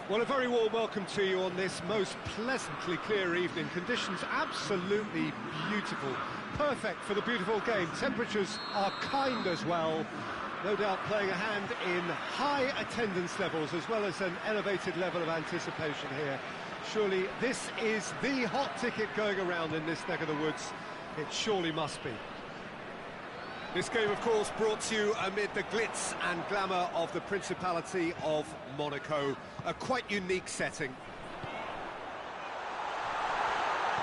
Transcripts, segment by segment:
Well, a very warm welcome to you on this most pleasantly clear evening. Conditions absolutely beautiful. Perfect for the beautiful game. Temperatures are kind as well. No doubt playing a hand in high attendance levels as well as an elevated level of anticipation here. Surely this is the hot ticket going around in this neck of the woods. It surely must be. This game, of course, brought to you amid the glitz and glamour of the Principality of Monaco. A quite unique setting.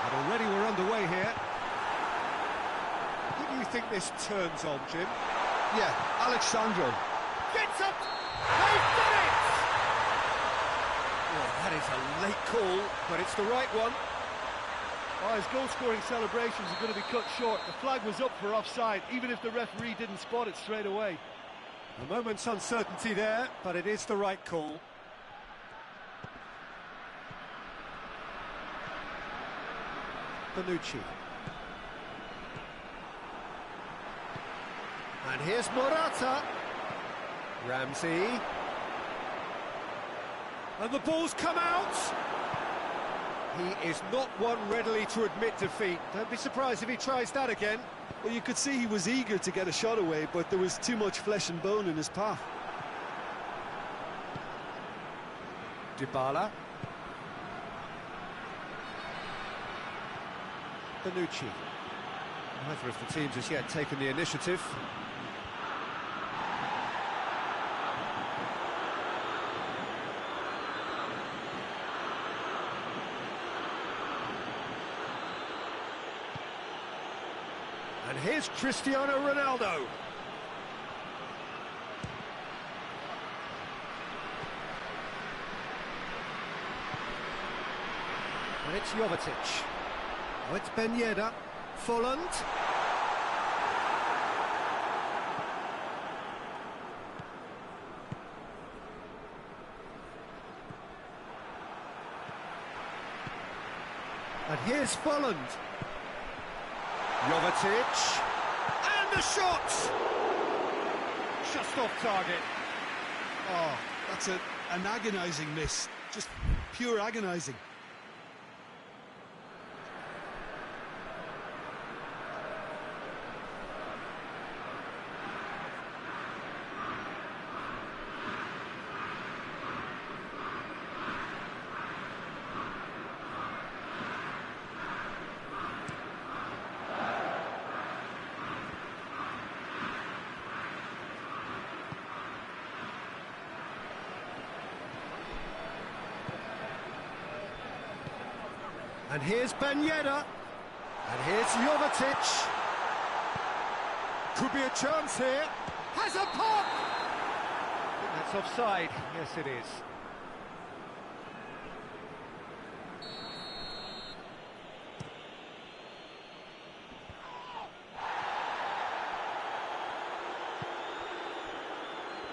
And already we're underway here. Who do you think this turns on, Jim? Yeah, Alexandro. Gets up! They've done it! Well, that is a late call, but it's the right one. Oh, his goal-scoring celebrations are going to be cut short. The flag was up for offside, even if the referee didn't spot it straight away. A moment's uncertainty there, but it is the right call. Bonucci. And here's Morata. Ramsey. And the ball's come out. He is not one readily to admit defeat. Don't be surprised if he tries that again. Well, you could see he was eager to get a shot away, but there was too much flesh and bone in his path. Dybala. Bonucci. Neither of the teams has yet taken the initiative. And here's Cristiano Ronaldo. And it's Jovetic. Oh, it's Ben Yedder. Folland. And here's Folland. Jovetic. And the shot! Just off target. Oh, that's an agonising miss. Just pure agonising. And here's Ben Yedder. And here's Jovetic. Could be a chance here. Has a pop! I think that's offside. Yes, it is.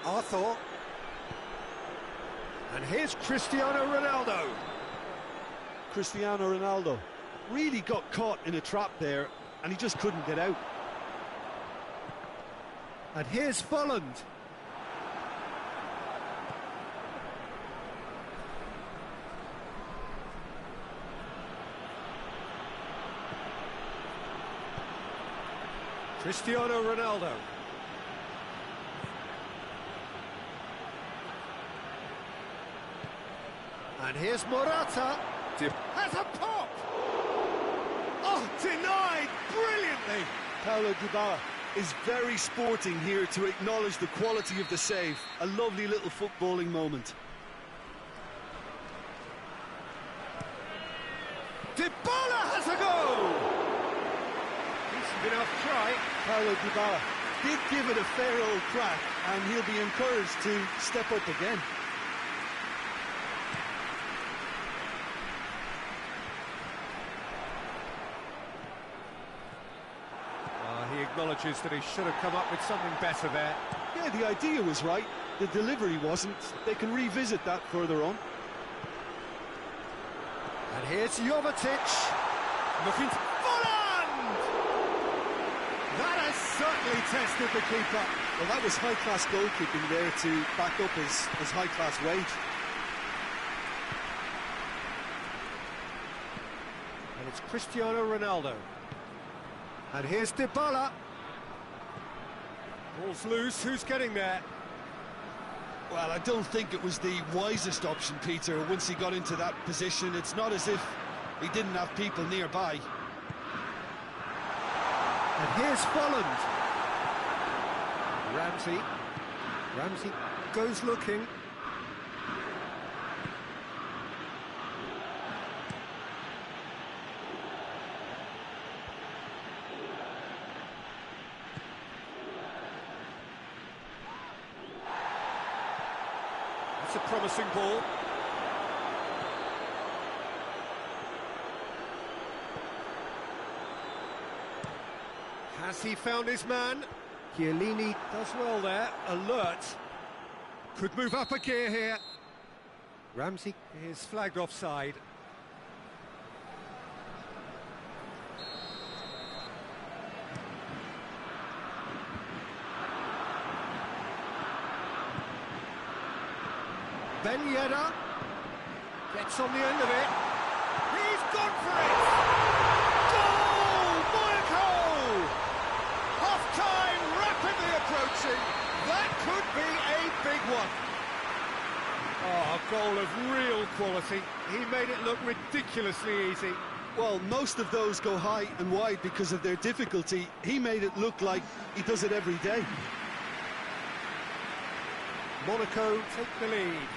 Arthur. And here's Cristiano Ronaldo. Cristiano Ronaldo really got caught in a trap there, and he just couldn't get out. And here's Folland. Cristiano Ronaldo. And here's Morata. Has a pop! Oh, denied brilliantly! Paulo Dybala is very sporting here to acknowledge the quality of the save. A lovely little footballing moment. Dybala has a go! Decent enough try. Paulo Dybala did give it a fair old crack, and he'll be encouraged to step up again. He acknowledges that he should have come up with something better there. Yeah, the idea was right, the delivery wasn't. They can revisit that further on. And here's Jovetic. Looking to Folland! That has certainly tested the keeper. Well, that was high-class goalkeeping there to back up his high-class wage. It's Cristiano Ronaldo. And here's Dybala. Ball's loose, who's getting there? Well, I don't think it was the wisest option, Peter, once he got into that position. It's not as if he didn't have people nearby. And here's Folland. Ramsey goes looking. That's a promising ball. Has he found his man? Chiellini does well there, alert. Could move up a gear here. Ramsey is flagged offside. Ben Yedder gets on the end of it. He's gone for it! Goal! Monaco! Half-time rapidly approaching. That could be a big one. Oh, a goal of real quality. He made it look ridiculously easy. Well, most of those go high and wide because of their difficulty. He made it look like he does it every day. Monaco take the lead.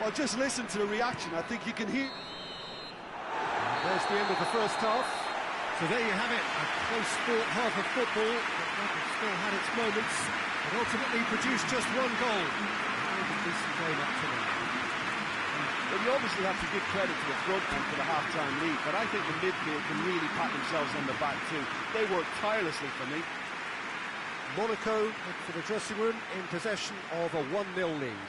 Well, just listen to the reaction. I think you can hear. There's the end of the first half. So there you have it, a close-fought half of football that still had its moments, but ultimately produced just one goal. A decent game up to now. Well, you obviously have to give credit to the front man for the half-time lead, but I think the midfield can really pat themselves on the back too. They worked tirelessly for me. Monaco head for the dressing room in possession of a 1-0 lead.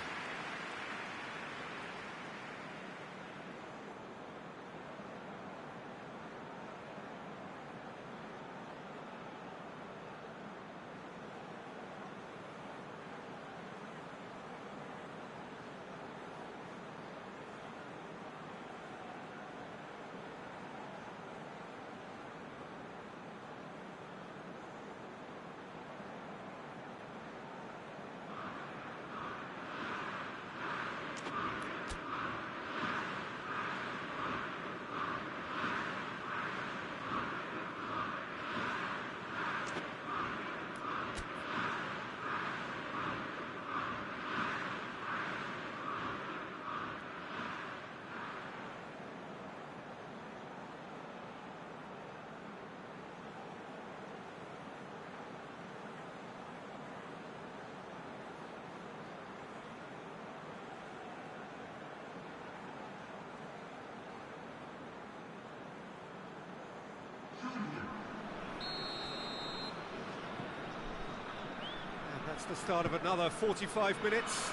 That's the start of another 45 minutes.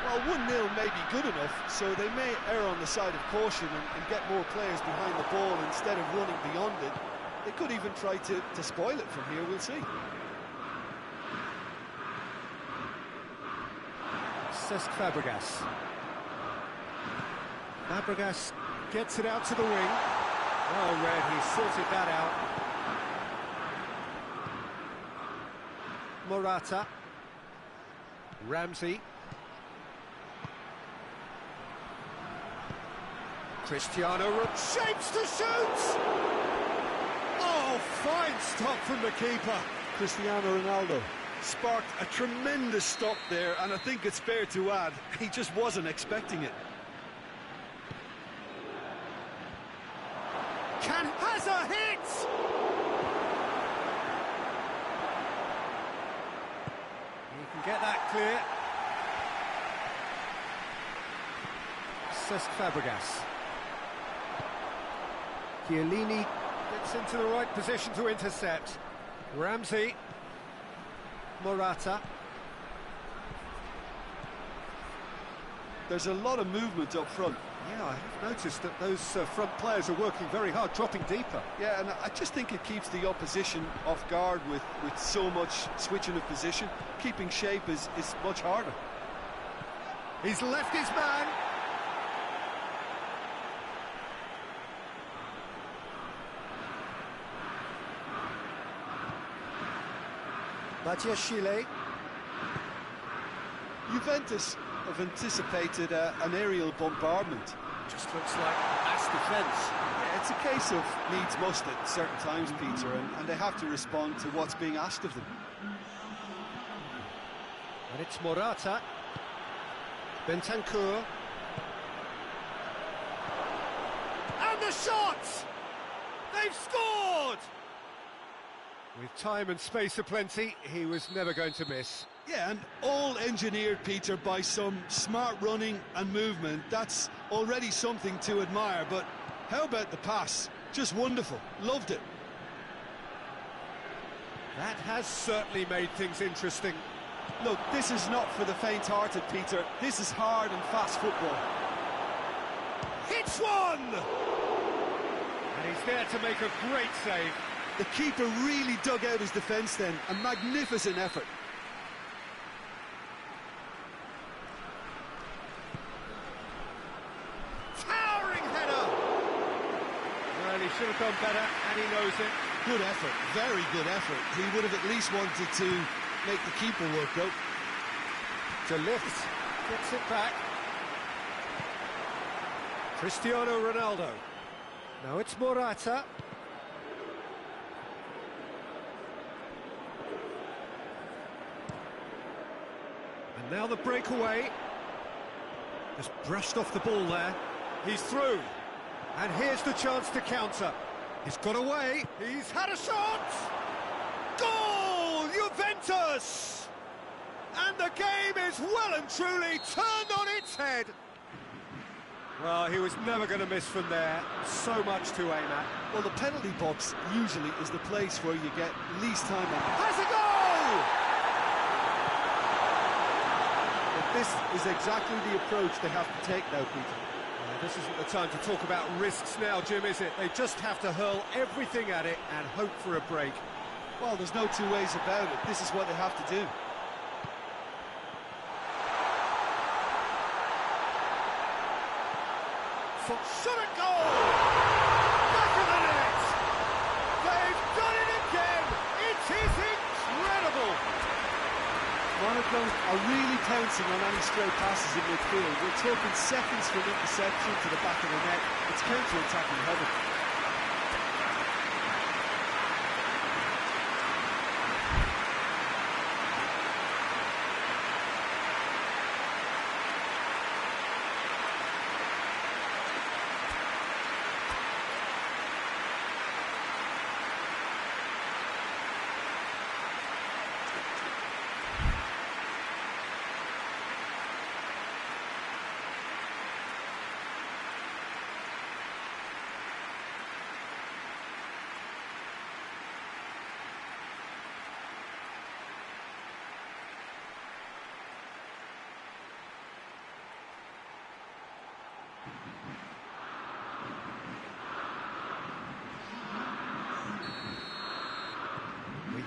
Well, 1-0 may be good enough, so they may err on the side of caution and get more players behind the ball instead of running beyond it. They could even try to spoil it from here, we'll see. Cesc Fabregas. Fabregas gets it out to the wing. Well read, he sorted that out. Morata. Ramsey. Cristiano shapes to shoot! Oh, fine stop from the keeper. Cristiano Ronaldo sparked a tremendous stop there, and I think it's fair to add, he just wasn't expecting it. Has a hit! He can get that clear. Cesc Fabregas. Chiellini gets into the right position to intercept. Ramsey. Morata. There's a lot of movement up front. Yeah, I have noticed that those front players are working very hard, dropping deeper. Yeah, and I just think it keeps the opposition off guard with so much switching of position. Keeping shape is much harder. He's left his man. Chile. Juventus have anticipated an aerial bombardment. Just looks like mass defence. Yeah, it's a case of needs must at certain times, Peter, and they have to respond to what's being asked of them. And it's Morata. Bentancur. And the shot! They've scored! With time and space aplenty, he was never going to miss. Yeah, and all engineered, Peter, by some smart running and movement. That's already something to admire, but how about the pass? Just wonderful. Loved it. That has certainly made things interesting. Look, this is not for the faint-hearted, Peter. This is hard and fast football. Hits one! And he's there to make a great save. The keeper really dug out his defence then. A magnificent effort. Towering header! Well, he should have done better, and he knows it. Good effort, very good effort. He would have at least wanted to make the keeper work out. To lift, gets it back. Cristiano Ronaldo. Now it's Morata. And now the breakaway. Just brushed off the ball there. He's through. And here's the chance to counter. He's got away. He's had a shot! Goal! Juventus! And the game is well and truly turned on its head. Well, he was never going to miss from there. So much to aim at. Well, the penalty box usually is the place where you get least time on. Has a goal! But this is exactly the approach they have to take now, Peter. This isn't the time to talk about risks now, Jim, is it? They just have to hurl everything at it and hope for a break. Well, there's no two ways about it. This is what they have to do. Shot a goal! Back of the net! They've done it again! It is incredible! Monaco are really pouncing on any stray passes in midfield. We're talking seconds from interception to the back of the net. It's counter-attacking heaven.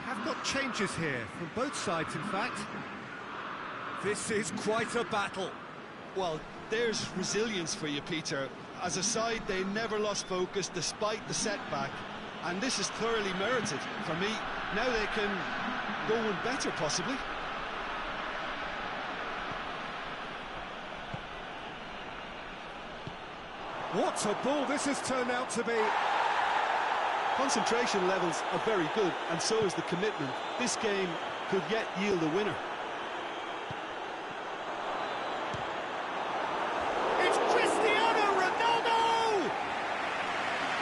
Have got changes here from both sides, in fact. This is quite a battle. Well, there's resilience for you, Peter. As a side, they never lost focus despite the setback, and this is thoroughly merited for me. Now they can go one better, possibly. What a ball this has turned out to be. Concentration levels are very good, and so is the commitment. This game could yet yield a winner. It's Cristiano Ronaldo!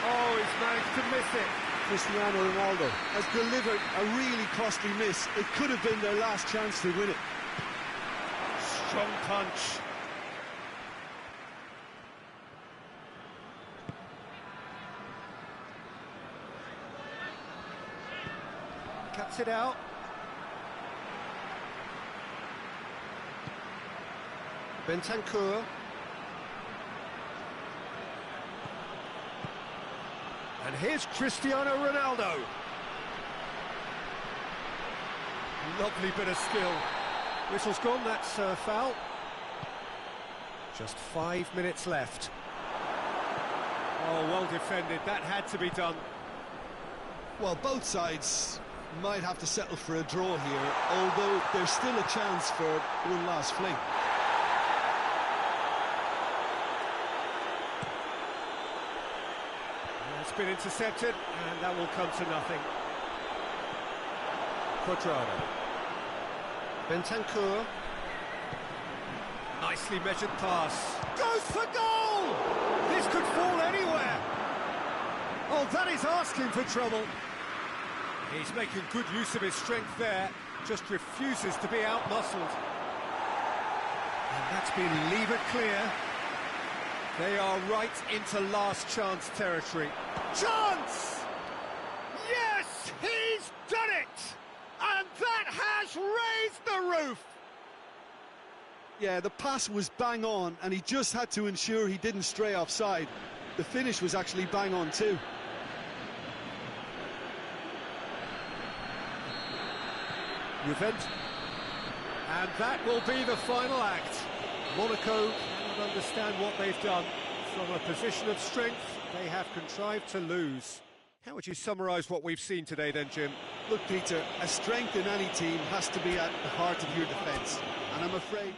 Oh, he's managed to miss it. Cristiano Ronaldo has delivered a really costly miss. It could have been their last chance to win it. Strong punch. Cuts it out. Bentancur. And here's Cristiano Ronaldo. Lovely bit of skill. Whistle's gone, that's a foul. Just 5 minutes left. Oh, well defended, that had to be done. Well, both sides might have to settle for a draw here, although there's still a chance for one last fling. It's been intercepted, and that will come to nothing. Quadrado. Bentancur. Nicely measured pass. Goes for goal! This could fall anywhere. Oh, that is asking for trouble. He's making good use of his strength there, just refuses to be out-muscled. And that's been levered clear. They are right into last chance territory. Chance! Yes, he's done it! And that has raised the roof! Yeah, the pass was bang on, and he just had to ensure he didn't stray offside. The finish was actually bang on too. Juventus. And that will be the final act. Monaco cannot understand what they've done. From a position of strength, they have contrived to lose. How would you summarise what we've seen today then, Jim? Look, Peter, a strength in any team has to be at the heart of your defence, and I'm afraid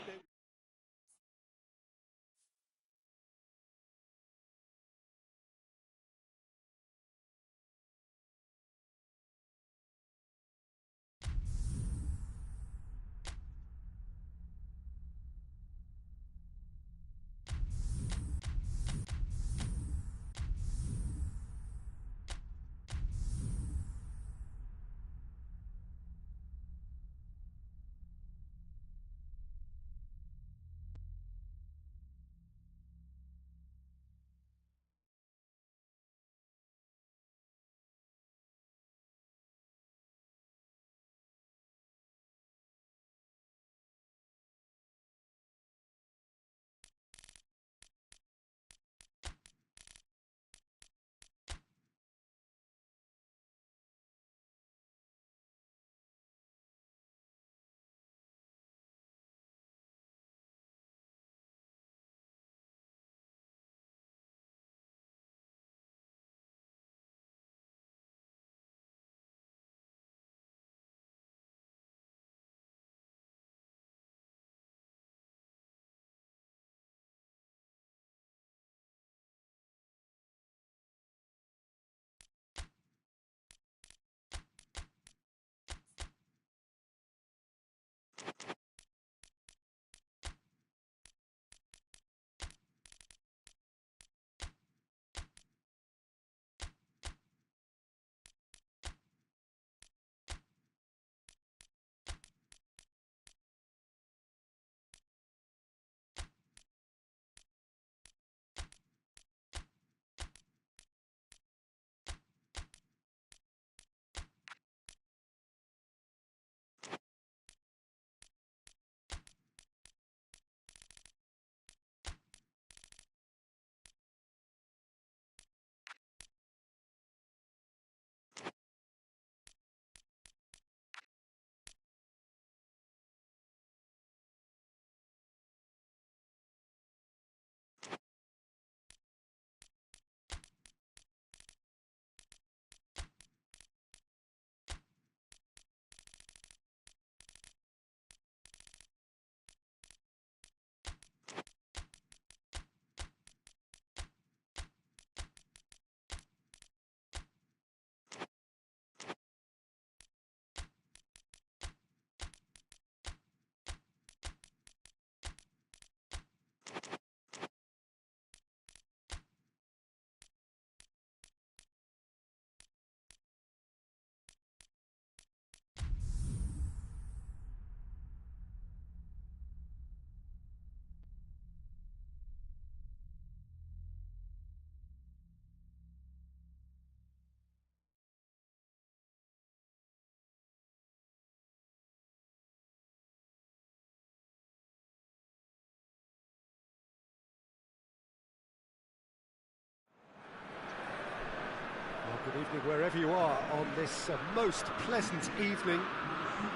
Good evening wherever you are on this most pleasant evening.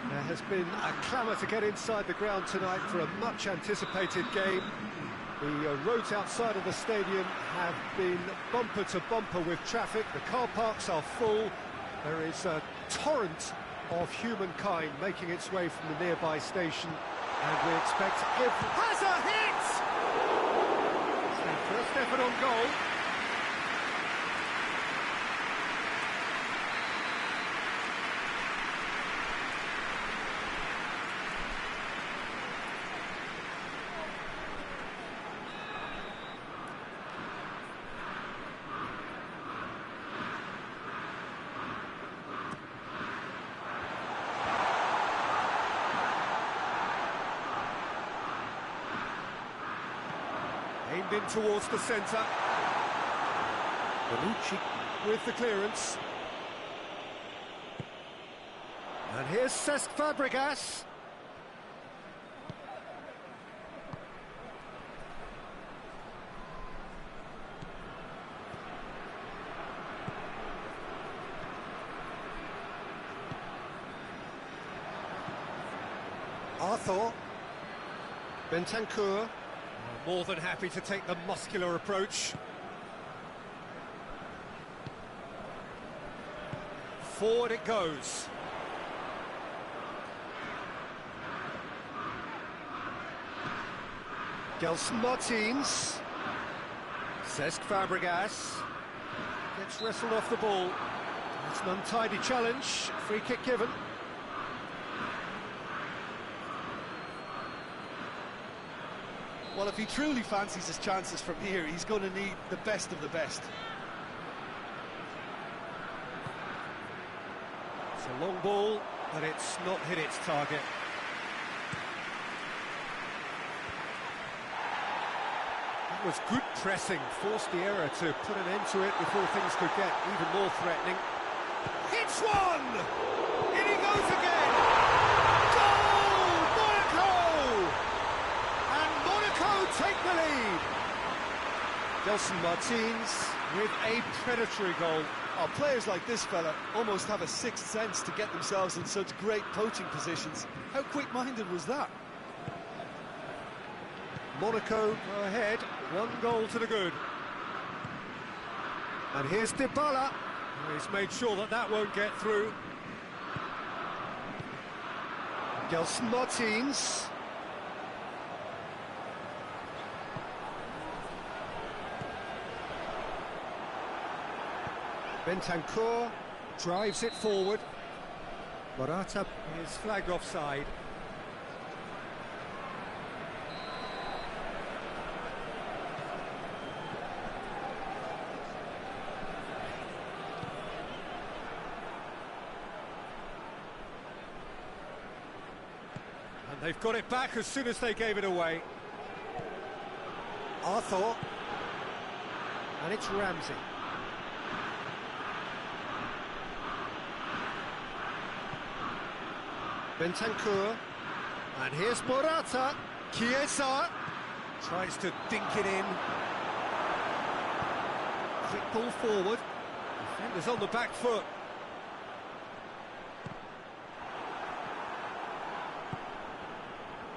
There has been a clamour to get inside the ground tonight for a much anticipated game. The roads outside of the stadium have been bumper to bumper with traffic. The car parks are full. There is a torrent of humankind making its way from the nearby station, and we expect every... Has a hit! It's their first effort on goal. Aimed in towards the centre. Bonucci with the clearance. And here's Cesc Fabregas. Arthur. Bentancur. More than happy to take the muscular approach. Forward it goes. Gelson Martins. Cesc Fabregas. Gets wrestled off the ball. It's an untidy challenge. Free kick given. Well, if he truly fancies his chances from here, he's going to need the best of the best. It's a long ball, but it's not hit its target. That was good pressing, forced the error to put an end to it before things could get even more threatening. Hits one! In he goes again! Take the lead. Gelson Martins with a predatory goal. Oh, players like this fella almost have a sixth sense to get themselves in such great poaching positions. How quick-minded was that? Monaco go ahead, 1 goal to the good. And here's Dybala. He's made sure that that won't get through. Gelson Martins. Bentancur drives it forward. Morata is flagged offside. And they've got it back as soon as they gave it away. Arthur. And it's Ramsey. Bentancur, and here's Morata. Chiesa tries to dink it in. Quick ball forward. Defenders on the back foot.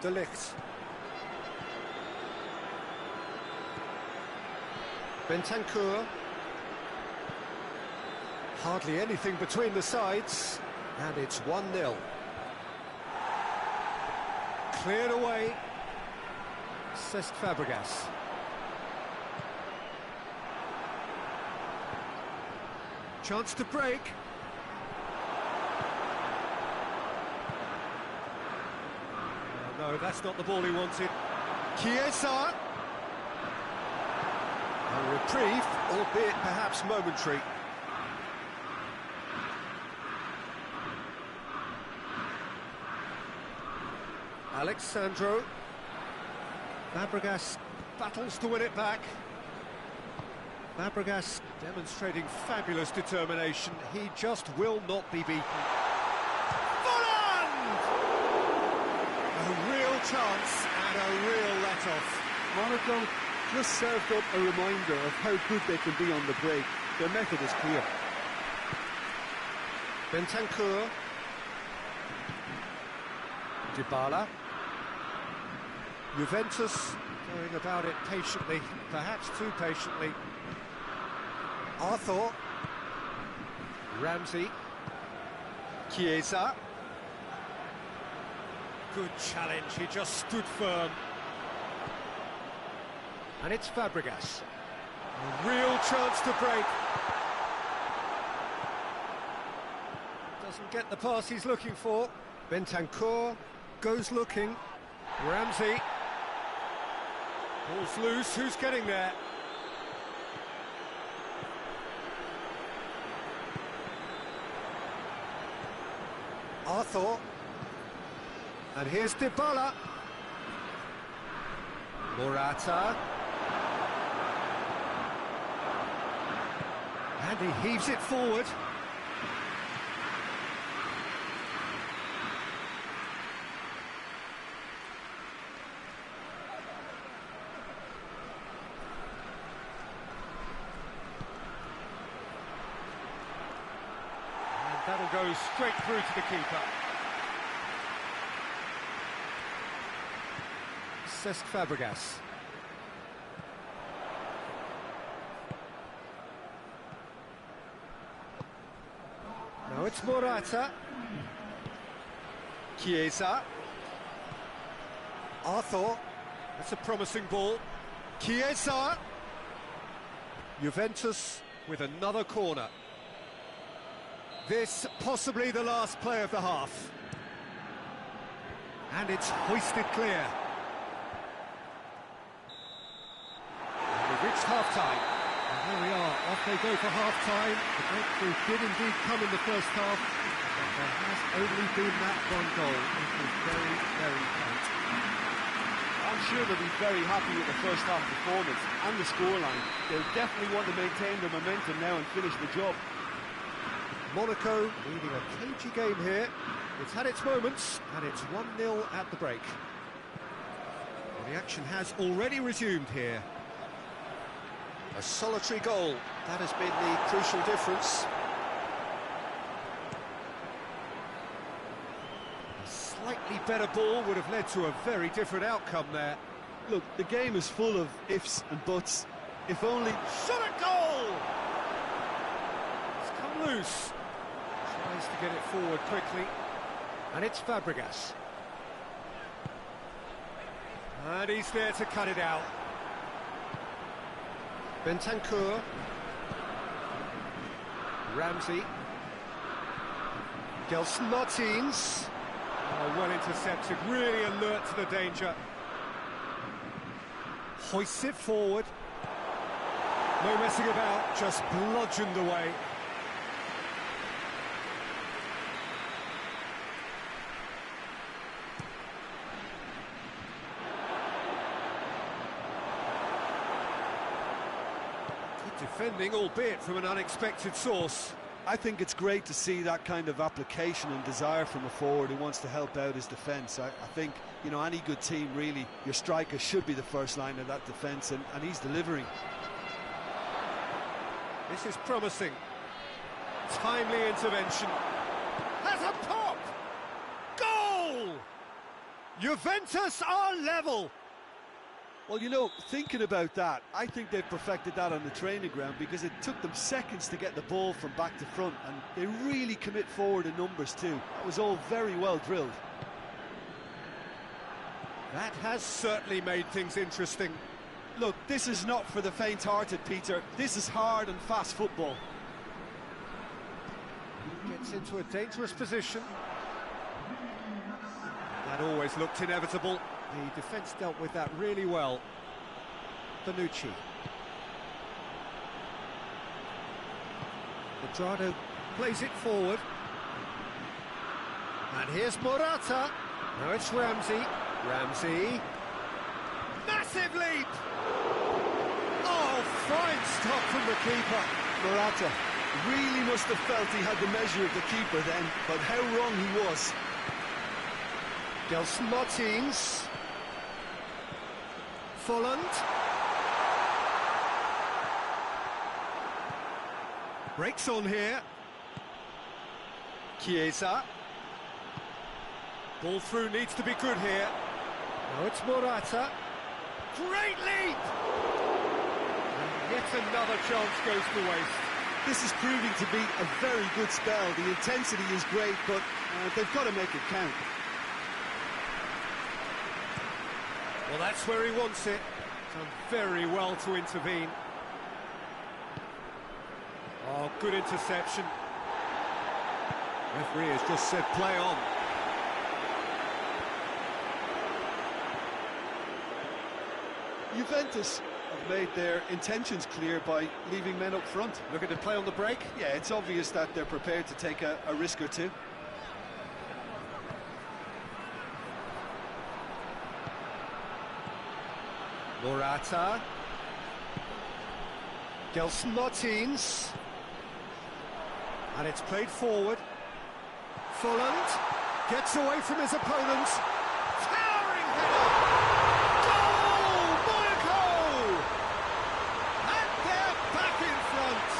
De Ligt. Bentancur. Hardly anything between the sides, and it's 1-0. Cleared away. Cesc Fabregas. Chance to break. No, that's not the ball he wanted. Chiesa. A reprieve, albeit perhaps momentary. Alexandro. Fabregas battles to win it back. Fabregas demonstrating fabulous determination. He just will not be beaten. Volland! A real chance and a real let-off. Monaco just served up a reminder of how good they can be on the break. Their method is clear. Bentancur. Dybala. Juventus going about it patiently, perhaps too patiently. Arthur. Ramsey. Chiesa. Good challenge, he just stood firm. And it's Fabregas. A real chance to break. Doesn't get the pass he's looking for. Bentancur goes looking. Ramsey. Ball's loose, who's getting there? Arthur. And here's Dybala. Morata. And he heaves it forward. And that'll go straight through to the keeper. Cesc Fabregas. Now it's Morata. Chiesa. Arthur. That's a promising ball. Chiesa. Juventus with another corner. This possibly the last play of the half. And it's hoisted clear. And we've reached half-time. And here we are, off they go for half-time. The breakthrough did indeed come in the first half, but there has only been that one goal. It was very, very tight. I'm sure they'll be very happy with the first half performance and the scoreline. They'll definitely want to maintain their momentum now and finish the job. Monaco leading a cagey game here. It's had its moments, and it's 1-0 at the break. Well, the action has already resumed here. A solitary goal, that has been the crucial difference. A slightly better ball would have led to a very different outcome there. Look, the game is full of ifs and buts. If only... Shot a goal! It's come loose. Tries to get it forward quickly. And it's Fabregas. And he's there to cut it out. Bentancur. Ramsey. Gelson Martins. Oh, well intercepted, really alert to the danger. Hoists it forward. No messing about, just bludgeoned away. Defending, albeit from an unexpected source. I think it's great to see that kind of application and desire from a forward who wants to help out his defence. I think, you know, any good team, really, your striker should be the first line of that defence, and he's delivering. This is promising. Timely intervention. Has a pop! Goal! Juventus are level! Well, you know, thinking about that, I think they've perfected that on the training ground, because it took them seconds to get the ball from back to front, and they really commit forward in numbers too. That was all very well drilled. That has certainly made things interesting. Look, this is not for the faint-hearted, Peter. This is hard and fast football. Gets into a dangerous position. That always looked inevitable. The defence dealt with that really well. Bonucci. Quadrado plays it forward. And here's Morata. Now it's Ramsey. Ramsey. Massive leap! Oh, fine stop from the keeper. Morata really must have felt he had the measure of the keeper then, but how wrong he was. Gelson Martins. Folland. Breaks on here. Chiesa. Ball through needs to be good here. Now it's Morata. Great leap! And yet another chance goes to waste. This is proving to be a very good spell. The intensity is great, but they've got to make it count. Well, that's where he wants it. Done very well to intervene. Oh, good interception. Referee has just said play on. Juventus have made their intentions clear by leaving men up front. Looking to play on the break. Yeah, it's obvious that they're prepared to take a risk or two. Morata. Gelson Martins. And it's played forward. Fulland gets away from his opponent. Towering header! Goal! Monaco! And they're back in front.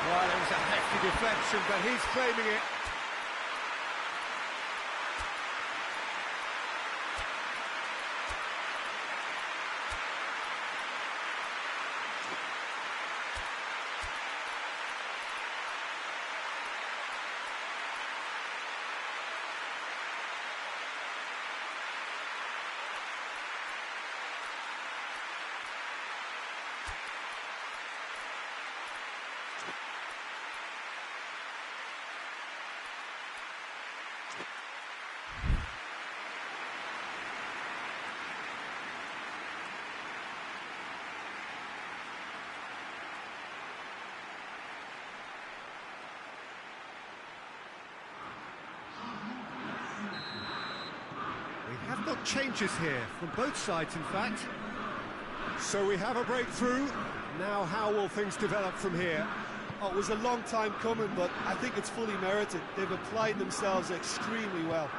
Well, it was a hefty deflection, but he's claiming it. We have got changes here from both sides, in fact. So we have a breakthrough. Now how will things develop from here? Oh, it was a long time coming, but I think it's fully merited. They've applied themselves extremely well.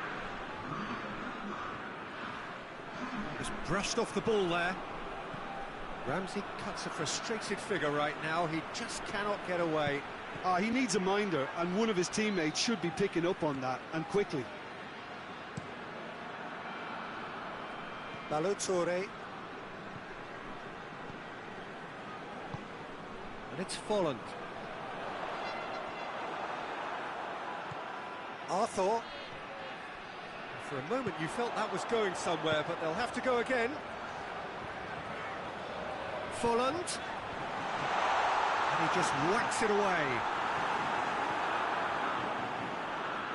Just brushed off the ball there. Ramsey cuts a frustrated figure right now. He just cannot get away. He needs a minder, and one of his teammates should be picking up on that, and quickly. Balotore. And it's Folland. Arthur. For a moment you felt that was going somewhere, but they'll have to go again. Folland. And he just whacks it away.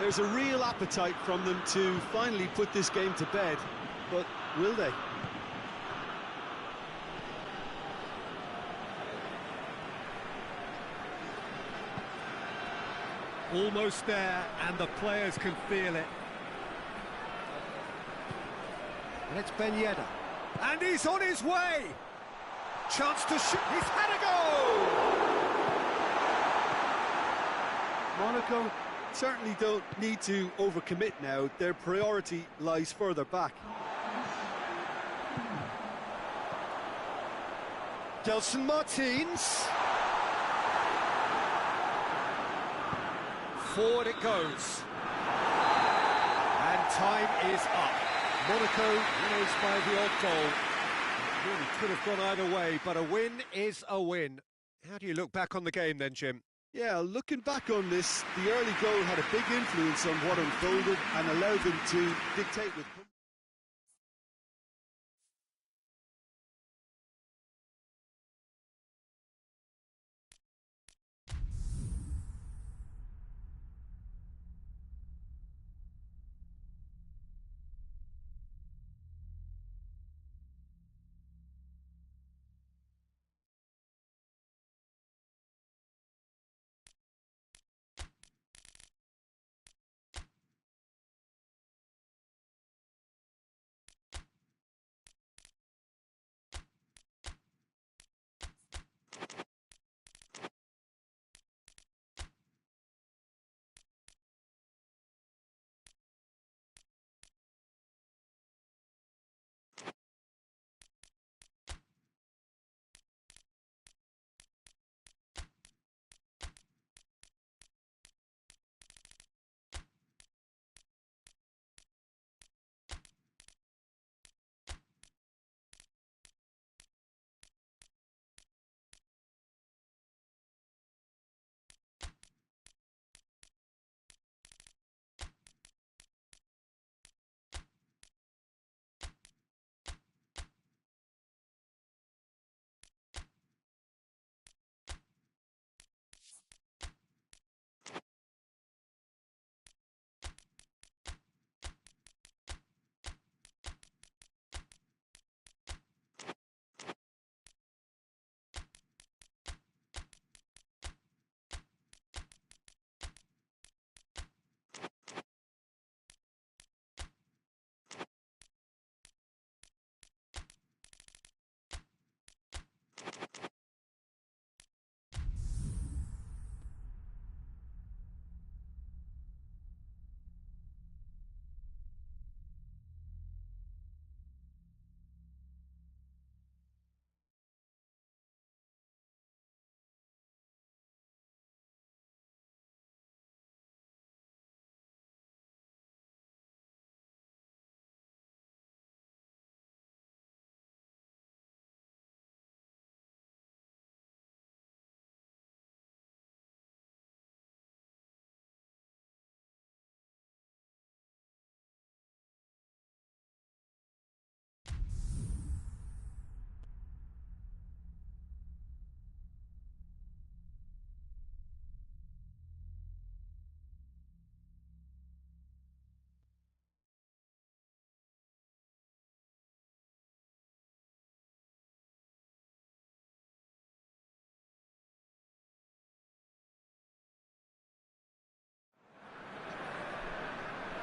There's a real appetite from them to finally put this game to bed, but will they? Almost there, and the players can feel it. And it's Ben Yedder. And he's on his way! Chance to shoot. He's had a goal! Monaco certainly don't need to overcommit now. Their priority lies further back. Gelson Martins. Forward it goes. And time is up. Monaco winners by the odd goal. Really could have gone either way, but a win is a win. How do you look back on the game then, Jim? Yeah, looking back on this, the early goal had a big influence on what unfolded and allowed them to dictate with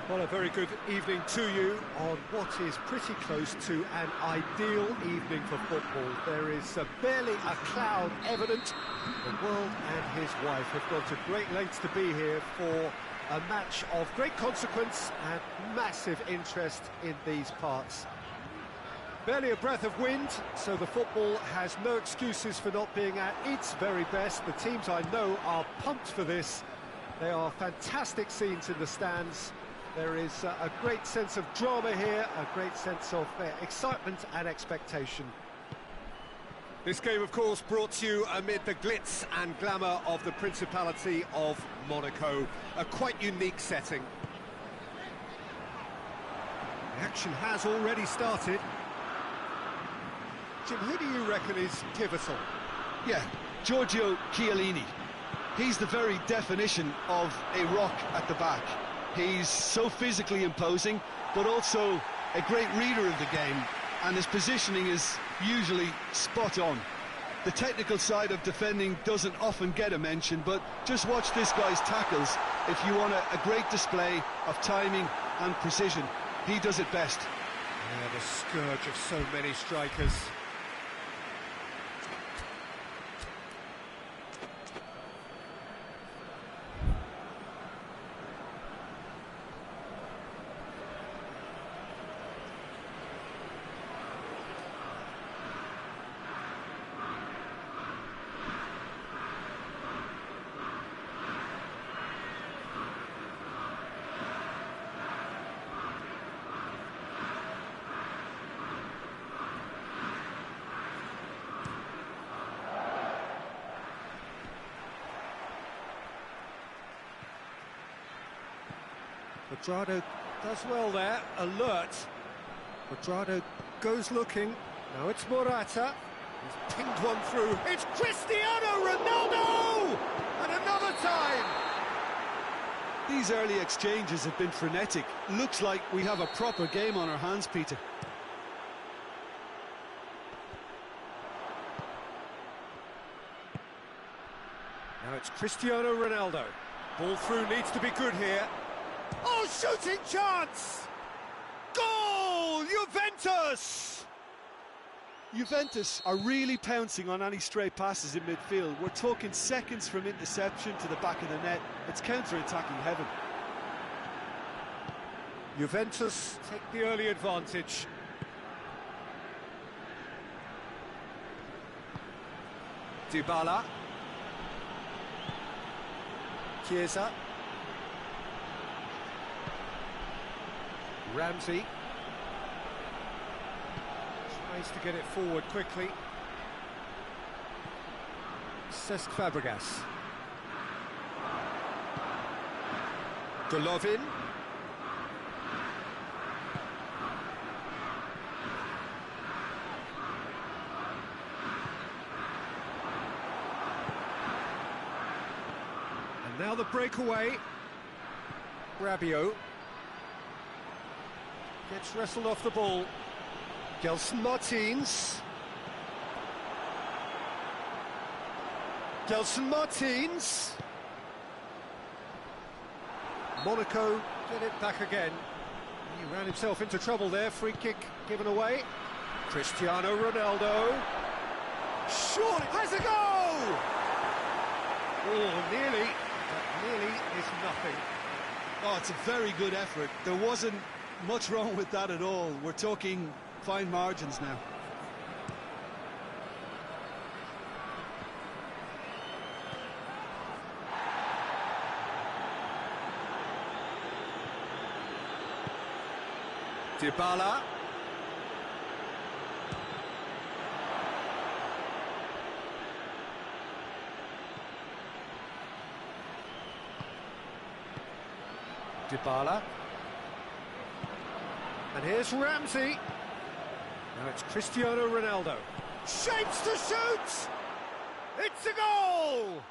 Well, a very good evening to you on what is pretty close to an ideal evening for football. There is barely a cloud evident. The world and his wife have gone to great lengths to be here for a match of great consequence and massive interest in these parts. Barely a breath of wind, so the football has no excuses for not being at its very best. The teams I know are pumped for this. There are fantastic scenes in the stands. There is a great sense of drama here, a great sense of excitement and expectation. This game, of course, brought to you amid the glitz and glamour of the Principality of Monaco. A quite unique setting. The action has already started. Jim, who do you reckon is pivotal? Yeah, Giorgio Chiellini. He's the very definition of a rock at the back. He's so physically imposing, but also a great reader of the game, and his positioning is usually spot on. The technical side of defending doesn't often get a mention, but just watch this guy's tackles if you want a great display of timing and precision. He does it best. Yeah, the scourge of so many strikers. Quadrado does well there, alert. Quadrado goes looking. Now it's Morata. He's pinged one through. It's Cristiano Ronaldo! And another time! These early exchanges have been frenetic. Looks like we have a proper game on our hands, Peter. Now it's Cristiano Ronaldo. Ball through needs to be good here. Oh, shooting chance! Goal! Juventus! Juventus are really pouncing on any stray passes in midfield. We're talking seconds from interception to the back of the net. It's counter-attacking heaven. Juventus take the early advantage. Dybala. Chiesa. Ramsey tries to get it forward quickly. Cesc Fabregas. Golovin. And now the breakaway. Rabiot. Gets wrestled off the ball. Gelson Martins. Gelson Martins. Monaco get it back again. He ran himself into trouble there. Free kick given away. Cristiano Ronaldo. Surely has a goal! Oh, nearly. But nearly is nothing. Oh, it's a very good effort. There wasn't much wrong with that at all. We're talking fine margins now. Dybala. Dybala. And here's Ramsey. Now it's Cristiano Ronaldo. Shapes to shoot! It's a goal!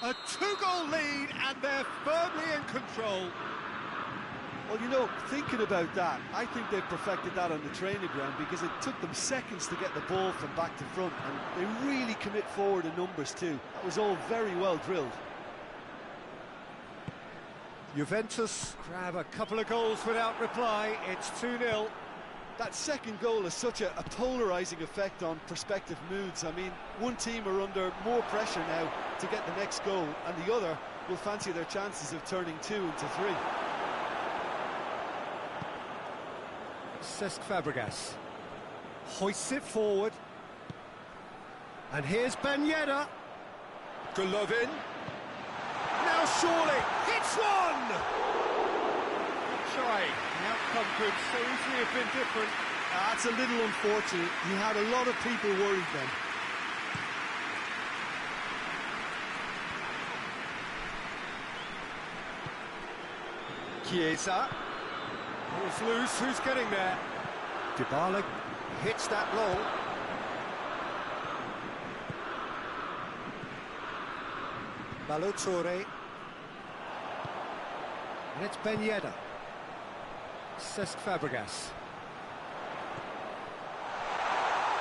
A two-goal lead, and they're firmly in control. Well, you know, thinking about that, I think they perfected that on the training ground because it took them seconds to get the ball from back to front, and they really commit forward in numbers too. That was all very well drilled. Juventus grab a couple of goals without reply. It's 2-0. That second goal has such a polarising effect on prospective moods. I mean, one team are under more pressure now to get the next goal, and the other will fancy their chances of turning 2 into 3. Cesc Fabregas hoists it forward. And here's Ben Yedder. Golovin. Now surely, hits one! Try. The outcome could so easily have been different. That's a little unfortunate. He had a lot of people worried then. Chiesa. Ball's loose, who's getting there? Dybala hits that long. Balotore. And it's Ben Yedder. Cesc Fabregas.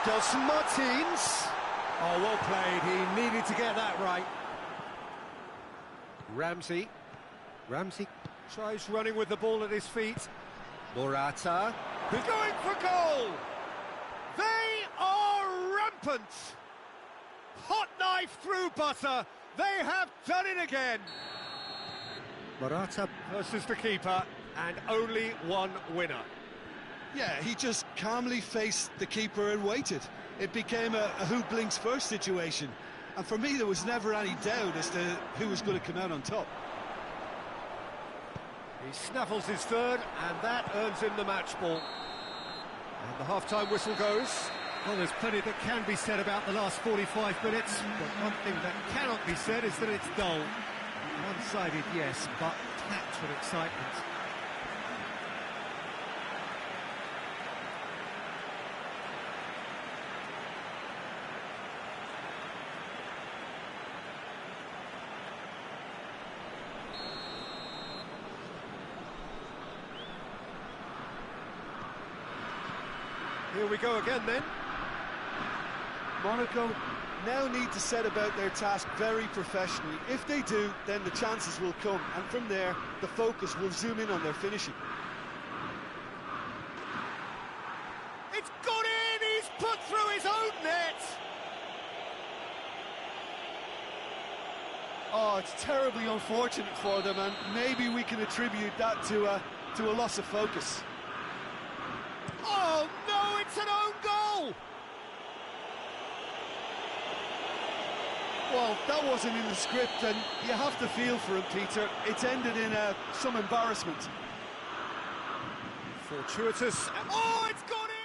Dos Martins. Oh, well played. He needed to get that right. Ramsey. Ramsey tries running with the ball at his feet. Morata. Who's going for goal? They are rampant. Hot knife through butter. They have done it again. Morata versus the keeper, and only one winner. Yeah, he just calmly faced the keeper and waited. It became a who blinks first situation. And for me, there was never any doubt as to who was going to come out on top. He snaffles his third, and that earns him the match ball. And the half-time whistle goes. Well, there's plenty that can be said about the last 45 minutes, but one thing that cannot be said is that it's dull. One-sided, yes, but packed with excitement. Here we go again then. Monaco now need to set about their task very professionally. If they do, then the chances will come, and from there, the focus will zoom in on their finishing. It's got in! He's put through his own net! Oh, it's terribly unfortunate for them, and maybe we can attribute that to a loss of focus. Oh no, it's an own goal! Well, that wasn't in the script, and you have to feel for him, Peter. It's ended in some embarrassment. Fortuitous. Oh, it's gone in!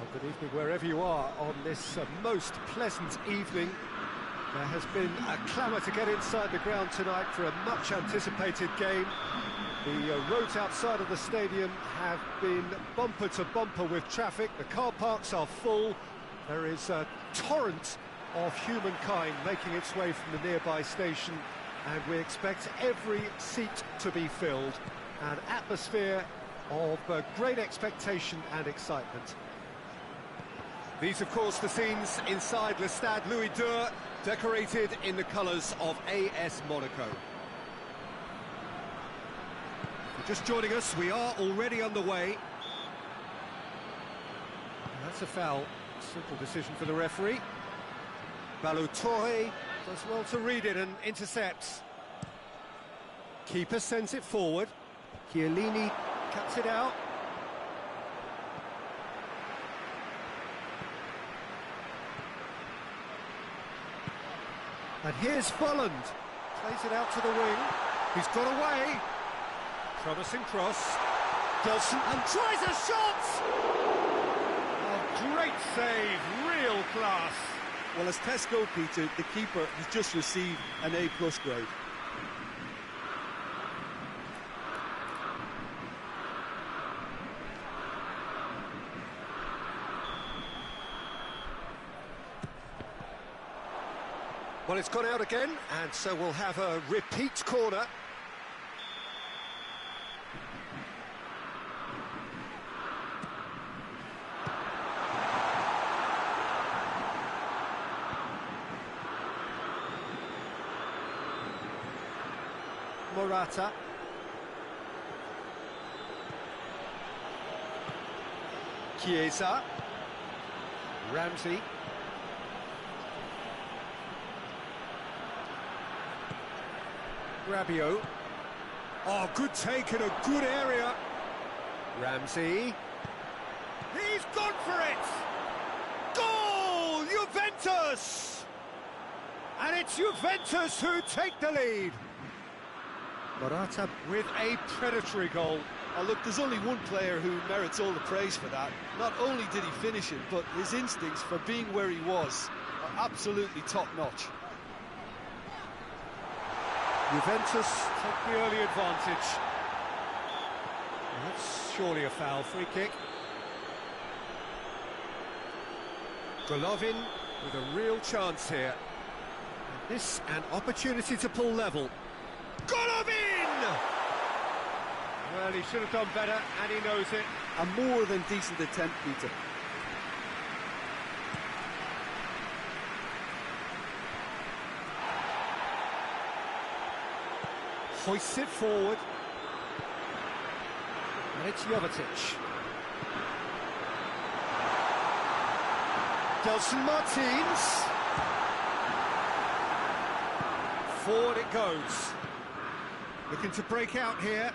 Well, good evening wherever you are on this most pleasant evening. There has been a clamour to get inside the ground tonight for a much anticipated game. The roads outside of the stadium have been bumper to bumper with traffic. The car parks are full. There is a torrent of humankind making its way from the nearby station, and we expect every seat to be filled. An atmosphere of great expectation and excitement. These, of course, the scenes inside Le Stade Louis II, decorated in the colours of AS Monaco. If you're just joining us, we are already underway. That's a foul. Simple decision for the referee. Balotore does well to read it and intercepts. Keeper sends it forward. Chiellini cuts it out. And here's Folland. Plays it out to the wing. He's got away. Promising cross. Delson and tries a shot! Oh, great save, real class. Well, as Pes goalkeeper, the keeper has just received an A+ grade. Well, it's gone out again, and so we'll have a repeat corner. Morata. Chiesa. Ramsey. Rabiot. Oh, good take in a good area. Ramsey. He's gone for it! Goal! Juventus! And it's Juventus who take the lead. Morata with a predatory goal. Oh, look, there's only one player who merits all the praise for that. Not only did he finish it, but his instincts for being where he was are absolutely top-notch. Juventus take the early advantage. Well, that's surely a foul. Free kick. Golovin with a real chance here. And this an opportunity to pull level. Golovin! Well, he should have done better, and he knows it. A more than decent attempt, Peter. Hoists it forward. And it's Jovetic. Delson Martins. Forward it goes. Looking to break out here.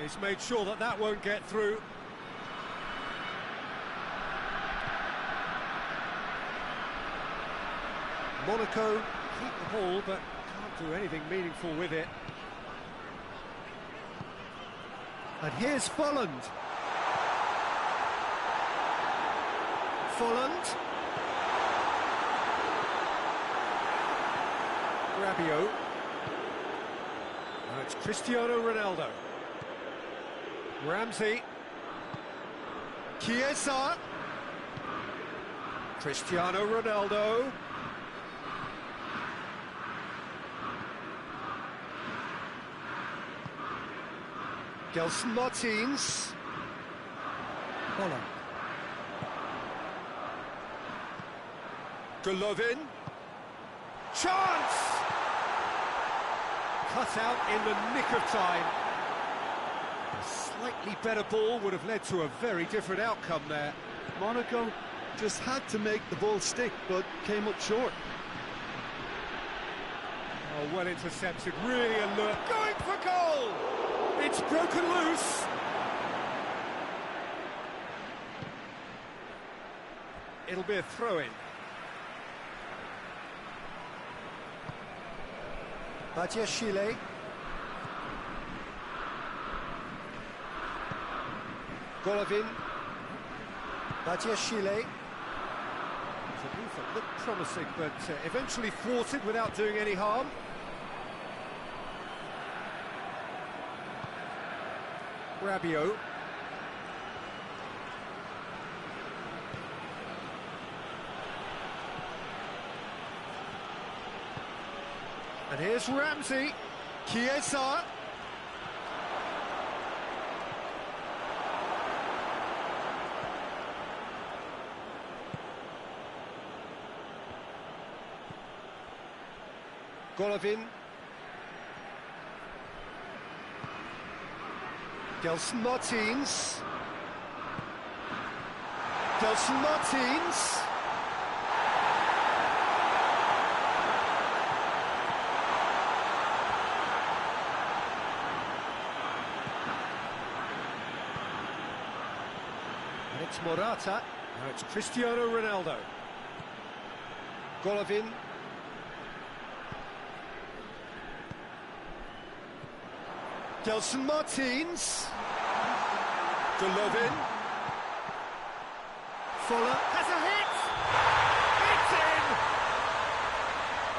He's made sure that that won't get through. Monaco keep the ball, but can't do anything meaningful with it. And here's Folland. Folland. Rabiot. Now it's Cristiano Ronaldo. Ramsey. Chiesa. Cristiano Ronaldo. Gelson Martins. Folland. Golovin. Chance! Cut out in the nick of time. A slightly better ball would have led to a very different outcome there. Monaco just had to make the ball stick, but came up short. Oh, well intercepted, really alert. Going for goal! It's broken loose. It'll be a throw-in. Badiashile. Golovin. Badiashile. The move that looked promising, but eventually thwarted without doing any harm. Rabiot. And here's Ramsey. Chiesa. Golovin. Gelson Martins. Gelson Martins. And it's Morata. Now it's Cristiano Ronaldo. Golovin. Gelson Martins. Golovin. Fuller has a hit! It's in!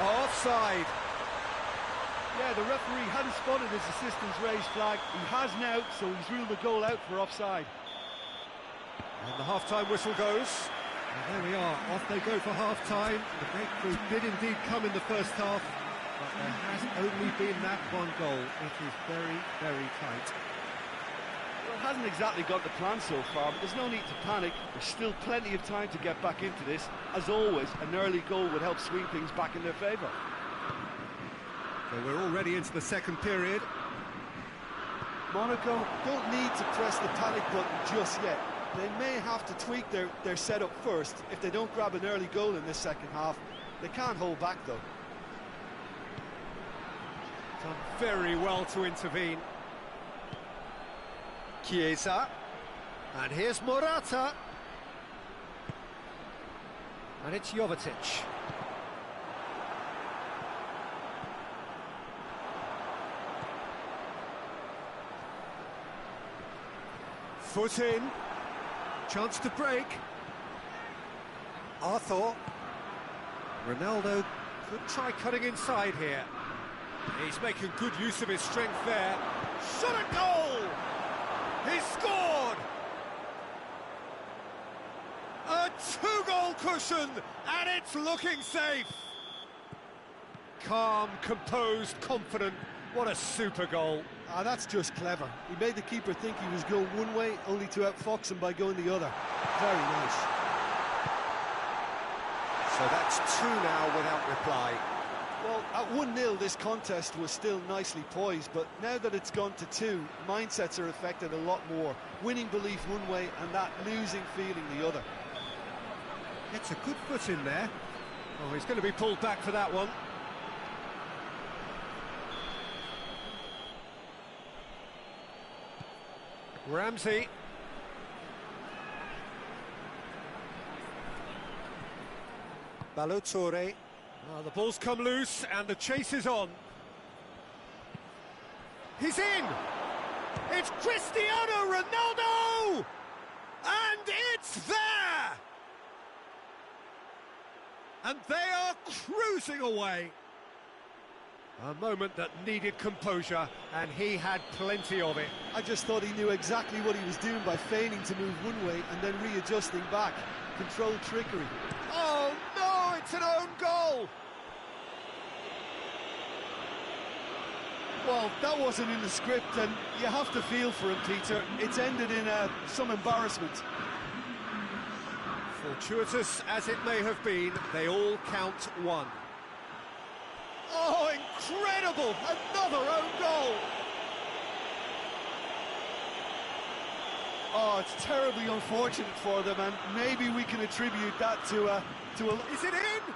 Offside. Yeah, the referee hadn't spotted his assistant's raised flag. He has now, so he's ruled the goal out for offside. And the half-time whistle goes. And there we are, off they go for half-time. The breakthrough did indeed come in the first half, but there has only been that one goal. It is very, very tight. Well, it hasn't exactly got the plan so far, but there's no need to panic. There's still plenty of time to get back into this. As always, an early goal would help swing things back in their favour. So we're already into the second period. Monaco don't need to press the panic button just yet. They may have to tweak their setup first. If they don't grab an early goal in this second half, they can't hold back though. Done very well to intervene. Chiesa. And here's Morata. And it's Jovetic. Foot in. Chance to break. Arthur. Ronaldo could try cutting inside here. He's making good use of his strength there. Shot a goal! He scored! A two-goal cushion, and it's looking safe. Calm, composed, confident. What a super goal. That's just clever. He made the keeper think he was going one way, only to outfox him by going the other. Very nice. So that's two now without reply. Well, at 1-0 this contest was still nicely poised, but now that it's gone to 2, mindsets are affected a lot more. Winning belief one way and that losing feeling the other. Gets a good foot in there. Oh, he's going to be pulled back for that one. Ramsey. Balotore. The ball's come loose and the chase is on. He's in! It's Cristiano Ronaldo! And it's there! And they are cruising away. A moment that needed composure, and he had plenty of it. I just thought he knew exactly what he was doing by feigning to move one way and then readjusting back. Controlled trickery. Oh no, it's an own goal! Well, that wasn't in the script, and you have to feel for him, Peter. It's ended in some embarrassment. Fortuitous as it may have been, they all count one. Oh, incredible! Another own goal! Oh, it's terribly unfortunate for them, and maybe we can attribute that to a... Is it in?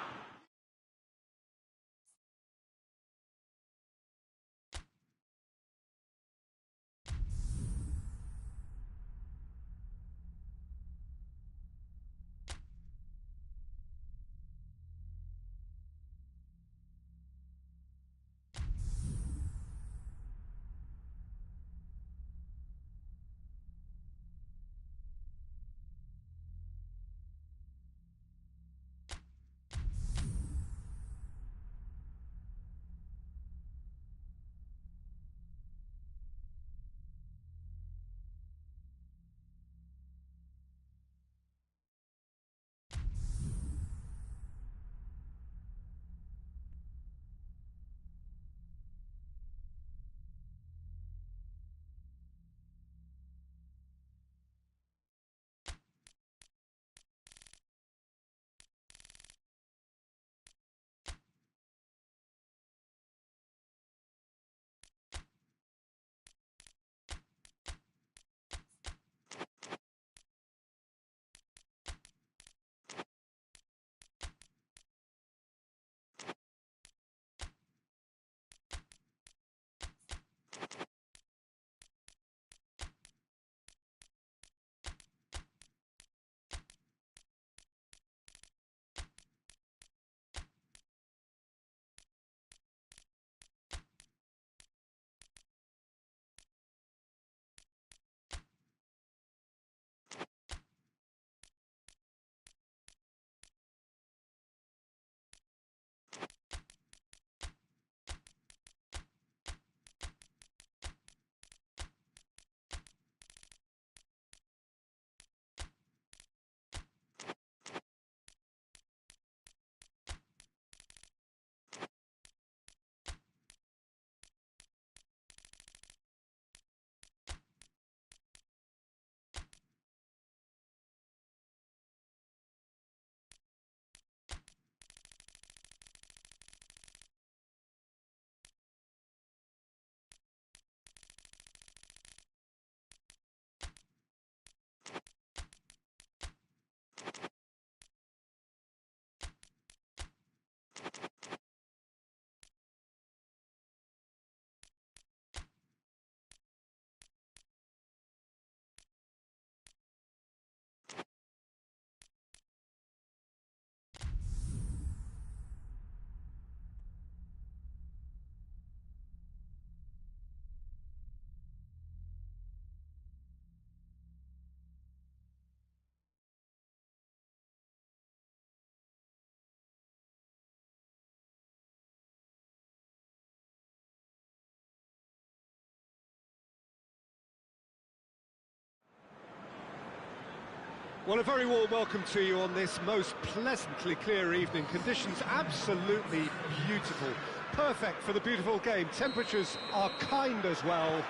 Well, a very warm welcome to you on this most pleasantly clear evening. Conditions absolutely beautiful. Perfect for the beautiful game. Temperatures are kind as well.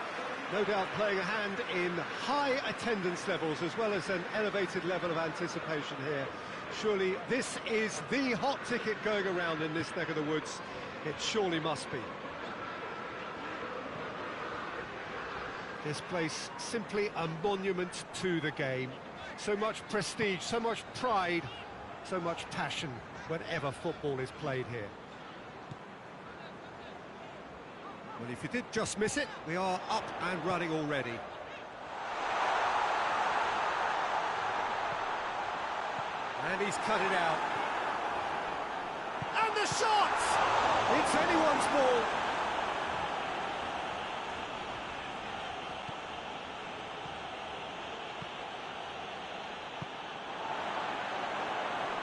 No doubt playing a hand in high attendance levels as well as an elevated level of anticipation here. Surely this is the hot ticket going around in this neck of the woods. It surely must be. This place simply a monument to the game. So much prestige, so much pride, so much passion whenever football is played here. Well, if you did just miss it, we are up and running already. And he's cut it out. And the shot! It's anyone's ball.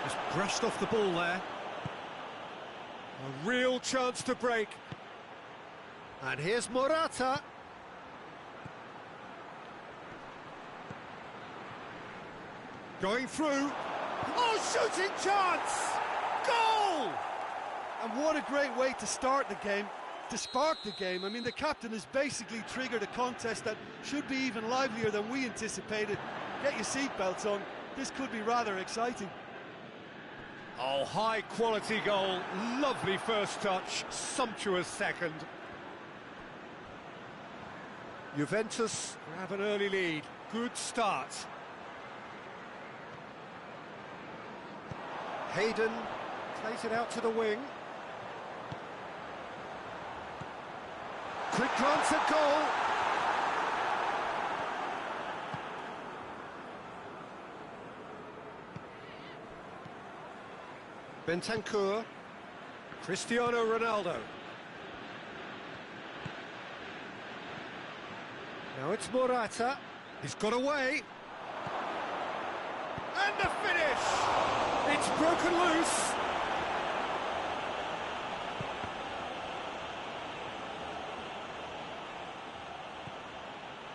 Just brushed off the ball there. A real chance to break. And here's Morata. Going through. Oh, shooting chance! Goal! And what a great way to start the game, to spark the game. I mean, the captain has basically triggered a contest that should be even livelier than we anticipated. Get your seatbelts on, this could be rather exciting. Oh, high-quality goal, lovely first touch, sumptuous second. Juventus have an early lead, good start. Hayden plays it out to the wing. Quick glance at goal. Bentancur, Cristiano Ronaldo. Now it's Morata. He's got away. And the finish! It's broken loose.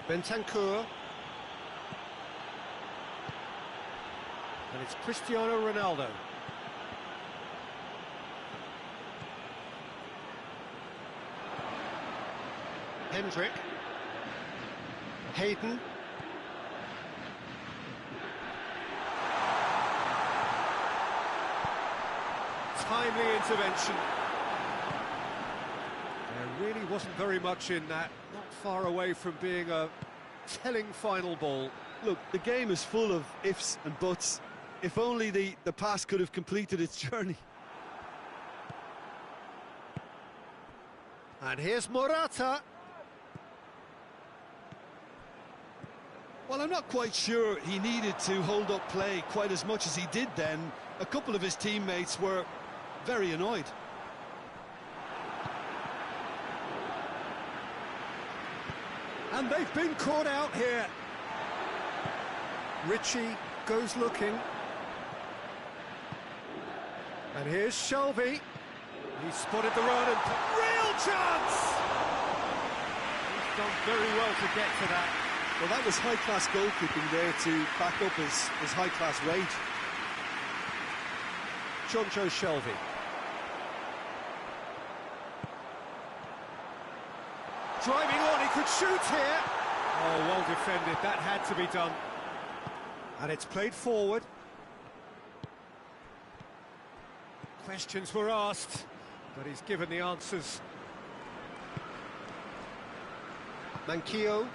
Bentancur. And it's Cristiano Ronaldo. Hendrick. Hayden. Timely intervention. There really wasn't very much in that, not far away from being a telling final ball. Look, the game is full of ifs and buts. If only the pass could have completed its journey. And here's Morata. Well, I'm not quite sure he needed to hold up play quite as much as he did then. A couple of his teammates were very annoyed. And they've been caught out here. Ritchie goes looking. And here's Shelvey. He spotted the run and real chance! He's done very well to get to that. Well, that was high-class goalkeeping there to back up his high-class rage. Jonjo Shelvey. Driving on, he could shoot here. Oh, well defended, that had to be done. And it's played forward. Questions were asked, but he's given the answers. Manquillo.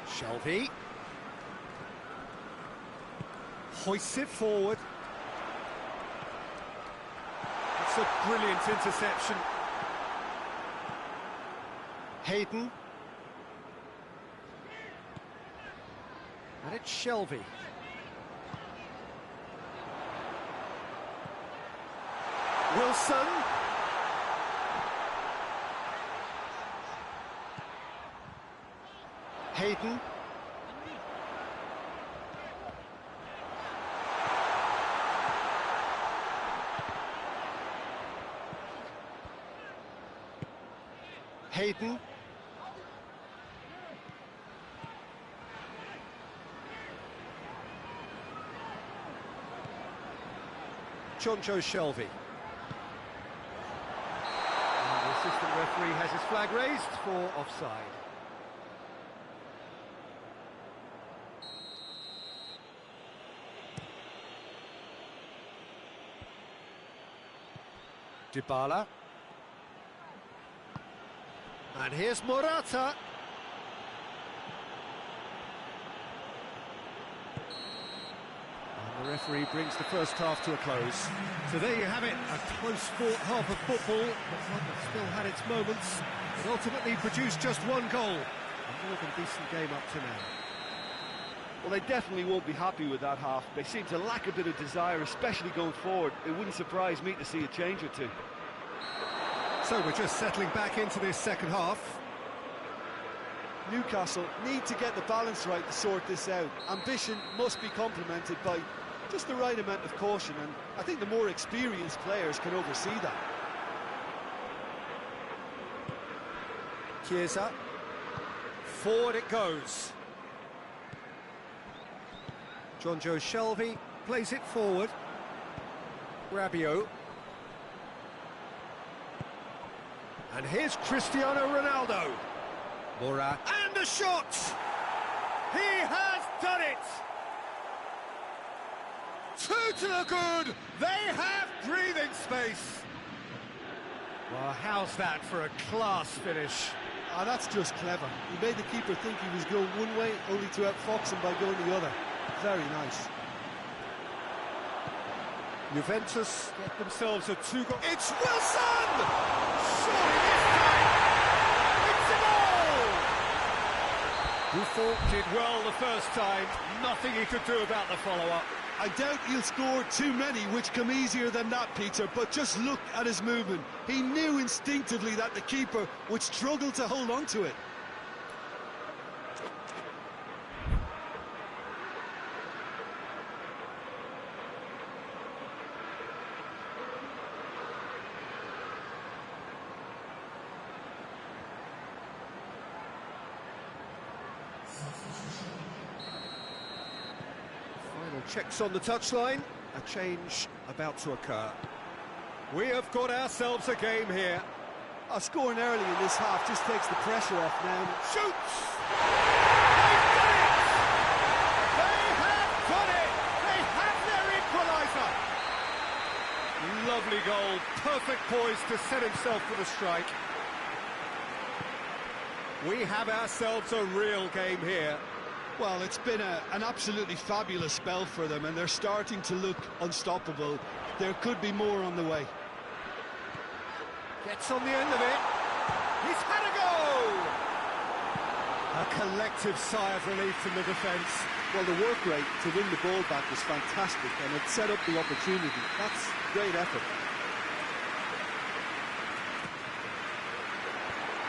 Shelvey. Hoists it forward. It's a brilliant interception. Hayden. And it's Shelvey. Wilson. Hayden. Hayden. Shelvey. And the assistant referee has his flag raised for offside. Dybala. And here's Morata. And the referee brings the first half to a close. So there you have it, a close-fought half of football, but one that still had its moments. It ultimately produced just one goal. A more than decent game up to now. Well, they definitely won't be happy with that half. They seem to lack a bit of desire, especially going forward. It wouldn't surprise me to see a change or two. So we're just settling back into this second half. Newcastle need to get the balance right to sort this out. Ambition must be complemented by just the right amount of caution, and I think the more experienced players can oversee that. Chiesa. Forward it goes. Shelvey plays it forward. Rabiot. And here's Cristiano Ronaldo. Moura. And a shot! He has done it! Two to the good! They have breathing space! Well, how's that for a class finish? Ah, that's just clever. He made the keeper think he was going one way, only to outfox him by going the other. Very nice. Juventus get themselves a two-goal... It's Wilson! Surely this time! It's a goal! Buffon did well the first time. Nothing he could do about the follow-up. I doubt he'll score too many which come easier than that, Peter, but just look at his movement. He knew instinctively that the keeper would struggle to hold on to it. Final checks on the touchline. A change about to occur. We have got ourselves a game here. Scoring early in this half just takes the pressure off now. Shoots! They've done it! They have their equaliser! Lovely goal, perfect poise to set himself for the strike. We have ourselves a real game here. Well, it's been an absolutely fabulous spell for them, and they're starting to look unstoppable. There could be more on the way. Gets on the end of it. He's had a go! A collective sigh of relief from the defence. Well, the work rate to win the ball back was fantastic, and it set up the opportunity. That's great effort.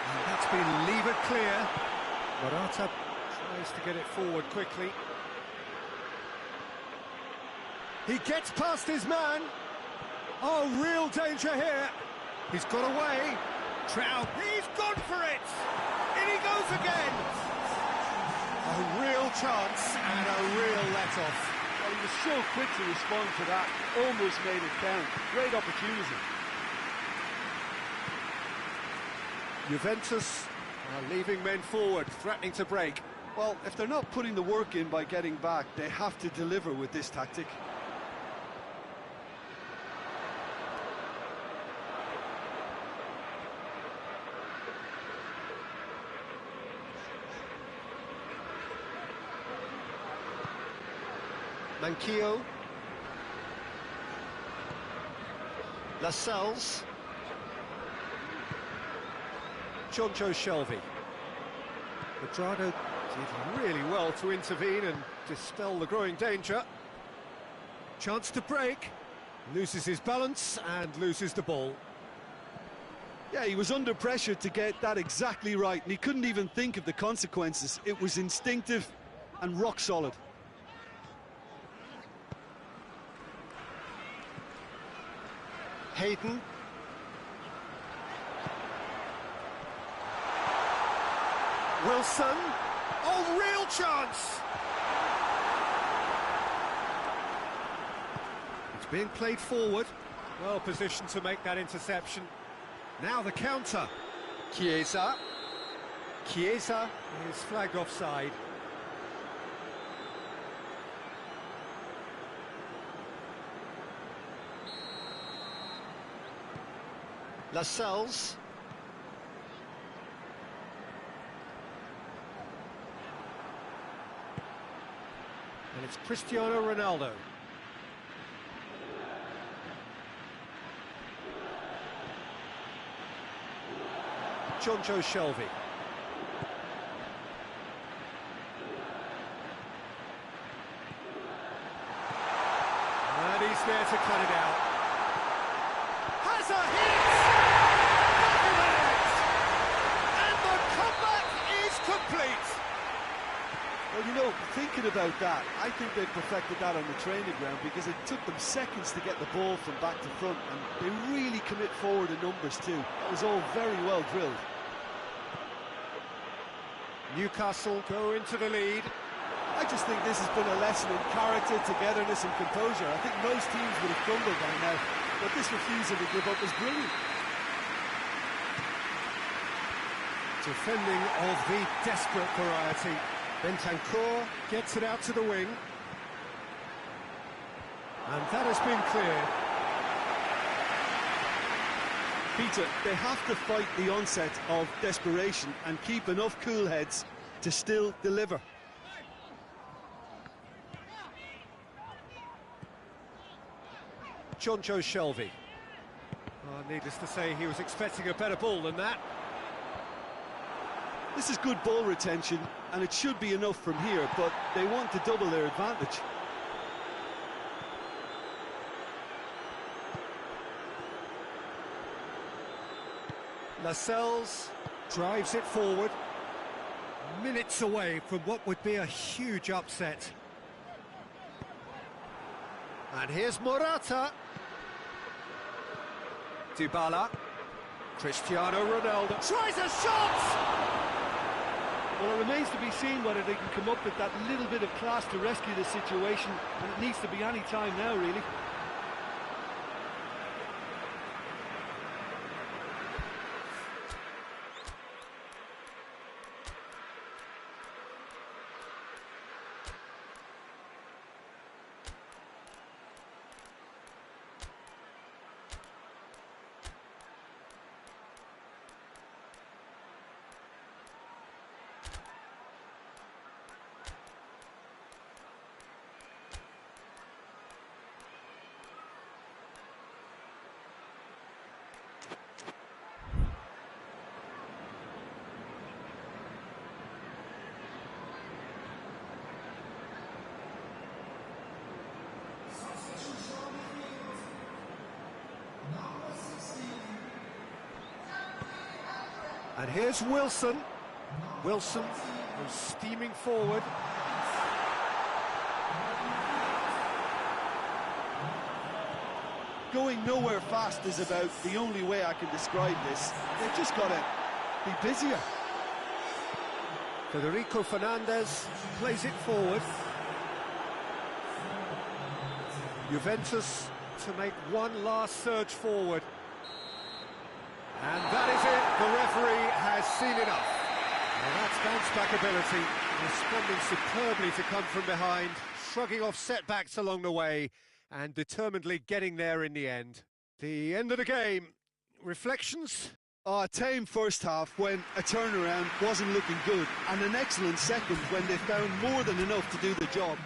And that's been levered clear. Morata tries to get it forward quickly. He gets past his man. Oh, real danger here. He's got away. Trout, he's gone for it! In he goes again! A real chance and a real let-off. Well, he was so quick to respond to that, almost made it count. Great opportunity. Juventus are leaving men forward, threatening to break. Well, if they're not putting the work in by getting back, they have to deliver with this tactic. Manquillo. Lascelles. Shelvey. Quadrado did really well to intervene and dispel the growing danger. Chance to break. Loses his balance and loses the ball. Yeah, he was under pressure to get that exactly right, and he couldn't even think of the consequences. It was instinctive and rock solid. Hayden. Wilson. Oh, real chance! It's Being played forward. Well positioned to make that interception. Now the counter. Chiesa. Chiesa is flagged offside. Lascelles. And it's Cristiano Ronaldo. Jonjo Shelvey. And he's there to cut it out. Has a hit! Back of the net! And the comeback is complete! Well, you know, thinking about that, I think they perfected that on the training ground because it took them seconds to get the ball from back to front, and they really commit forward in numbers too. It was all very well drilled. Newcastle go into the lead. I just think this has been a lesson in character, togetherness and composure. I think most teams would have crumbled by now, but this refusal to give up was brilliant. Defending of the desperate variety. Bentancur gets it out to the wing. And that has been cleared. Peter, they have to fight the onset of desperation and keep enough cool heads to still deliver. Jonjo Shelvey. Needless to say, he was expecting a better ball than that. This is good ball retention, and it should be enough from here, but they want to double their advantage. Lascelles drives it forward. Minutes away from what would be a huge upset. And here's Morata. Dybala. Cristiano Ronaldo tries a shot! Well, it remains to be seen whether they can come up with that little bit of class to rescue the situation, and it needs to be any time now, really. And here's Wilson. Wilson was steaming forward. Going nowhere fast is about the only way I can describe this. They've just got to be busier. Federico Fernandez plays it forward. Juventus to make one last surge forward. And that is it. The referee has seen enough. Well, that's bounce-back ability, responding superbly to come from behind, shrugging off setbacks along the way, and determinedly getting there in the end. The end of the game. Reflections? A tame first half when a turnaround wasn't looking good, and an excellent second when they found more than enough to do the job.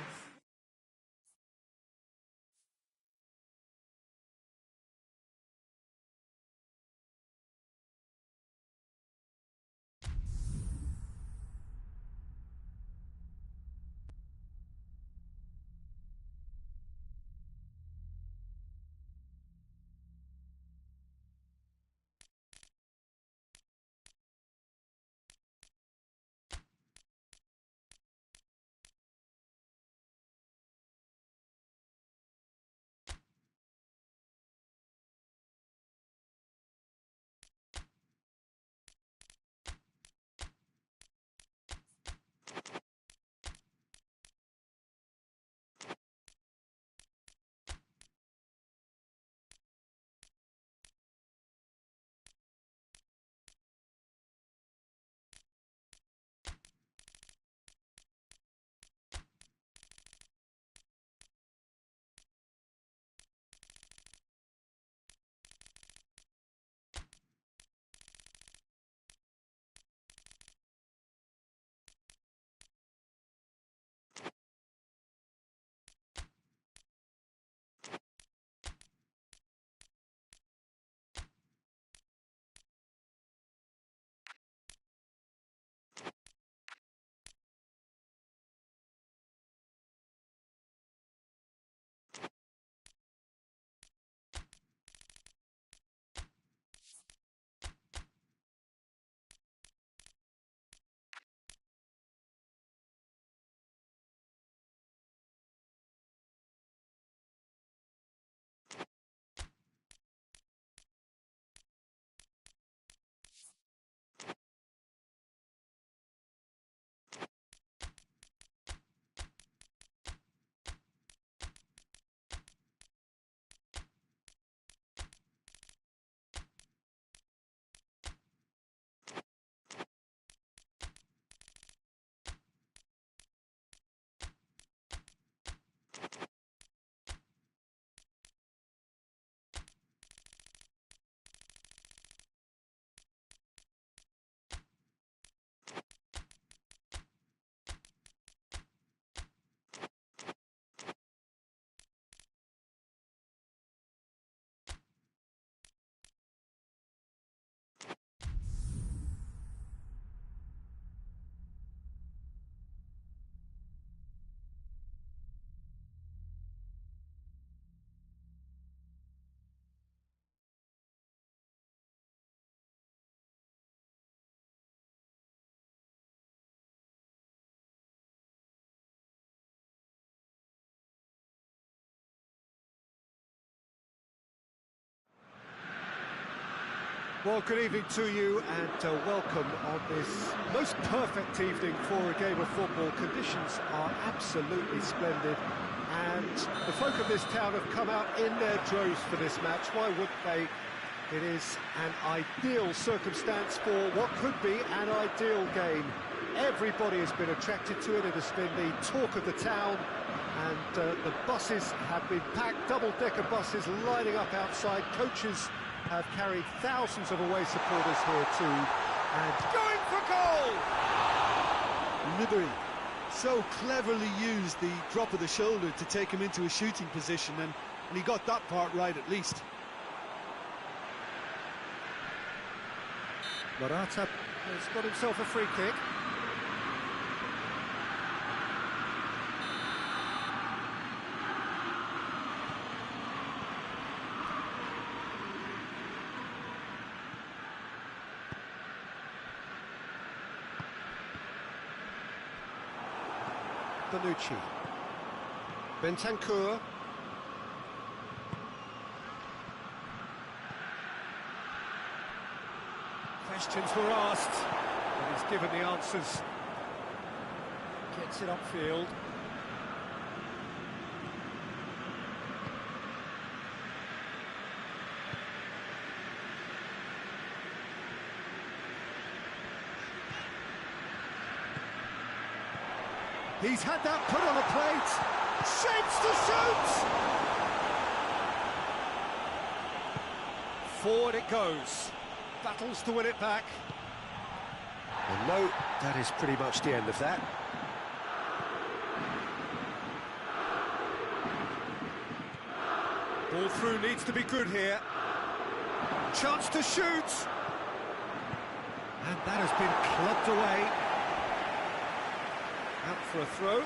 Well, good evening to you and welcome on this most perfect evening for a game of football. Conditions are absolutely splendid and the folk of this town have come out in their droves for this match. Why wouldn't they? It is an ideal circumstance for what could be an ideal game. Everybody has been attracted to it. It has been the talk of the town, and the buses have been packed, double-decker buses lining up outside. Coaches have carried thousands of away supporters here too, and going for goal! Ribery so cleverly used the drop of the shoulder to take him into a shooting position, and he got that part right at least. Morata has got himself a free kick. Bonucci. Bentancur. Questions were asked, and he's given the answers. Gets it upfield. He's had that put on a plate. Shapes to shoot! Forward it goes. Battles to win it back. And no, that is pretty much the end of that. Ball through needs to be good here. Chance to shoot! And that has been clubbed away. Out for a throw.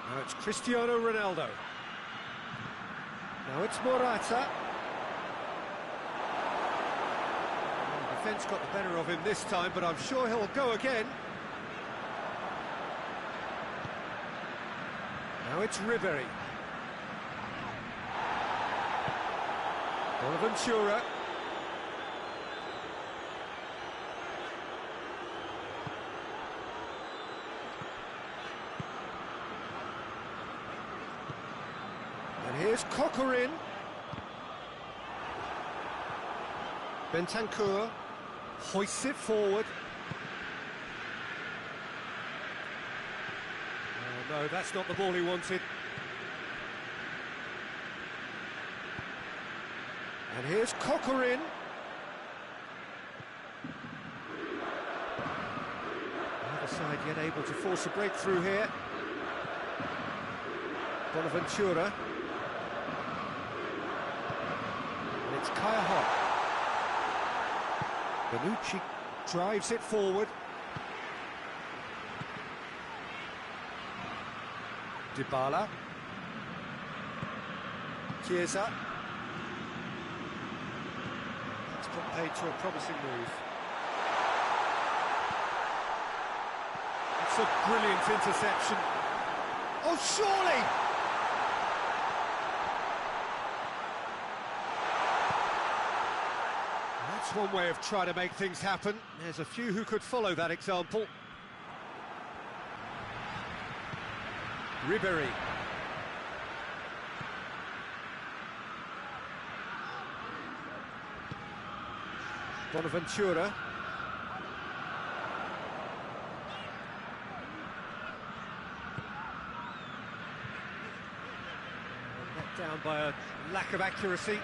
Now it's Cristiano Ronaldo. Now it's Morata. The defence got the better of him this time, but I'm sure he'll go again. Now it's Ribery. Bonaventura. And here's Coquelin. Bentancur hoists it forward. Oh no, that's not the ball he wanted. And here's Coquelin. Either side yet able to force a breakthrough here. Bonaventura. And it's Kaya. Bonucci drives it forward. Dybala. Chiesa. Got paid to a promising move. It's a brilliant interception. Oh, surely! That's one way of trying to make things happen. There's a few who could follow that example. Ribery. Bonaventura. Knocked down by a lack of accuracy.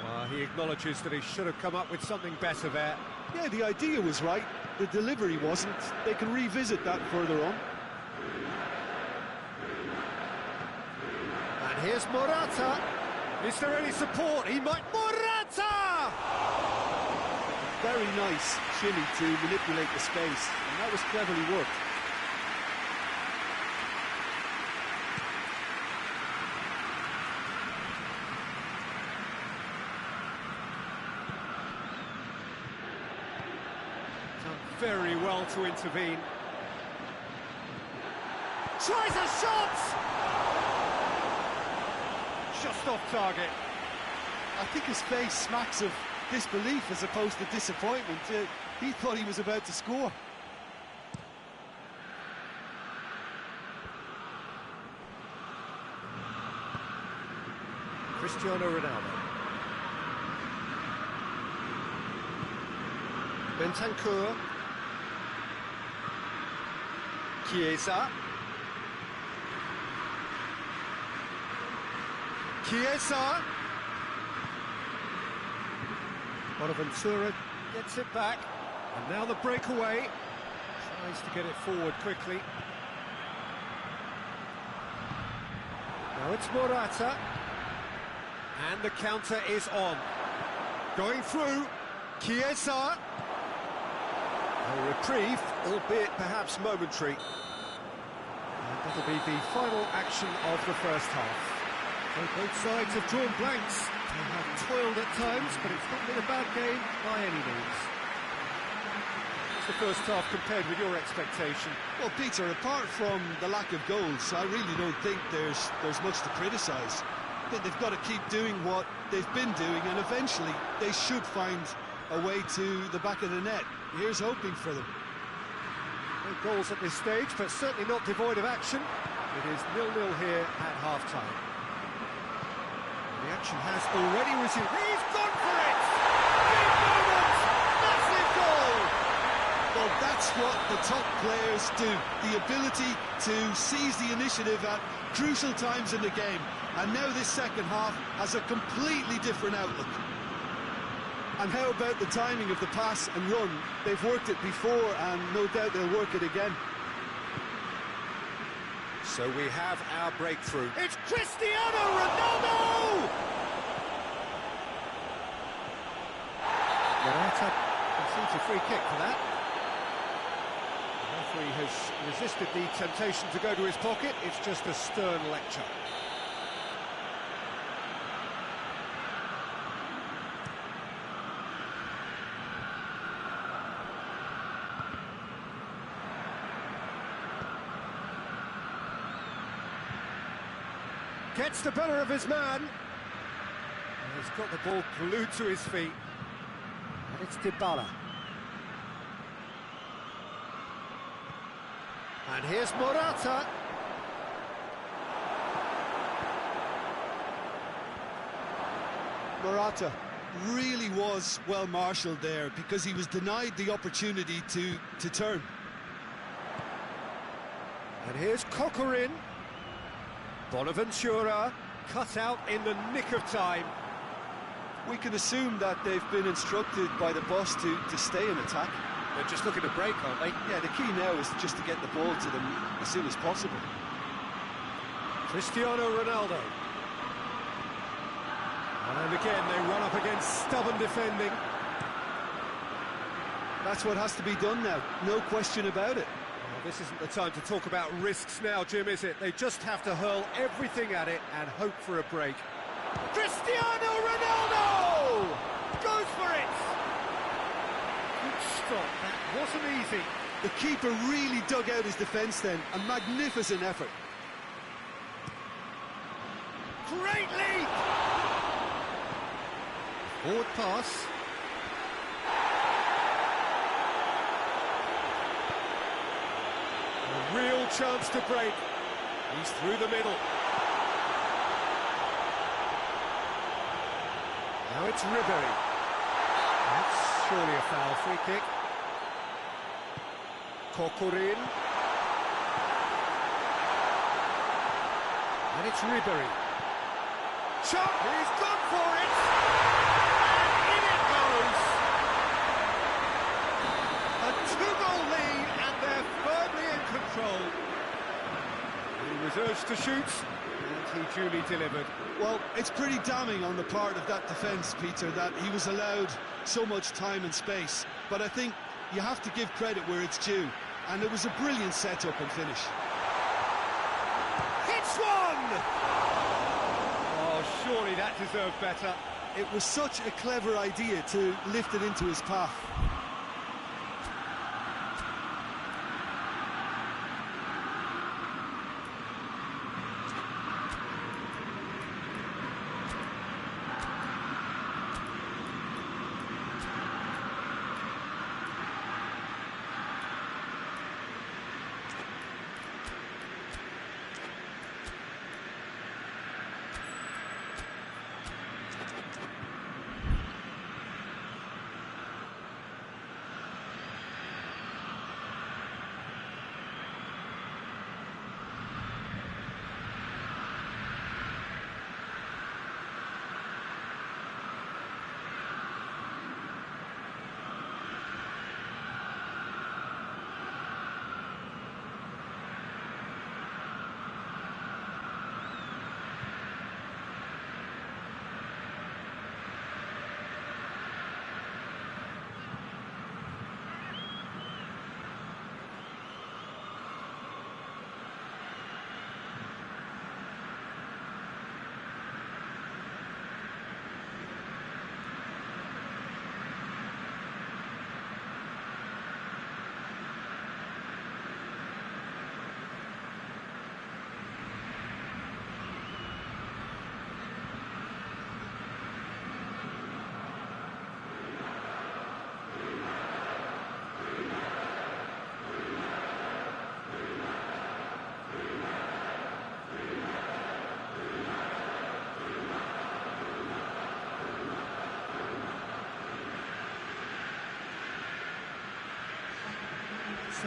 Well, he acknowledges that he should have come up with something better there. Yeah, the idea was right, the delivery wasn't. They can revisit that further on. And here's Morata. Is there any support? He might... Morata! Very nice shimmy to manipulate the space, and that was cleverly worked. Done very well to intervene. Tries a shot! Just off target. I think his face smacks of disbelief as opposed to disappointment. He thought he was about to score. Cristiano Ronaldo. Bentancur. Chiesa. Chiesa. Bonaventura gets it back, and now the breakaway. Tries to get it forward quickly. Now it's Morata. And the counter is on. Going through. Chiesa. A reprieve, albeit perhaps momentary. And that'll be the final action of the first half. So both sides have drawn blanks. They have toiled at times, but it's not been a bad game by any means. What's the first half compared with your expectation? Well, Peter, apart from the lack of goals, I really don't think there's much to criticise. I think they've got to keep doing what they've been doing, and eventually they should find a way to the back of the net. Here's hoping for them. No goals at this stage, but certainly not devoid of action. It is 0-0 here at half-time. The action has already resumed. He's gone for it! Big moment! Massive goal! Well, that's what the top players do. The ability to seize the initiative at crucial times in the game. And now this second half has a completely different outlook. And how about the timing of the pass and run? They've worked it before, and no doubt they'll work it again. So we have our breakthrough. It's Cristiano Ronaldo! Morata concedes a free kick for that. The referee has resisted the temptation to go to his pocket. It's just a stern lecture. Gets the better of his man. And he's got the ball glued to his feet. And it's Dybala. And here's Morata. Morata really was well marshalled there because he was denied the opportunity to turn. And here's Coquelin. Bonaventura cut out in the nick of time. We can assume that they've been instructed by the boss to stay in attack. They're just looking to break, aren't they? Yeah, the key now is just to get the ball to them as soon as possible. Cristiano Ronaldo. And again, they run up against stubborn defending. That's what has to be done now, no question about it. Well, this isn't the time to talk about risks now, Jim, is it? They just have to hurl everything at it and hope for a break. Cristiano Ronaldo goes for it. Good stop. That wasn't easy. The keeper really dug out his defence then. A magnificent effort. Great lead. Forward pass. A real chance to break. He's through the middle. Now it's Ribery. That's surely a foul. Free kick. Coquelin. And it's Ribery. Shot! He's gone for it! And in it goes! A two-goal lead, and they're firmly in control. He was urged to shoot, and he duly delivered. Well, it's pretty damning on the part of that defence, Peter, that he was allowed so much time and space. But I think you have to give credit where it's due, and it was a brilliant setup and finish. Hits one! Oh, surely that deserved better. It was such a clever idea to lift it into his path.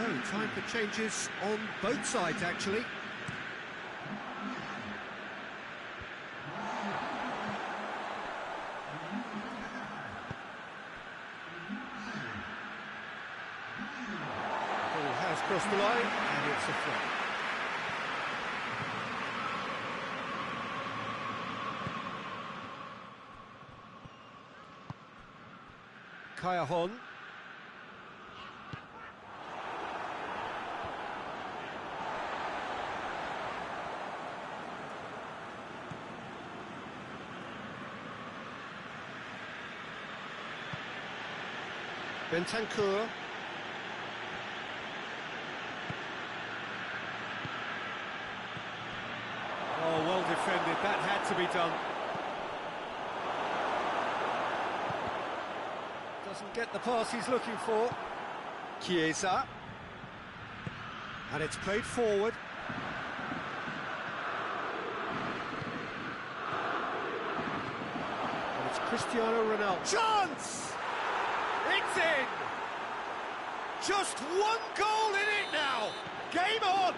So, time for changes on both sides, actually. Ball has crossed the line, and it's a throw. Kaya-hon. Bentancur. Oh, well defended. That had to be done. Doesn't get the pass he's looking for. Chiesa. And it's played forward. And it's Cristiano Ronaldo. Chance! It's in! Just one goal in it now! Game on!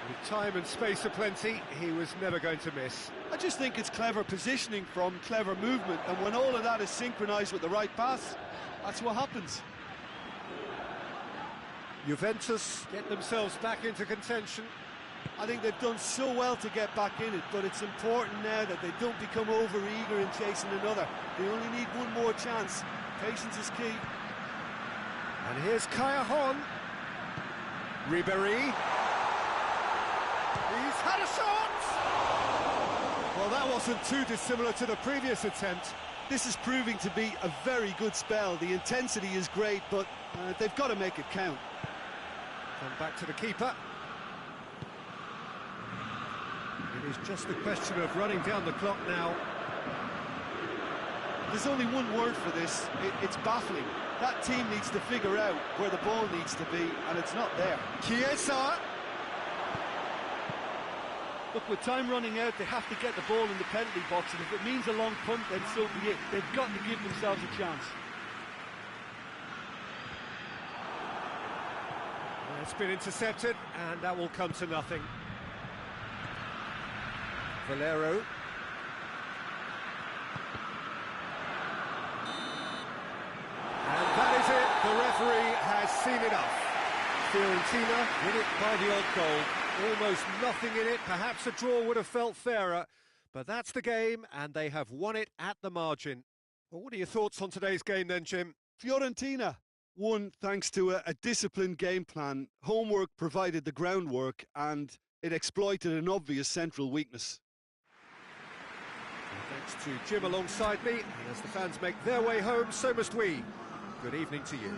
With time and space aplenty, he was never going to miss. I just think it's clever positioning from clever movement, and when all of that is synchronised with the right pass, that's what happens. Juventus get themselves back into contention. I think they've done so well to get back in it, but it's important now that they don't become over-eager in chasing another. They only need one more chance. Patience is key. And here's Kaya-hon. Ribéry. He's had a shot! Well, that wasn't too dissimilar to the previous attempt. This is proving to be a very good spell. The intensity is great, but they've got to make it count. Come back to the keeper. It is just a question of running down the clock now. There's only one word for this. It's baffling. That team needs to figure out where the ball needs to be, and it's not there. Chiesa. Look, with time running out, they have to get the ball in the penalty box, and if it means a long punt, then so be it. They've got to give themselves a chance. Well, it's been intercepted, and that will come to nothing. Valero. And that is it. The referee has seen enough. Fiorentina win it by the odd goal. Almost nothing in it. Perhaps a draw would have felt fairer. But that's the game, and they have won it at the margin. Well, what are your thoughts on today's game then, Jim? Fiorentina won thanks to a disciplined game plan. Homework provided the groundwork, and it exploited an obvious central weakness. Thanks to Jim alongside me, and as the fans make their way home, so must we. Good evening to you.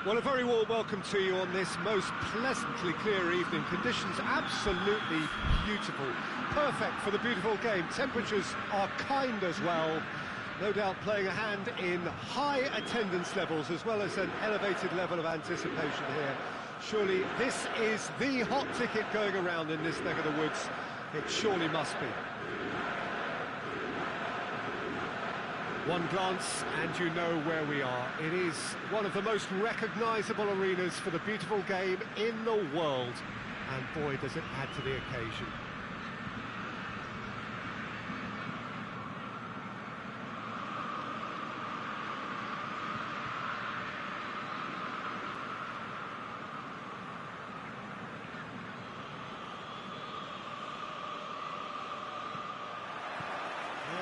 Well, a very warm welcome to you on this most pleasantly clear evening. Conditions absolutely beautiful, perfect for the beautiful game. Temperatures are kind as well, no doubt playing a hand in high attendance levels as well as an elevated level of anticipation here. Surely this is the hot ticket going around in this neck of the woods. It surely must be. One glance and you know where we are. It is one of the most recognisable arenas for the beautiful game in the world. And boy, does it add to the occasion.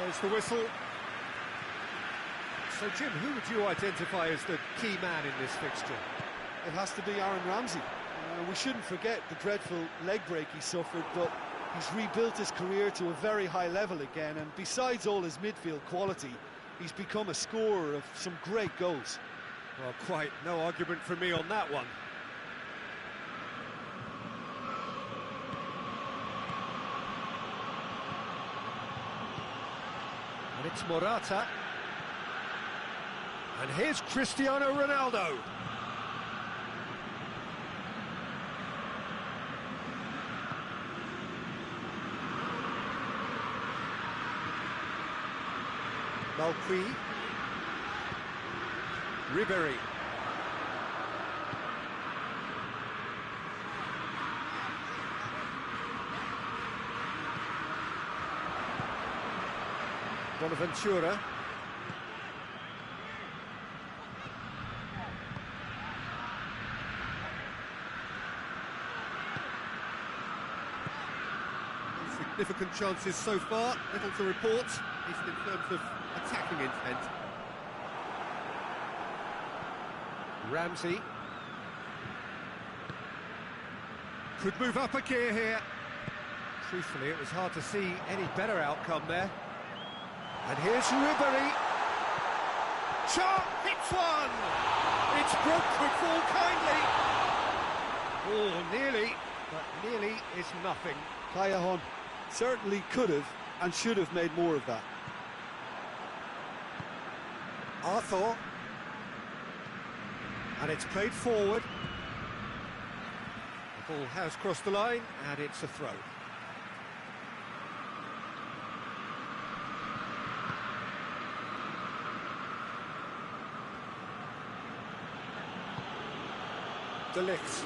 There's the whistle. So, Jim, who would you identify as the key man in this fixture? It has to be Aaron Ramsey. We shouldn't forget the dreadful leg break he suffered, but he's rebuilt his career to a very high level again, and besides all his midfield quality, he's become a scorer of some great goals. Well, quite no argument from me on that one. And it's Morata. And here's Cristiano Ronaldo. Malqui. Ribéry. Bonaventura. Significant chances so far, little to report, at least in terms of attacking intent. Ramsey. Could move up a gear here. Truthfully, it was hard to see any better outcome there. And here's Ribéry. Shot! Hits one! It's broke could fall kindly. Oh, nearly, but nearly is nothing. Callejon certainly could have and should have made more of that. Arthur. And it's played forward. The ball has crossed the line, and it's a throw. De Ligt.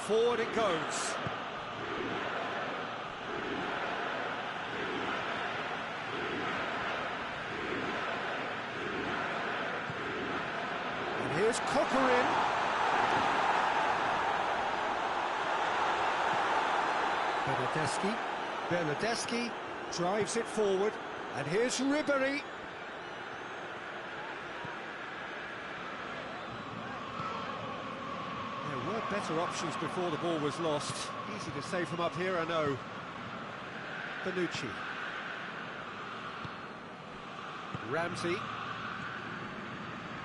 Forward it goes. And here's Coquelin. Bernardeschi drives it forward. And here's Ribéry. There were better options before the ball was lost. Easy to say from up here, I know. Bonucci. Ramsey.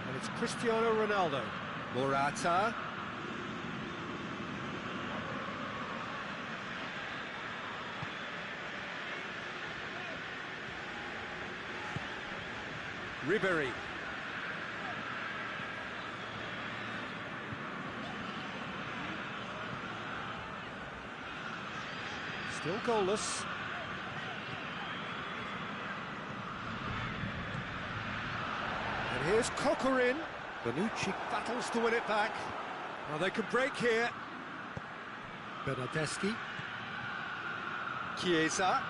And it's Cristiano Ronaldo. Morata. Ribéry. Still goalless. And here's Coquelin. Bonucci battles to win it back. Well, they can break here. Bernardeschi. Chiesa.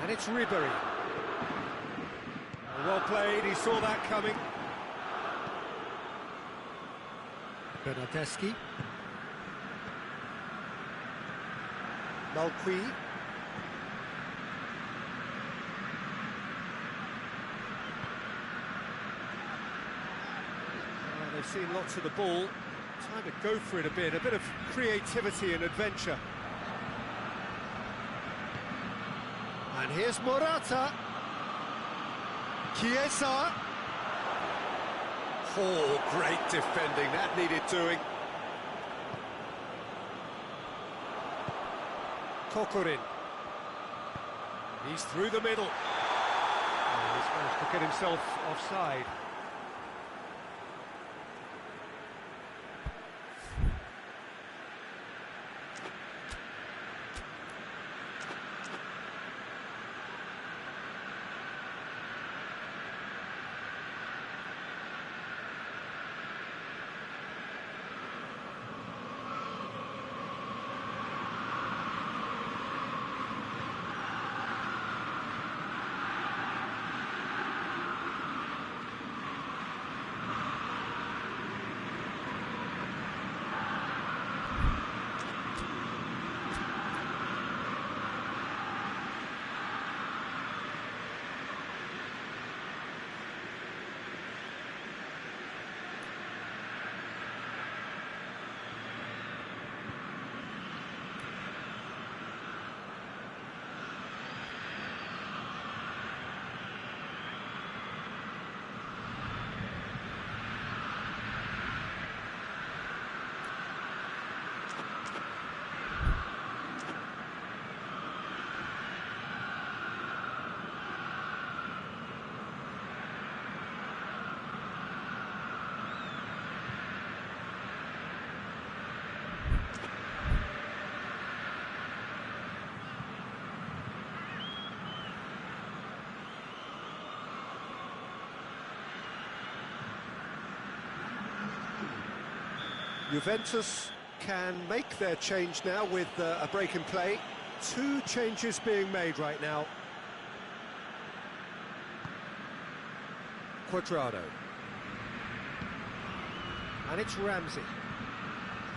And it's Ribéry. Well played, he saw that coming. Bernardeschi. Malqui. They've seen lots of the ball. Time to go for it a bit of creativity and adventure. And here's Morata. Chiesa. Oh, great defending, that needed doing. Kokorin. He's through the middle. Oh, he's managed to get himself offside. Juventus can make their change now with a break in play. 2 changes being made right now. Cuadrado. And it's Ramsey.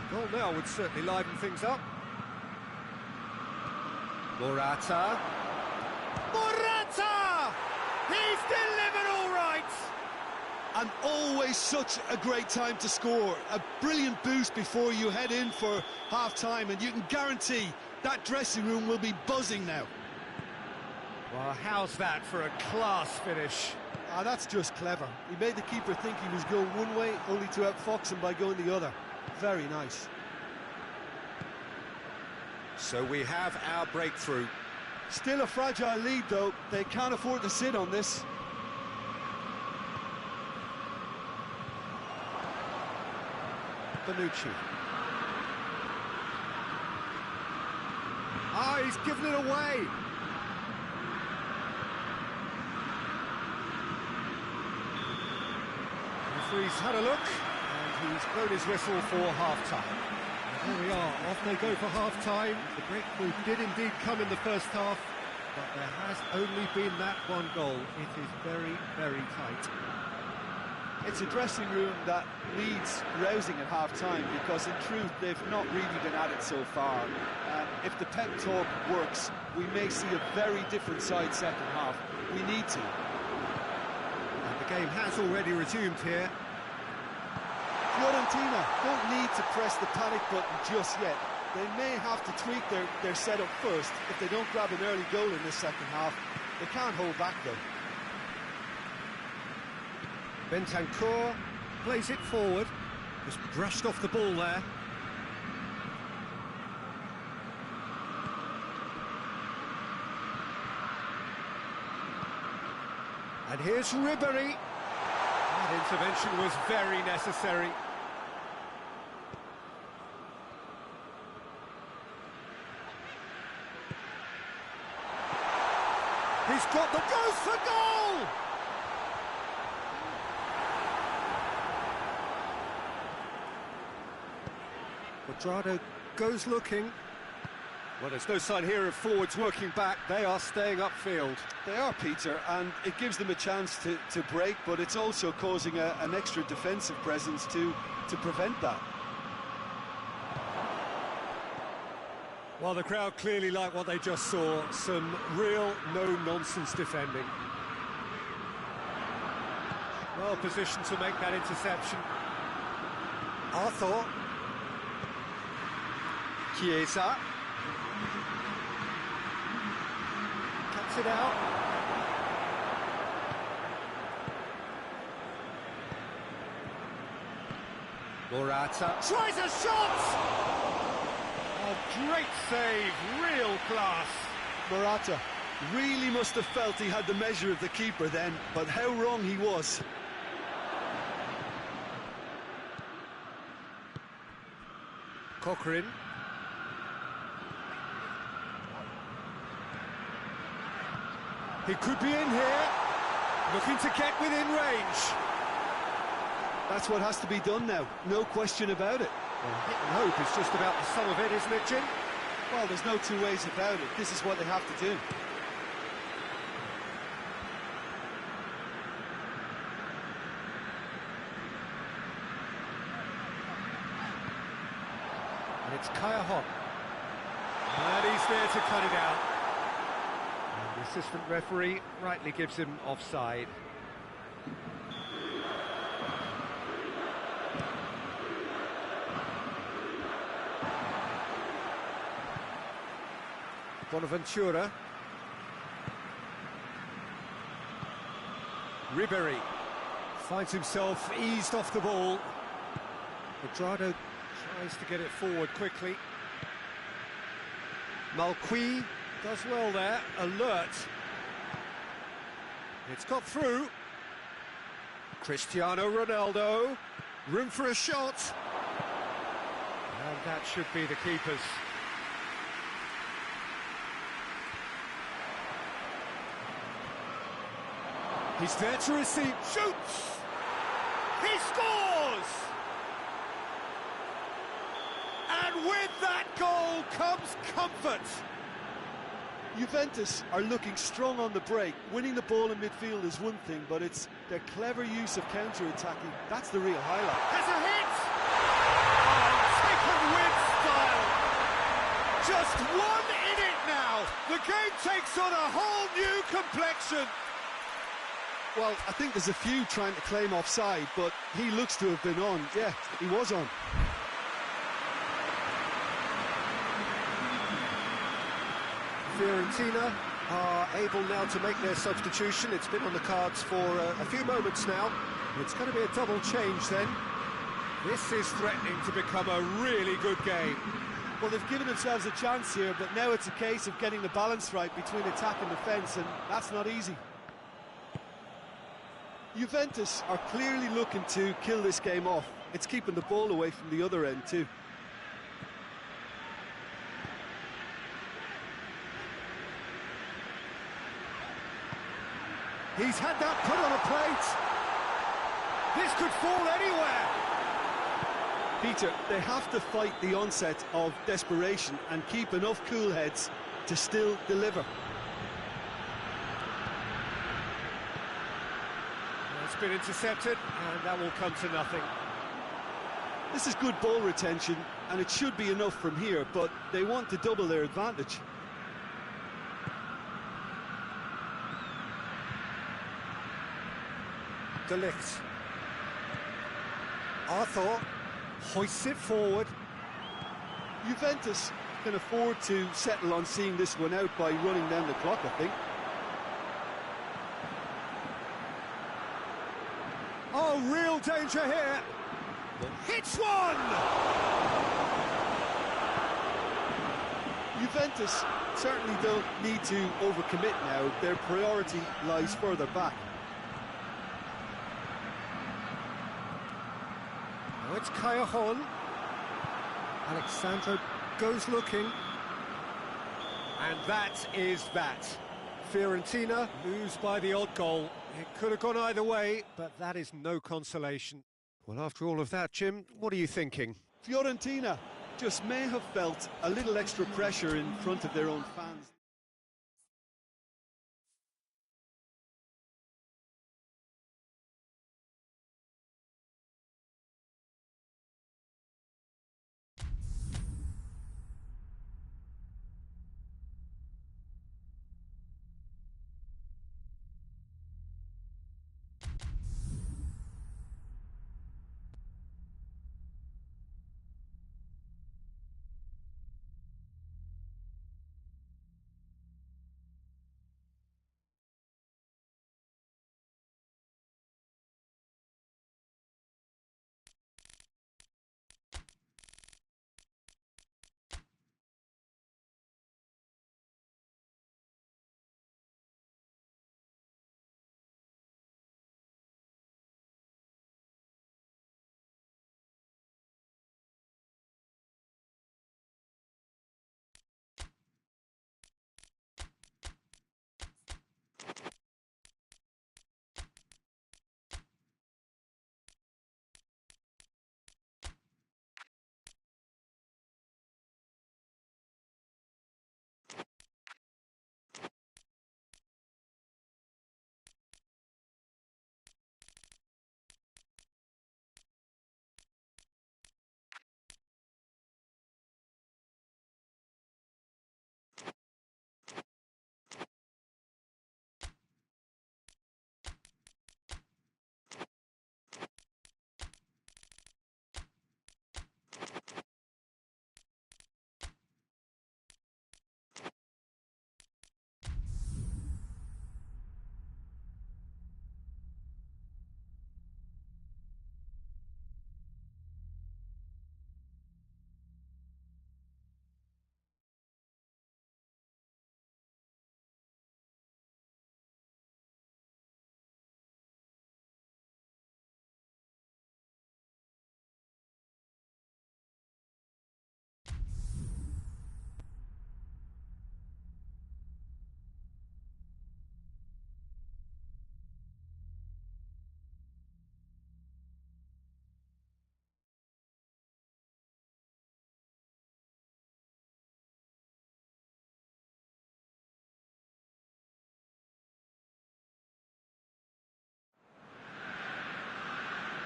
Goal now would certainly liven things up. Morata. Morata! He's delivered all right! And always such a great time to score. A brilliant boost before you head in for half-time, and you can guarantee that dressing room will be buzzing now. Well, how's that for a class finish? Ah, that's just clever. He made the keeper think he was going one way, only to outfox him by going the other. Very nice. So we have our breakthrough. Still a fragile lead, though. They can't afford to sit on this. Bonucci. Ah, he's given it away. The referee's had a look, and he's blown his whistle for half-time. Here we are, off they go for half-time. The breakthrough did indeed come in the first half, but there has only been that one goal. It is very, very tight. It's a dressing room that needs rousing at half-time, because in truth they've not really been at it so far. If the pep talk works, we may see a very different side second half. We need to. And the game has already resumed here. Fiorentina don't need to press the panic button just yet. They may have to tweak their setup first if they don't grab an early goal in this second half. They can't hold back though. Bentancur plays it forward, just brushed off the ball there. And here's Ribery. That intervention was very necessary. He's got the goes for goal! Cuadrado goes looking. Well, there's no sign here of forwards working back. They are staying upfield. They are, Peter, and it gives them a chance to break, but it's also causing an extra defensive presence to prevent that. Well, the crowd clearly like what they just saw. Some real no-nonsense defending. Well positioned to make that interception. Arthur. Chiesa. Cut cuts it out. Morata tries a shot! Oh, great save, real class. Morata really must have felt he had the measure of the keeper then, but how wrong he was. Cochrane. He could be in here, looking to get within range. That's what has to be done now, no question about it. Well, hit and hope is just about the sum of it, isn't it, Jim? Well, there's no two ways about it. This is what they have to do. And it's Kaya Hon. And he's there to cut it out. And the assistant referee rightly gives him offside. Bonaventura. Ribéry finds himself eased off the ball. Quadrado tries to get it forward quickly. Malqui does well there, alert. It's got through. Cristiano Ronaldo, room for a shot. And that should be the keeper's. He's there to receive, shoots! He scores! And with that goal comes comfort. Juventus are looking strong on the break. Winning the ball in midfield is one thing, but it's their clever use of counter-attacking. That's the real highlight. Has a hit! Oh, chicken win style! Just one in it now! The game takes on a whole new complexion! Well, I think there's a few trying to claim offside, but he looks to have been on. Yeah, he was on. Fiorentina are able now to make their substitution. It's been on the cards for a few moments now. It's going to be a double change then. This is threatening to become a really good game. Well, they've given themselves a chance here, but now it's a case of getting the balance right between attack and defence, and that's not easy. Juventus are clearly looking to kill this game off. It's keeping the ball away from the other end too. He's had that put on a plate. This could fall anywhere. Peter, they have to fight the onset of desperation and keep enough cool heads to still deliver. It's been intercepted, and that will come to nothing. This is good ball retention, and it should be enough from here, but they want to double their advantage. De Ligt. Arthur hoists it forward. Juventus can afford to settle on seeing this one out by running down the clock, I think. Oh, real danger here. Hits one! Juventus certainly don't need to overcommit now. Their priority lies further back. Now it's Kaya Hon. Alexandro goes looking. And that is that. Fiorentina lose by the odd goal. It could have gone either way, but that is no consolation. Well, after all of that, Jim, what are you thinking? Fiorentina just may have felt a little extra pressure in front of their own fans.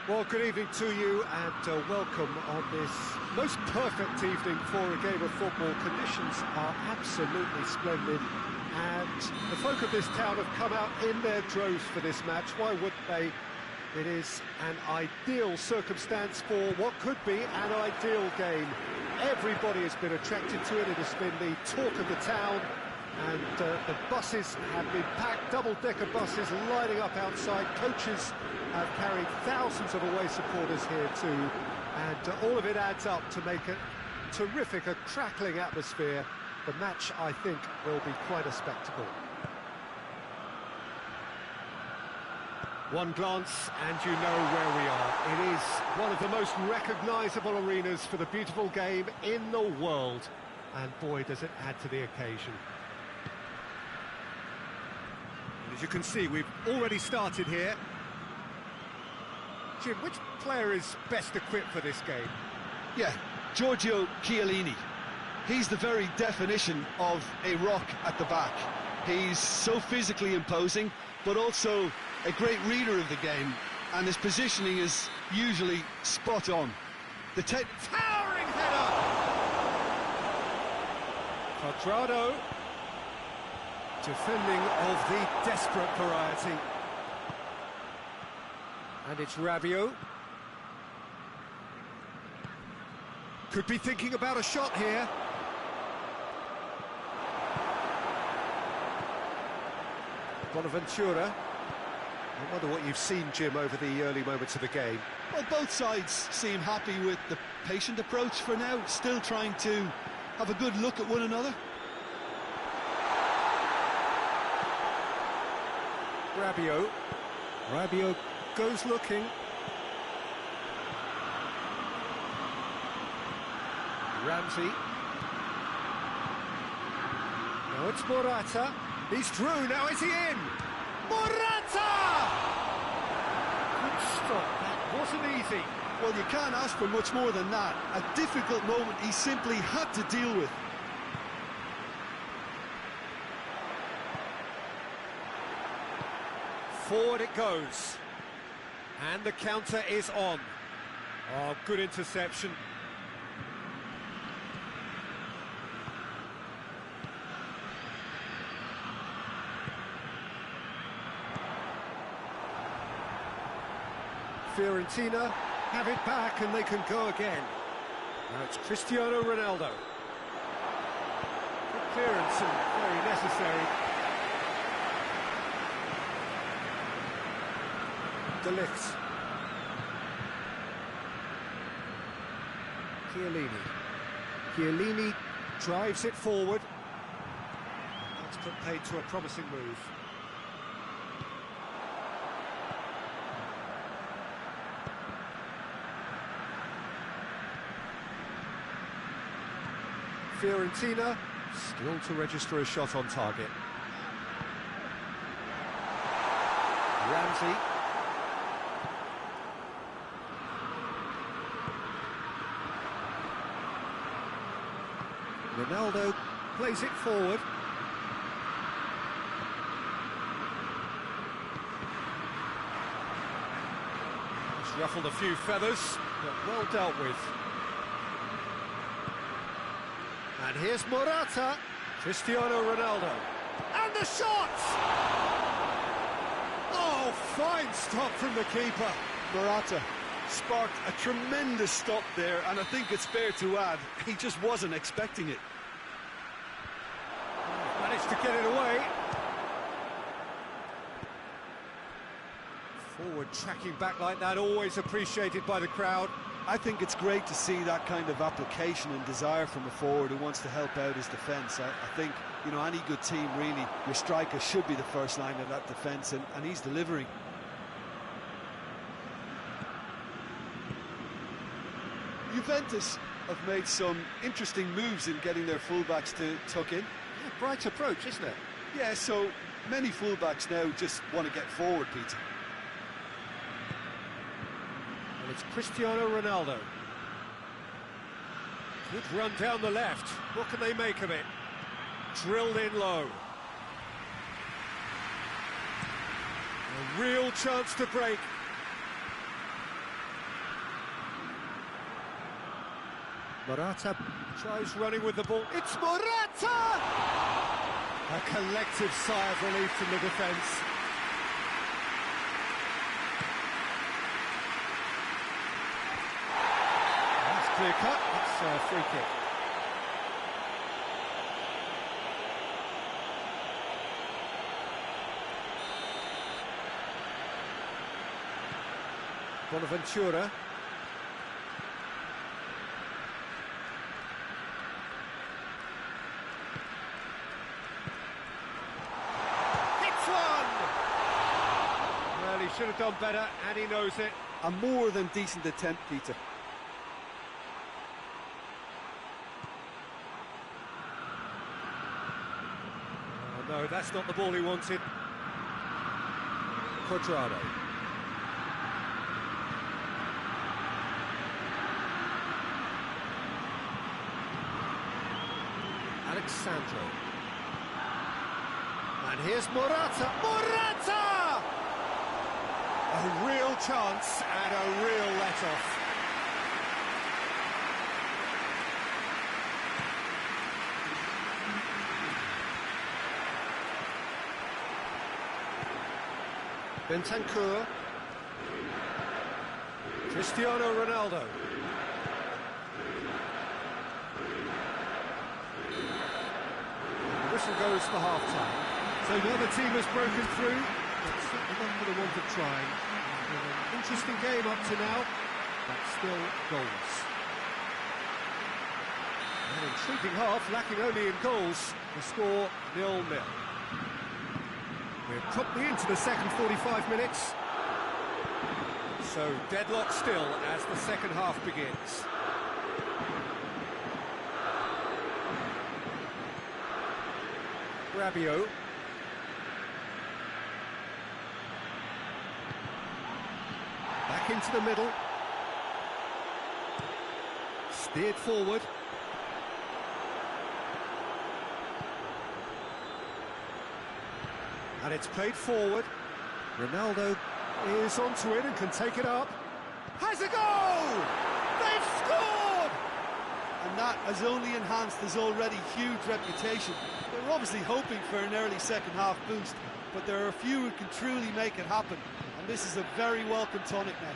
Well, good evening to you and welcome on this most perfect evening for a game of football. Conditions are absolutely splendid and the folk of this town have come out in their droves for this match. Why wouldn't they? It is an ideal circumstance for what could be an ideal game. Everybody has been attracted to it. It has been the talk of the town. And the buses have been packed, double-decker buses lining up outside. Coaches have carried thousands of away supporters here too. And all of it adds up to make a terrific, a crackling atmosphere. The match, I think, will be quite a spectacle. One glance and you know where we are. It is one of the most recognisable arenas for the beautiful game in the world. And boy, does it add to the occasion. As you can see, we've already started here. Jim, which player is best equipped for this game? Yeah, Giorgio Chiellini. He's the very definition of a rock at the back. He's so physically imposing, but also a great reader of the game, and his positioning is usually spot on. The towering header! Quadrado. Defending of the desperate variety. And it's Rabiot. Could be thinking about a shot here. Bonaventura. I wonder what you've seen, Jim, over the early moments of the game. Well, both sides seem happy with the patient approach for now, still trying to have a good look at one another. Rabiot goes looking. Ramsey. Now it's Morata. He's through, now is he in? Morata! Good stop, that wasn't easy. Well, you can't ask for much more than that. A difficult moment he simply had to deal with. Forward it goes, and the counter is on. Oh, good interception. Fiorentina have it back and they can go again. Now it's Cristiano Ronaldo. Good clearance and very necessary. De Ligt. Chiellini drives it forward. That's put paid to a promising move. Fiorentina still to register a shot on target. Ramsey. Ronaldo plays it forward. It's ruffled a few feathers, but well dealt with. And here's Morata, Cristiano Ronaldo. And the shot! Oh, fine stop from the keeper. Morata sparked a tremendous stop there, and I think it's fair to add, he just wasn't expecting it. Managed to get it away. Forward tracking back like that, always appreciated by the crowd. I think it's great to see that kind of application and desire from a forward who wants to help out his defence. I think, you know, any good team, really, your striker should be the first line of that defence, and he's delivering. Juventus have made some interesting moves in getting their fullbacks to tuck in. Yeah, bright approach, isn't it? Yeah, so many fullbacks now just want to get forward, Peter. And it's Cristiano Ronaldo. Good run down the left. What can they make of it? Drilled in low. A real chance to break. Morata tries running with the ball. It's Morata! A collective sigh of relief from the defence. That's clear cut. It's a free kick. Bonaventura. Hits one! Well, he should have done better, and he knows it. A more than decent attempt, Peter. Oh, no, that's not the ball he wanted. Cuadrado. Alexandro. And here's Morata. Morata! A real chance and a real let-off. Bentancur. Cristiano Ronaldo. The whistle goes for half-time. So the other team has broken through, but certainly not for the want of trying. An interesting game up to now, but still goals. An intriguing half, lacking only in goals. The score 0-0. We're promptly into the second 45 minutes. So deadlock still as the second half begins. Rabiot. Back into the middle. Steered forward. And it's played forward. Ronaldo is onto it and can take it up. Has a goal! They've scored! And that has only enhanced his already huge reputation. They're obviously hoping for an early second-half boost, but there are a few who can truly make it happen, and this is a very welcome tonic now.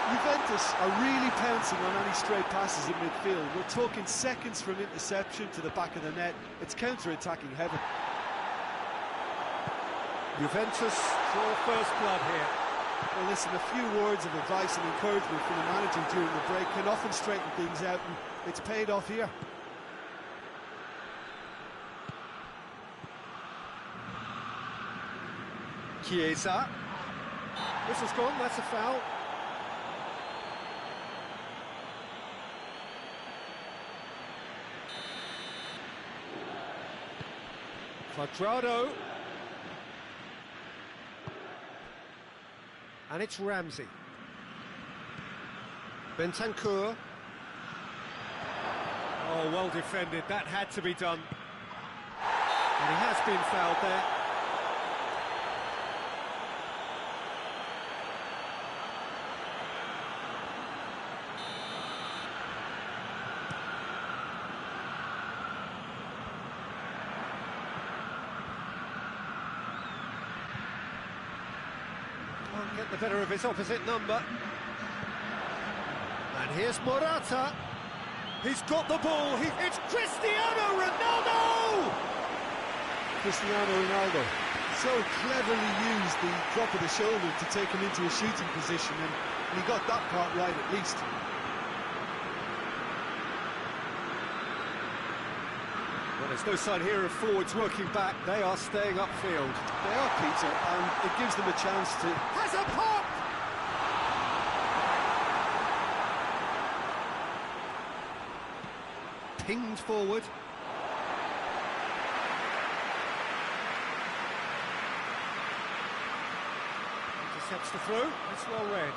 Juventus are really pouncing on any stray passes in midfield. We're talking seconds from interception to the back of the net. It's counter-attacking heaven. Juventus draw first blood here. Well, listen, a few words of advice and encouragement from the manager during the break can often straighten things out, and it's paid off here. Chiesa. Whistle's gone, that's a foul. Cuadrado. And it's Ramsey. Bentancur. Oh, well defended. That had to be done. And he has been fouled there. Can't get the better of his opposite number. And here's Morata. He's got the ball. It's Cristiano Ronaldo! Cristiano Ronaldo so cleverly used the drop of the shoulder to take him into a shooting position, and he got that part right at least. Well, there's no sign here of forwards working back. They are staying upfield. They are, Peter, and it gives them a chance to... Has a pop! Pinged forward. Intercepts the throw. It's well read.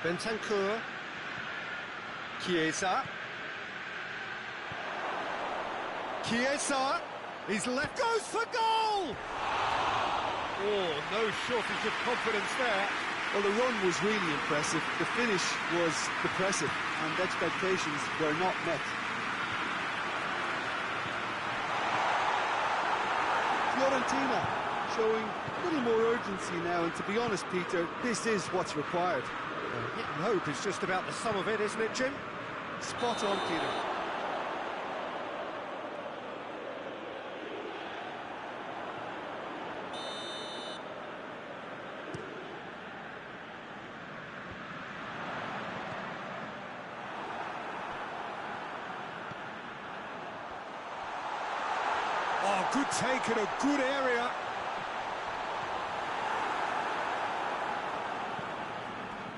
Bentancur. Chiesa. Chiesa. He's left. Goes for goal! Oh, no shortage of confidence there. Well, the run was really impressive. The finish was depressive, and expectations were not met. Fiorentina showing a little more urgency now, and to be honest, Peter, this is what's required. Hit and hope is just about the sum of it, isn't it, Jim? Spot on, Peter. Oh, good take in a good area.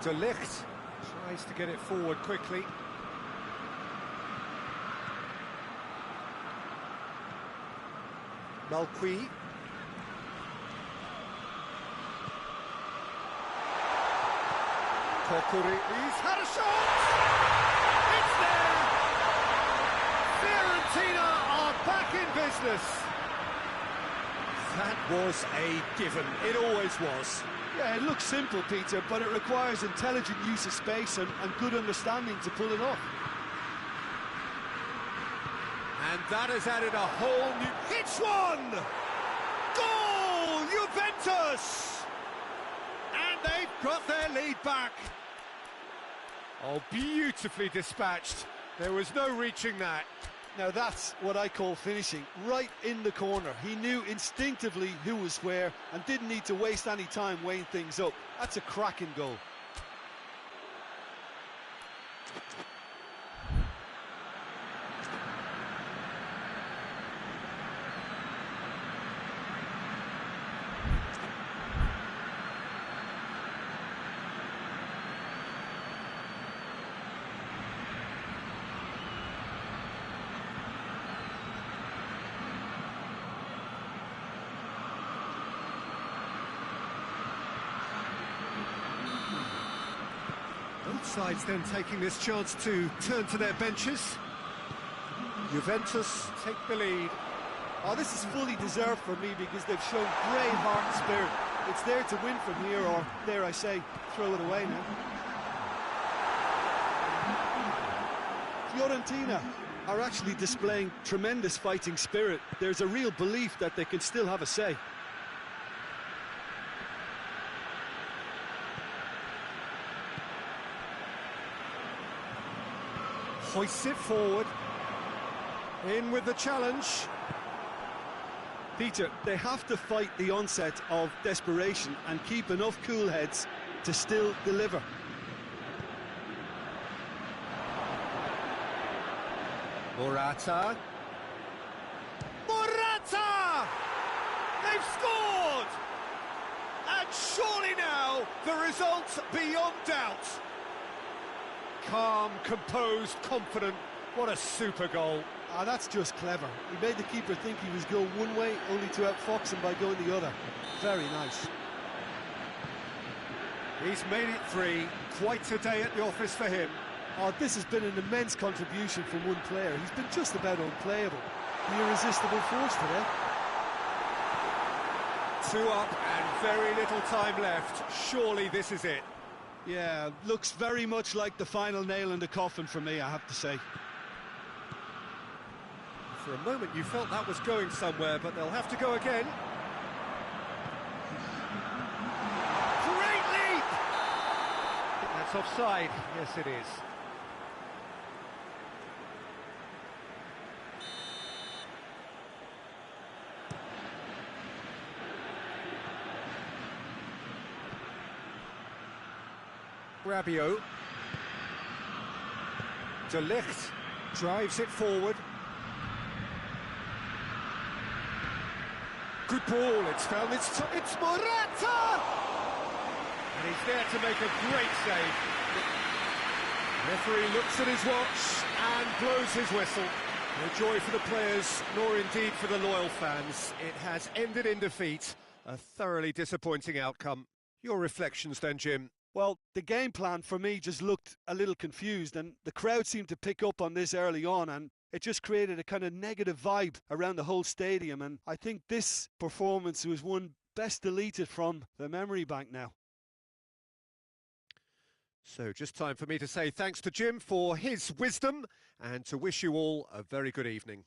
De Ligt tries to get it forward quickly. Malqui. Kokuri. He's had a shot! It's there! Fiorentina are back in business. That was a given. It always was. Yeah, it looks simple, Peter, but it requires intelligent use of space and good understanding to pull it off. And that has added a whole new... It's one! Goal! Juventus! And they've got their lead back. Oh, beautifully dispatched. There was no reaching that. Now that's what I call finishing, right in the corner. He knew instinctively who was where and didn't need to waste any time weighing things up. That's a cracking goal. Both sides then taking this chance to turn to their benches. Juventus take the lead. Oh, this is fully deserved for me because they've shown great heart and spirit. It's there to win from here, or dare I say, throw it away now. Fiorentina are actually displaying tremendous fighting spirit. There's a real belief that they can still have a say. Hoists it forward. In with the challenge. Peter, they have to fight the onset of desperation and keep enough cool heads to still deliver. Morata. Morata! They've scored! And surely now, the result's beyond doubt. Calm, composed, confident. What a super goal. Ah, that's just clever. He made the keeper think he was going one way, only to outfox him by going the other. Very nice. He's made it three. Quite a day at the office for him. Oh, this has been an immense contribution from one player. He's been just about unplayable. The irresistible force today. 2 up and very little time left. Surely this is it. Yeah, looks very much like the final nail in the coffin for me, I have to say. For a moment you felt that was going somewhere, but they'll have to go again. Great leap! I think that's offside. Yes, it is. Rabiot. De Ligt drives it forward. Good ball, it's found it's Morata! And he's there to make a great save. The referee looks at his watch and blows his whistle. No joy for the players, nor indeed for the loyal fans. It has ended in defeat. A thoroughly disappointing outcome. Your reflections then, Jim? Well, the game plan for me just looked a little confused, and the crowd seemed to pick up on this early on, and it just created a kind of negative vibe around the whole stadium, and I think this performance was one best deleted from the memory bank now. So just time for me to say thanks to Jim for his wisdom and to wish you all a very good evening.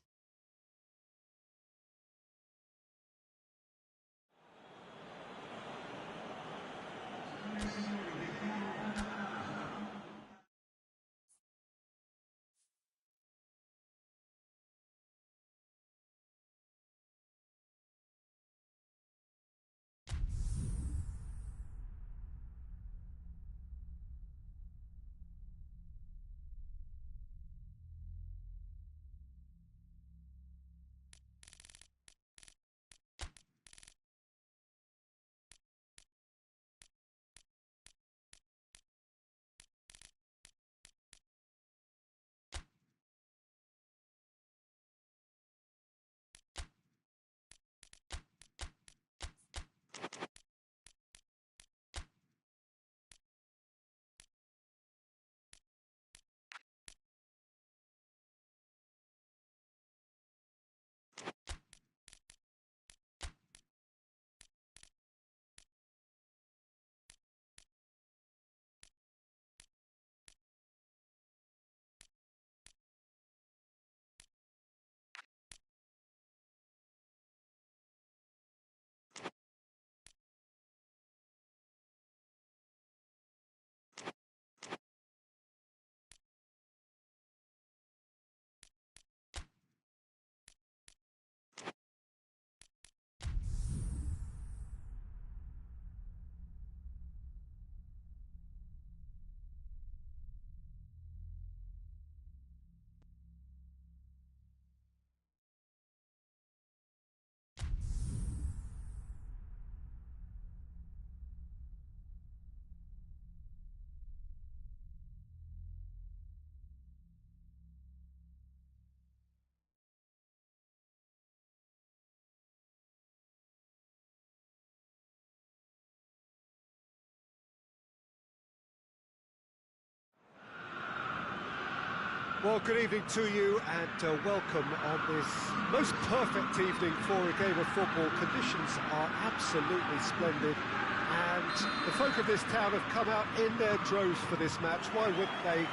Well, good evening to you and welcome on this most perfect evening for a game of football. Conditions are absolutely splendid and the folk of this town have come out in their droves for this match. Why wouldn't they?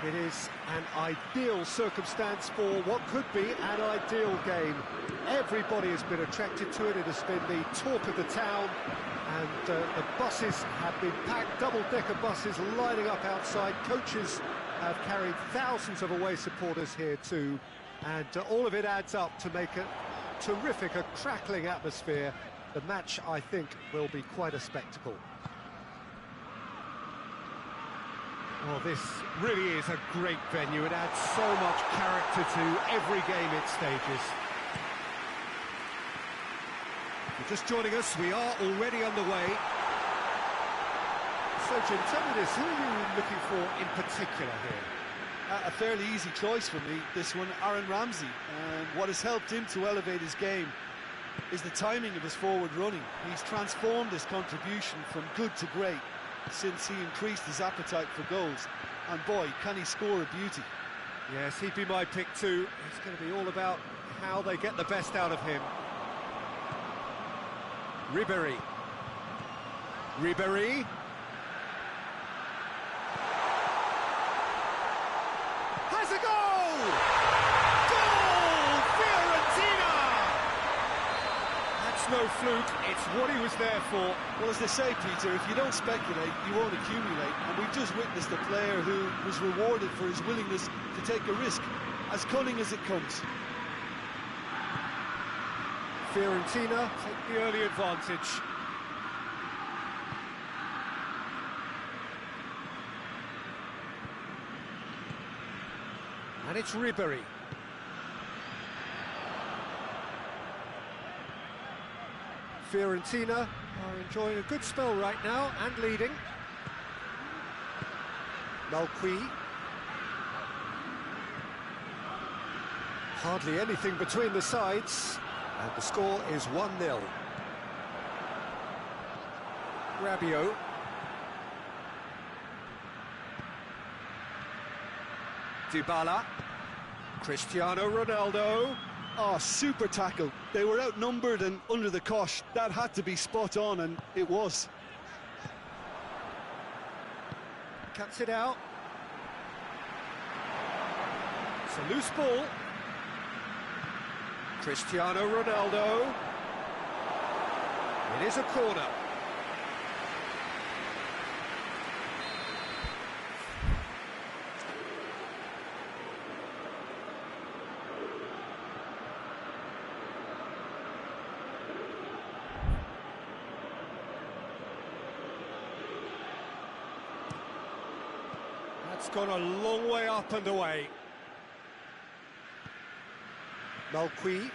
It is an ideal circumstance for what could be an ideal game. Everybody has been attracted to it. It has been the talk of the town and the buses have been packed, double-decker buses lining up outside. Coaches have carried thousands of away supporters here too, and all of it adds up to make a terrific, a crackling atmosphere. The match, I think, will be quite a spectacle. Oh, this really is a great venue. It adds so much character to every game it stages. If you're just joining us, we are already underway. So, Jim, tell me this, who are you looking for in particular here? A fairly easy choice for me, this one, Aaron Ramsey. And what has helped him to elevate his game is the timing of his forward running. He's transformed his contribution from good to great since he increased his appetite for goals. And boy, can he score a beauty. Yes, he'd be my pick too. It's going to be all about how they get the best out of him. Ribéry. Has a goal! Goal! Fiorentina! That's no fluke, it's what he was there for. Well, as they say, Peter, if you don't speculate, you won't accumulate. And we've just witnessed a player who was rewarded for his willingness to take a risk, as cunning as it comes. Fiorentina take the early advantage. And it's Ribéry. Fiorentina are enjoying a good spell right now and leading. Malqui. Hardly anything between the sides. And the score is 1-0. Rabiot. Dybala. Cristiano Ronaldo. Oh, super tackle. They were outnumbered and under the cosh. That had to be spot on, and it was. cuts it out. It's a loose ball. Cristiano Ronaldo. It is a corner. That's gone a long way up and away. Malqui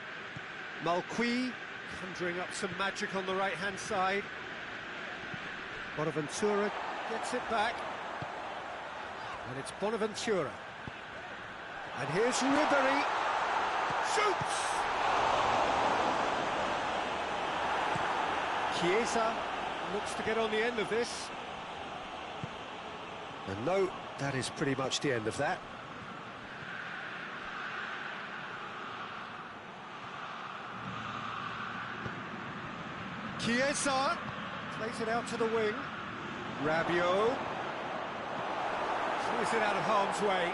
conjuring up some magic on the right-hand side. Bonaventura gets it back. And it's Bonaventura. And here's Ribéry. Shoots! Chiesa looks to get on the end of this. And no, that is pretty much the end of that. Chiesa plays it out to the wing. Rabiot plays it out of harm's way.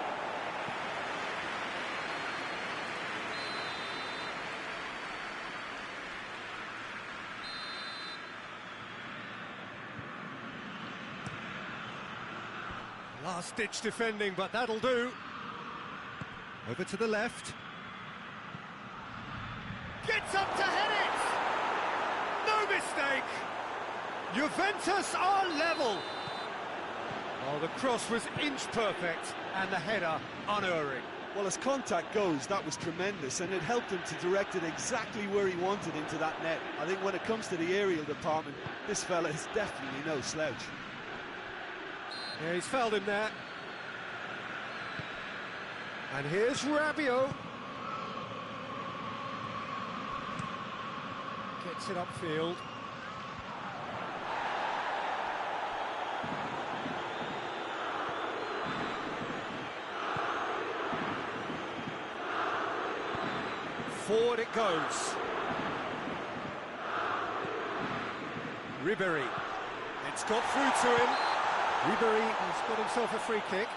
Last-ditch defending, but that'll do. Over to the left. Gets up to head it! No mistake! Juventus are level! Oh, the cross was inch perfect, and the header unerring. Well, as contact goes, that was tremendous, and it helped him to direct it exactly where he wanted into that net. I think when it comes to the aerial department, this fella is definitely no slouch. Yeah, he's fouled him there. And here's Rabiot. Gets it upfield. Forward it goes. Ribéry. It's got through to him. Ribéry has got himself a free kick.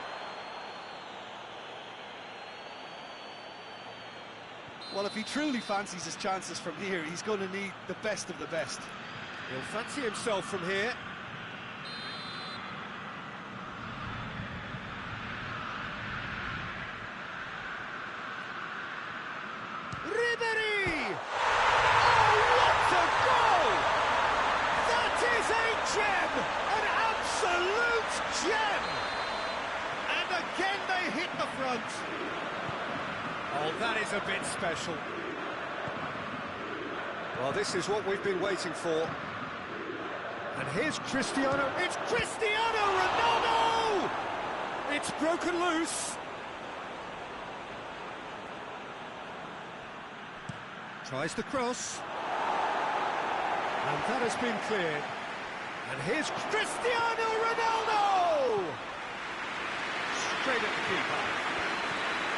Well, if he truly fancies his chances from here, he's going to need the best of the best. He'll fancy himself from here. Ribéry! Oh, what a goal! That is a gem! An absolute gem! And again they hit the front. Oh, that is a bit special. Well, this is what we've been waiting for. And here's Cristiano. It's Cristiano Ronaldo! It's broken loose. Tries the cross. And that has been cleared. And here's Cristiano Ronaldo! Straight at the keeper.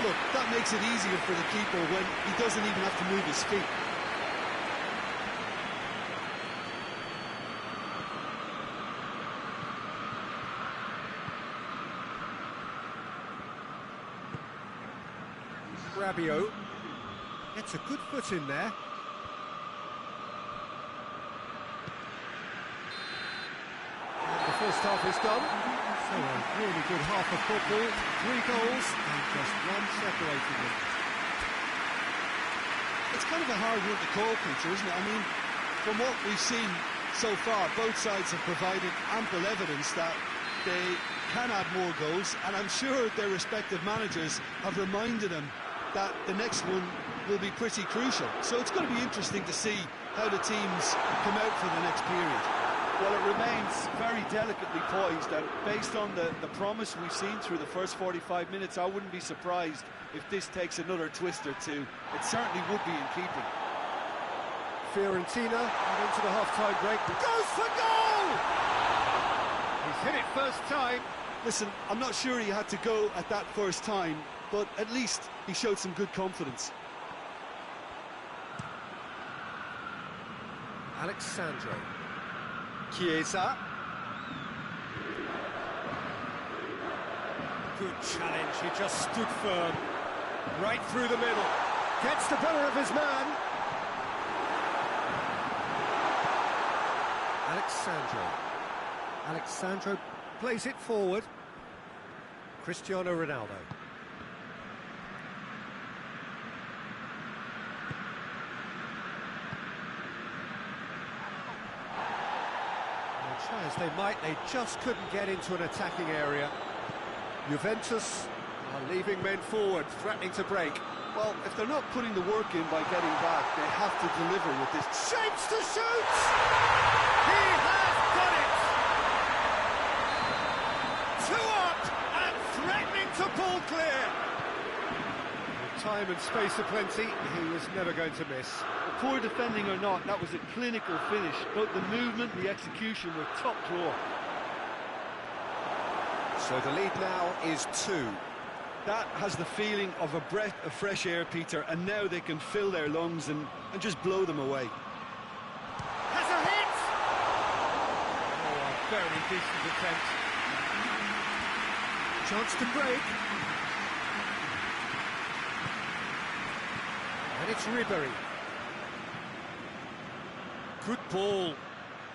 Look, that makes it easier for the keeper when he doesn't even have to move his feet. Rabiot gets a good foot in there. And the first half is done. So a really good half of football, 3 goals and just one separating them. It's kind of a hard one to call, Peter, isn't it? I mean, from what we've seen so far, both sides have provided ample evidence that they can add more goals, and I'm sure their respective managers have reminded them that the next one will be pretty crucial. So it's going to be interesting to see how the teams come out for the next period. Well, it remains very delicately poised, and based on the promise we've seen through the first 45 minutes, I wouldn't be surprised if this takes another twist or two. It certainly would be in keeping. Fiorentina into the half-time break. Goes for goal! He's hit it first time. Listen, I'm not sure he had to go at that first time, but at least he showed some good confidence. Alexandro. Chiesa. Good challenge, he just stood firm. Right through the middle. Gets the better of his man. Alexandro plays it forward. Cristiano Ronaldo. Try as they might, they just couldn't get into an attacking area. Juventus are leaving men forward, threatening to break. Well, if they're not putting the work in by getting back, they have to deliver with this. Shapes to shoot! He has done it! 2 up and threatening to pull clear. With time and space aplenty, he was never going to miss. Poor defending or not, that was a clinical finish. Both the movement and the execution were top drawer. So the lead now is 2. That has the feeling of a breath of fresh air, Peter, and now they can fill their lungs and just blow them away. Has a hit! Oh, a very decent attempt. Chance to break. And it's Ribéry. Good ball.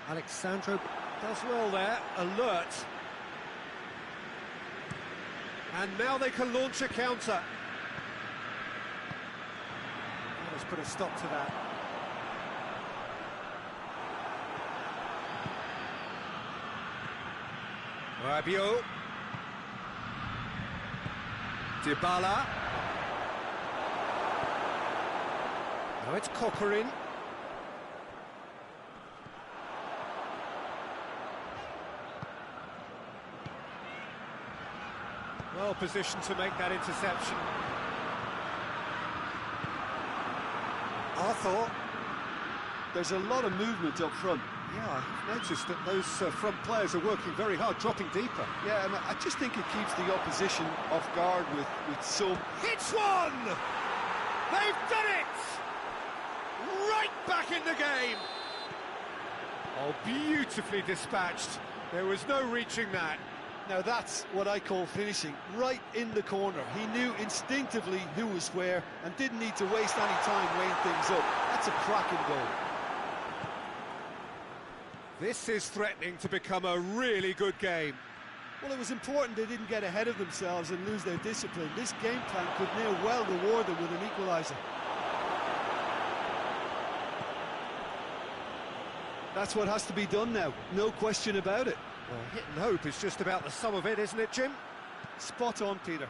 Alexandro does well there, alert. And now they can launch a counter. Let's put a stop to that. Rabiot. Dybala. Now it's Coquelin. Well positioned to make that interception. Arthur. There's a lot of movement up front. Yeah, I've noticed that those front players are working very hard, dropping deeper. Yeah, and I just think it keeps the opposition off guard with some... Hits one! They've done it! Right back in the game! Oh, beautifully dispatched. There was no reaching that. Now that's what I call finishing, right in the corner. He knew instinctively who was where and didn't need to waste any time weighing things up. That's a cracking goal. This is threatening to become a really good game. Well, it was important they didn't get ahead of themselves and lose their discipline. This game plan could now well reward them with an equaliser. That's what has to be done now, no question about it. Well, hit and hope is just about the sum of it, isn't it, Jim? Spot on, Peter.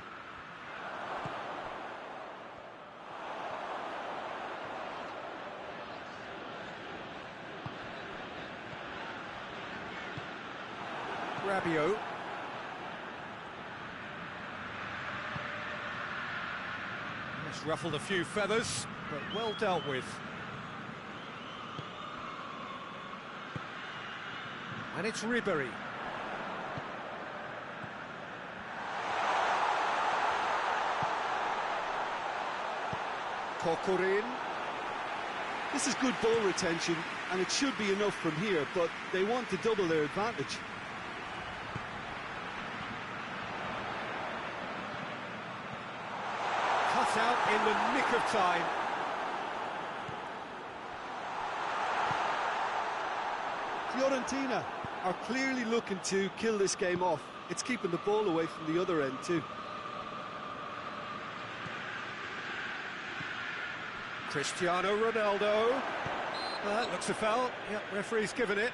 Rabiot. It's ruffled a few feathers, but well dealt with. And it's Ribéry. Coquelin. This is good ball retention, and it should be enough from here, but they want to double their advantage. Cut out in the nick of time. Fiorentina are clearly looking to kill this game off. It's keeping the ball away from the other end too. Cristiano Ronaldo. That looks a foul. Yep, referee's given it.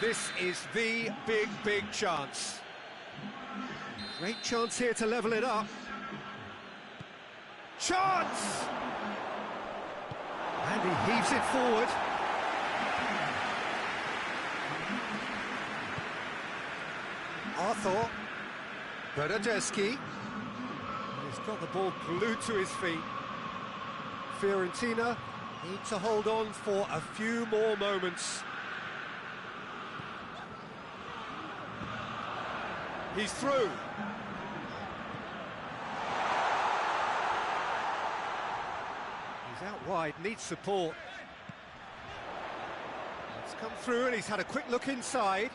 This is the big chance. Great chance here to level it up. Chance! And he heaves it forward. Arthur Bernardeschi. He's got the ball glued to his feet. Fiorentina need to hold on for a few more moments. He's through. He's out wide, needs support. It's come through and he's had a quick look inside.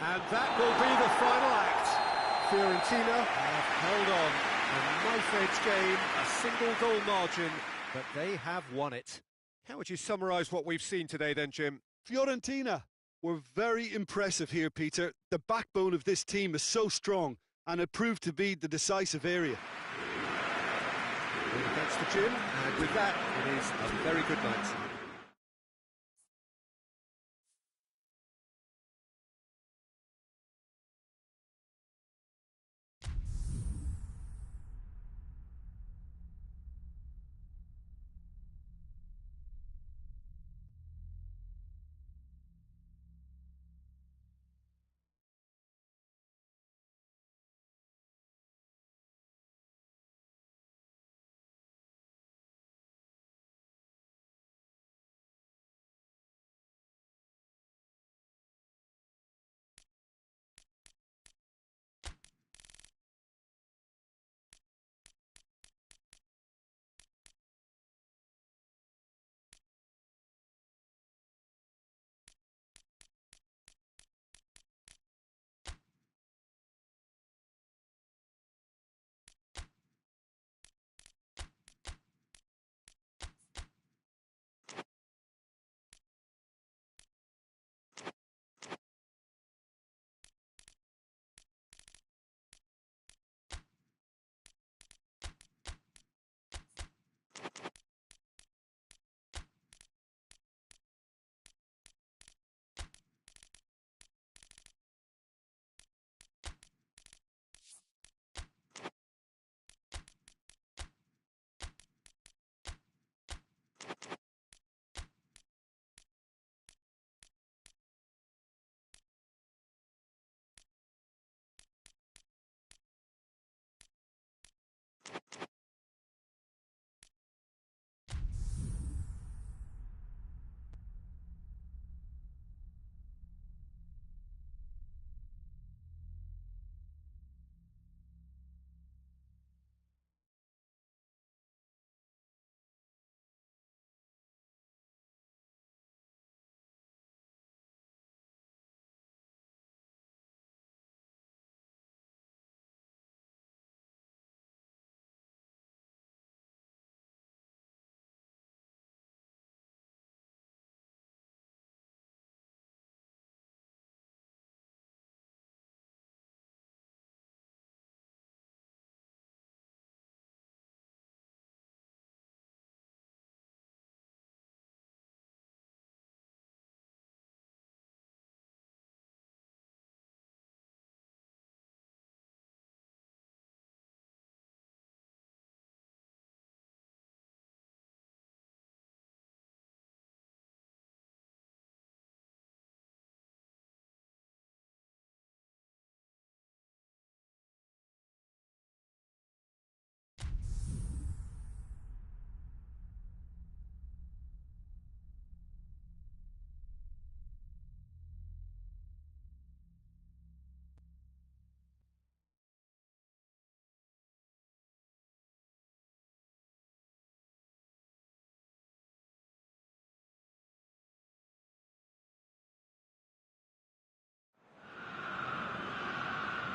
And that will be the final act. Fiorentina have held on. A knife-edge game, a single goal margin, but they have won it. How would you summarise what we've seen today then, Jim? Fiorentina were very impressive here, Peter. The backbone of this team is so strong, and it proved to be the decisive area. Thanks to Jim, and with that, it is a very good night.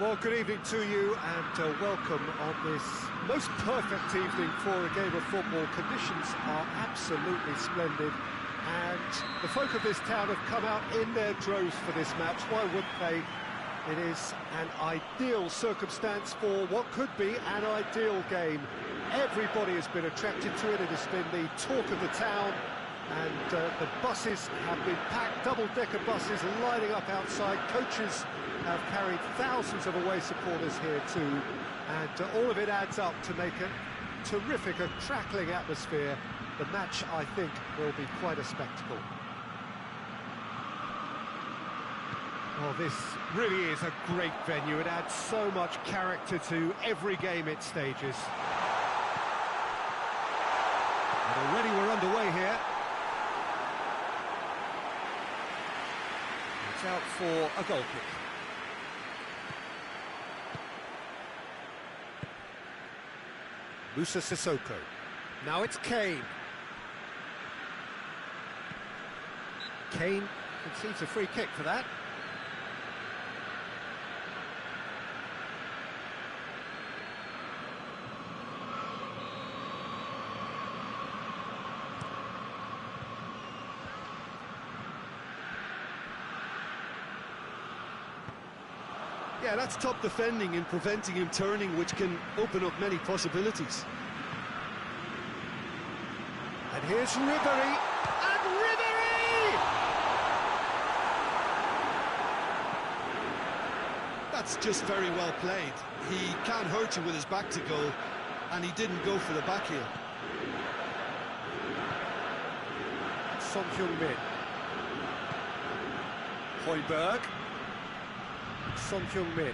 Well, good evening to you and welcome on this most perfect evening for a game of football. Conditions are absolutely splendid and the folk of this town have come out in their droves for this match. Why wouldn't they? It is an ideal circumstance for what could be an ideal game. Everybody has been attracted to it. It has been the talk of the town. And the buses have been packed, double-decker buses lining up outside. Coaches have carried thousands of away supporters here too, and all of it adds up to make a terrific, a crackling atmosphere. The match, I think, will be quite a spectacle. Well, this really is a great venue. It adds so much character to every game it stages. And already we're underway here. It's out for a goal kick. Musa Sissoko. Now it's Kane. Kane concedes a free kick for that. Yeah, that's top defending and preventing him turning, which can open up many possibilities. And here's Ribéry, and Ribéry! That's just very well played. He can't hurt you with his back to goal, and he didn't go for the back heel. Son Heung-min. Højbjerg. Son Heung-min.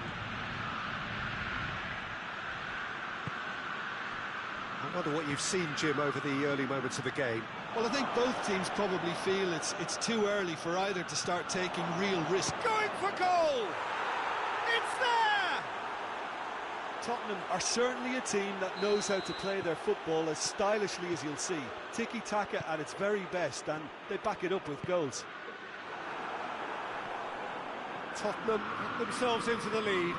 I wonder what you've seen, Jim, over the early moments of the game. Well, I think both teams probably feel it's too early for either to start taking real risk. Going for goal! It's there! Tottenham are certainly a team that knows how to play their football as stylishly as you'll see. Tiki-taka at its very best, and they back it up with goals. Tottenham get themselves into the lead.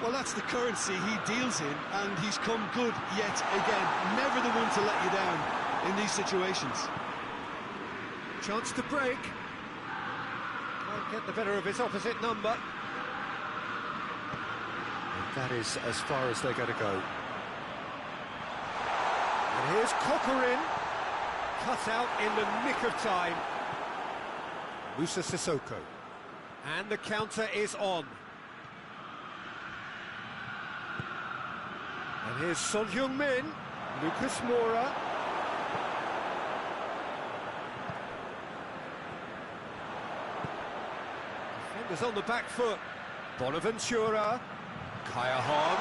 Well, that's the currency he deals in, and he's come good yet again. Never the one to let you down in these situations. Chance to break. Can't get the better of his opposite number. And that is as far as they're going to go. And here's Coquelin. Cut out in the nick of time. Musa Sissoko. And the counter is on. And here's Son Heung-min, Lucas Moura. Defenders on the back foot. Bonaventura, Kaya Hong.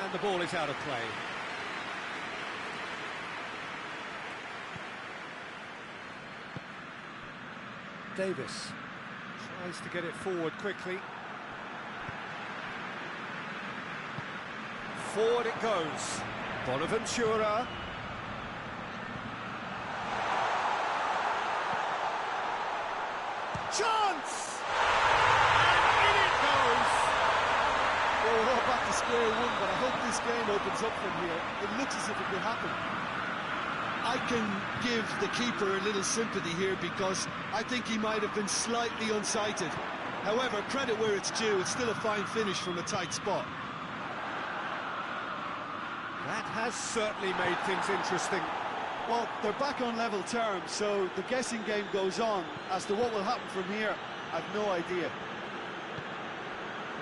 And the ball is out of play. Davis tries to get it forward quickly. Forward it goes. Bonaventura. Chance! And in it goes! Well, we're all back to square one, but I hope this game opens up from here. It looks as if it could happen. I can give the keeper a little sympathy here because I think he might have been slightly unsighted. However, credit where it's due, it's still a fine finish from a tight spot. That has certainly made things interesting. Well, they're back on level terms, so the guessing game goes on. As to what will happen from here, I've no idea.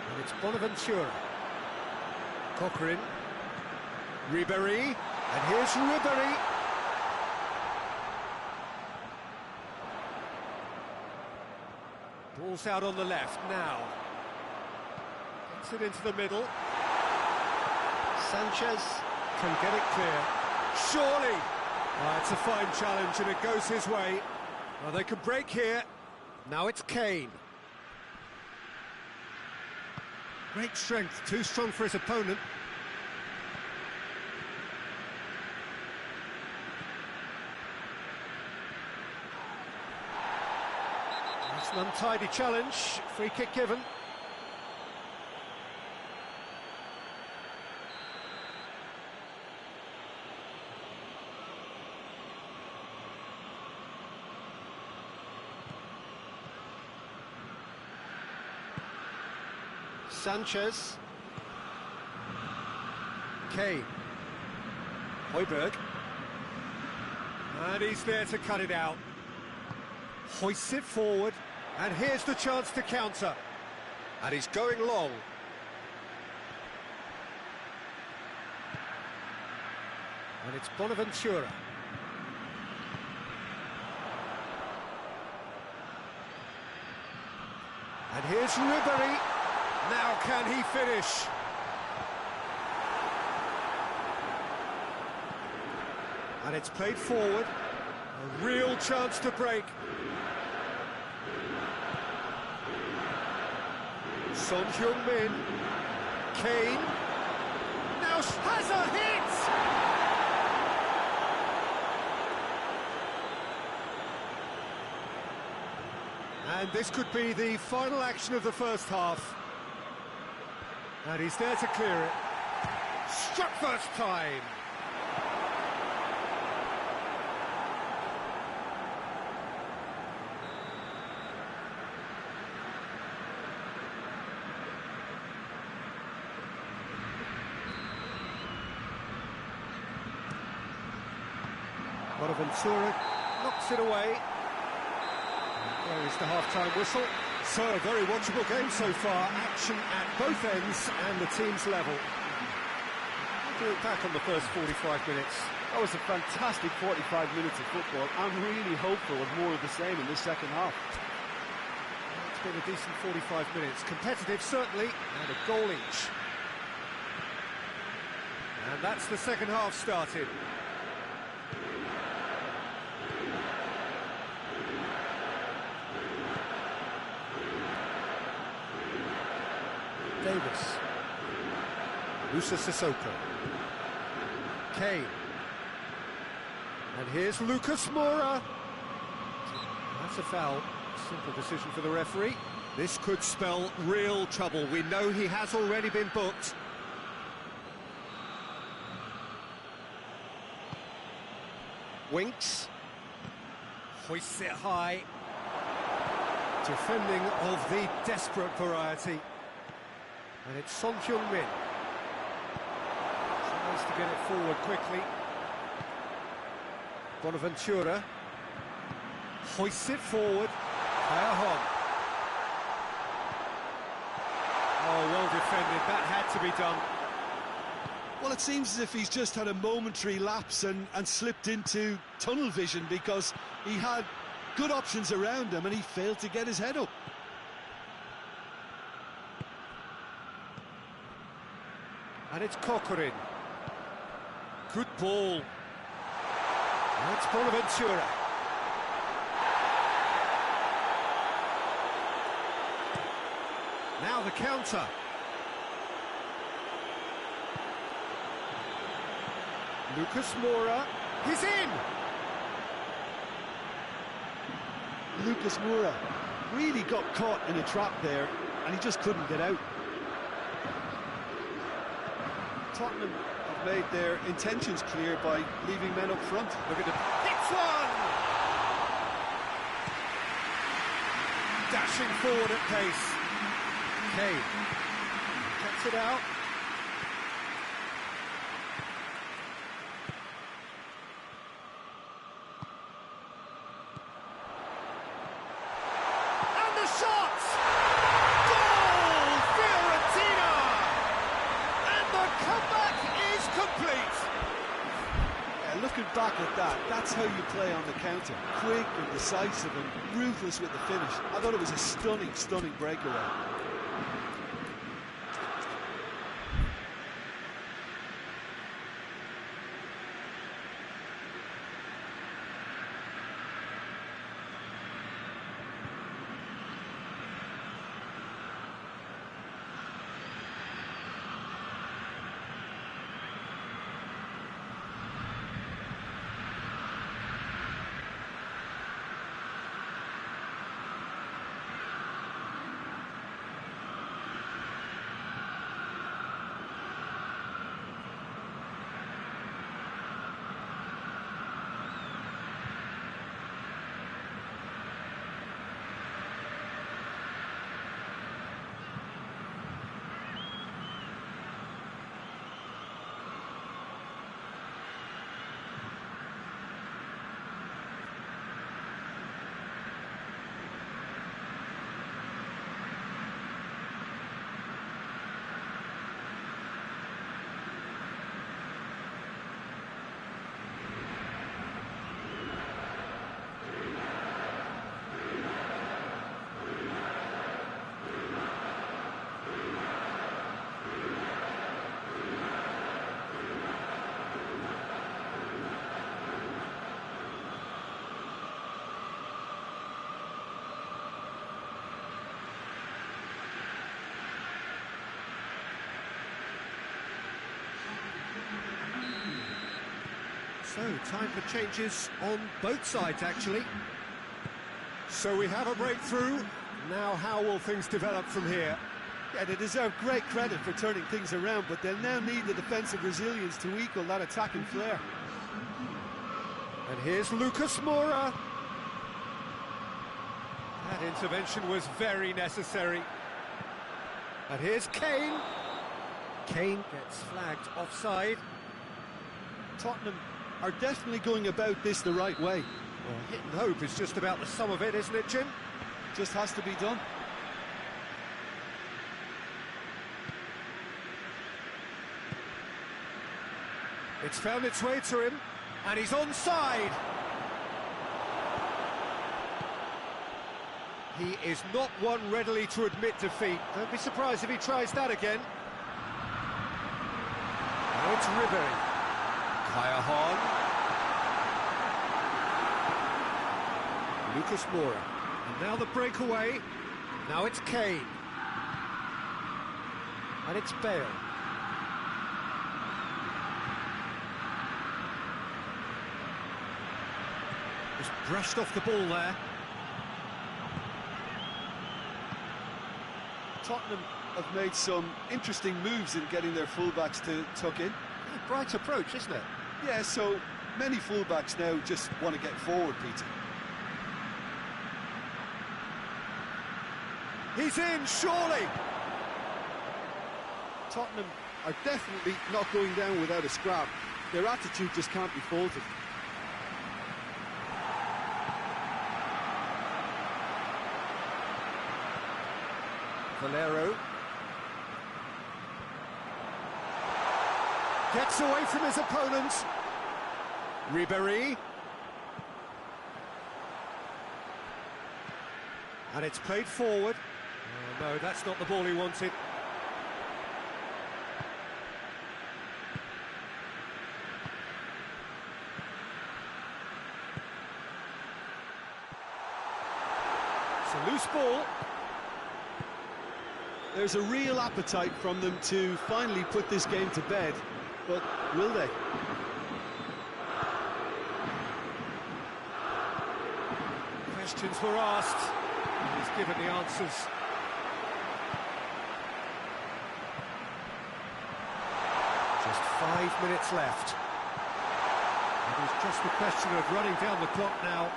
And it's Bonaventura. Coquelin. Ribéry. And here's Ribéry. Ball's out on the left now. Gets it into the middle. Sanchez can get it clear. Surely! It's a fine challenge and it goes his way. Well, they can break here. Now it's Kane. Great strength, too strong for his opponent. It's an untidy challenge, free kick given. Sanchez. Kane. Højbjerg. And he's there to cut it out. Hoists it forward, and here's the chance to counter. And he's going long. And it's Bonaventura. And here's Ribéry. Now can he finish? And it's played forward. A real chance to break. Son Heung-min. Kane. Now has a hit! And this could be the final action of the first half. And he's there to clear it. Struck first time. Bonaventura knocks it away. There is the half-time whistle. So, a very watchable game so far. Action at both ends and the team's level. We'll do it back on the first 45 minutes. That was a fantastic 45 minutes of football. I'm really hopeful of more of the same in this second half. It's been a decent 45 minutes. Competitive, certainly, and a goal each. And that's the second half started. Davis. Musa Sissoko. Kane. And here's Lucas Moura. That's a foul. Simple decision for the referee. This could spell real trouble. We know he has already been booked. Winks. Hoists it high. Defending of the desperate variety. And it's Son Heung-min. Tries to get it forward quickly. Bonaventura. Hoists it forward. Hong. Oh, well defended. That had to be done. Well, it seems as if he's just had a momentary lapse and slipped into tunnel vision, because he had good options around him and he failed to get his head up. And it's Corcoran. Good ball. That's Bonaventura. Now the counter. Lucas Moura. He's in! Lucas Moura really got caught in a trap there and he just couldn't get out. Tottenham have made their intentions clear by leaving men up front. Look at the... Hits one! Dashing forward at pace. Kane gets it out. And the shot! Goal! Fiorentina! And the comeback is complete. Yeah, looking back at that, that's how you play on the counter. Quick and decisive and ruthless with the finish. I thought it was a stunning, stunning breakaway. So, time for changes on both sides, actually. So we have a breakthrough. Now, how will things develop from here? Yeah, they deserve great credit for turning things around, but they'll now need the defensive resilience to equal that attacking flair. And here's Lucas Moura. That intervention was very necessary. And here's Kane. Kane gets flagged offside. Tottenham are definitely going about this the right way. Well, hit and hope is just about the sum of it, isn't it, Jim? Just has to be done. It's found its way to him, and he's onside. He is not one readily to admit defeat. Don't be surprised if he tries that again. Now it's Ribery. Kaya Hahn. Lucas Moura. And now the breakaway. Now it's Kane. And it's Bale. Just brushed off the ball there. Tottenham have made some interesting moves in getting their fullbacks to tuck in. A bright approach, isn't it? Yeah, so many fullbacks now just want to get forward, Peter. He's in, surely! Tottenham are definitely not going down without a scrap. Their attitude just can't be faulted. Valero gets away from his opponents. Ribery. And it's played forward. Oh, no, that's not the ball he wanted. It's a loose ball. There's a real appetite from them to finally put this game to bed, but will they? Questions were asked, he's given the answers. Just 5 minutes left. It is just a question of running down the clock now.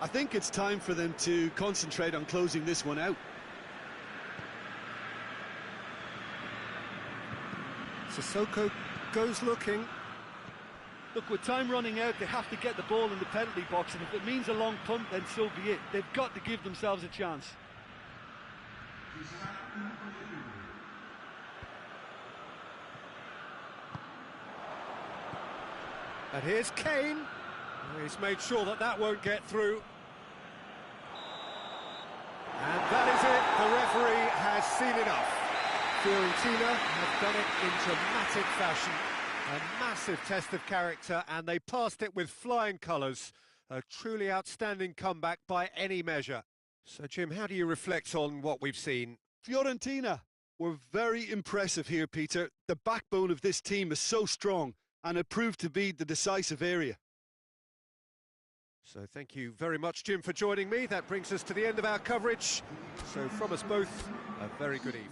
I think it's time for them to concentrate on closing this one out. Sissoko goes looking. Look, with time running out, they have to get the ball in the penalty box, and if it means a long punt, then so be it. They've got to give themselves a chance. And here's Kane. He's made sure that that won't get through. And that is it. The referee has seen enough. Fiorentina have done it in dramatic fashion. A massive test of character, and they passed it with flying colours. A truly outstanding comeback by any measure. So, Jim, how do you reflect on what we've seen? Fiorentina were very impressive here, Peter. The backbone of this team is so strong, and it proved to be the decisive area. So thank you very much, Jim, for joining me. That brings us to the end of our coverage. So from us both, a very good evening.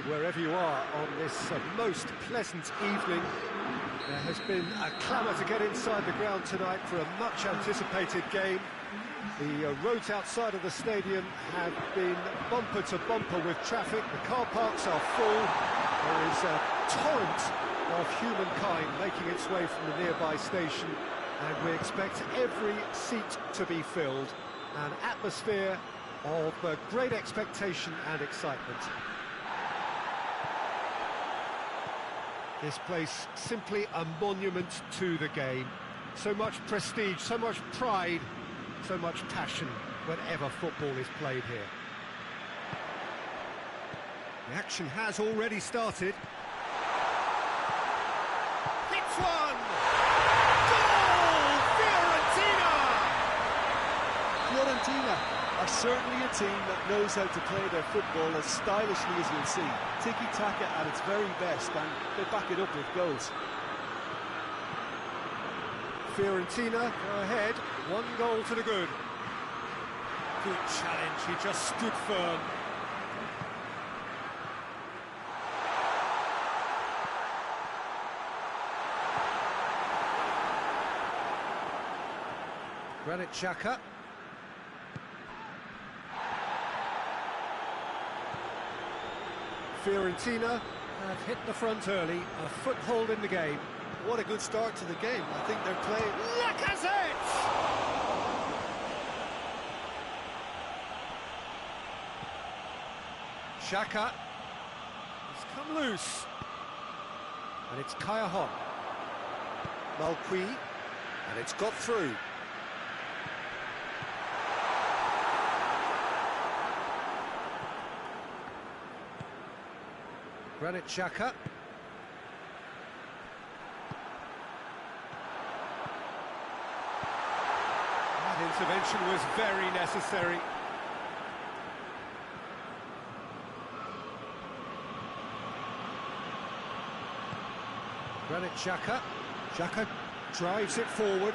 Wherever you are on this most pleasant evening, there has been a clamour to get inside the ground tonight for a much-anticipated game. The roads outside of the stadium have been bumper to bumper with traffic. The car parks are full. There is a torrent of humankind making its way from the nearby station, and we expect every seat to be filled. An atmosphere of great expectation and excitement. This place simply a monument to the game. So much prestige, so much pride, so much passion whenever football is played here. The action has already started. Hits one! Goal! Fiorentina are certainly a team that knows how to play their football as stylishly as you'll see. Tiki-taka at its very best, and they back it up with goals. Fiorentina go ahead, 1 goal to the good. Good challenge, he just stood firm. Granit Xhaka. Fiorentina have hit the front early, a foothold in the game. What a good start to the game. I think they're playing... Lacazette! Xhaka has come loose. And it's Kaya Malqui, and it's got through. Granit Xhaka. That intervention was very necessary. Granit Xhaka. Xhaka drives it forward.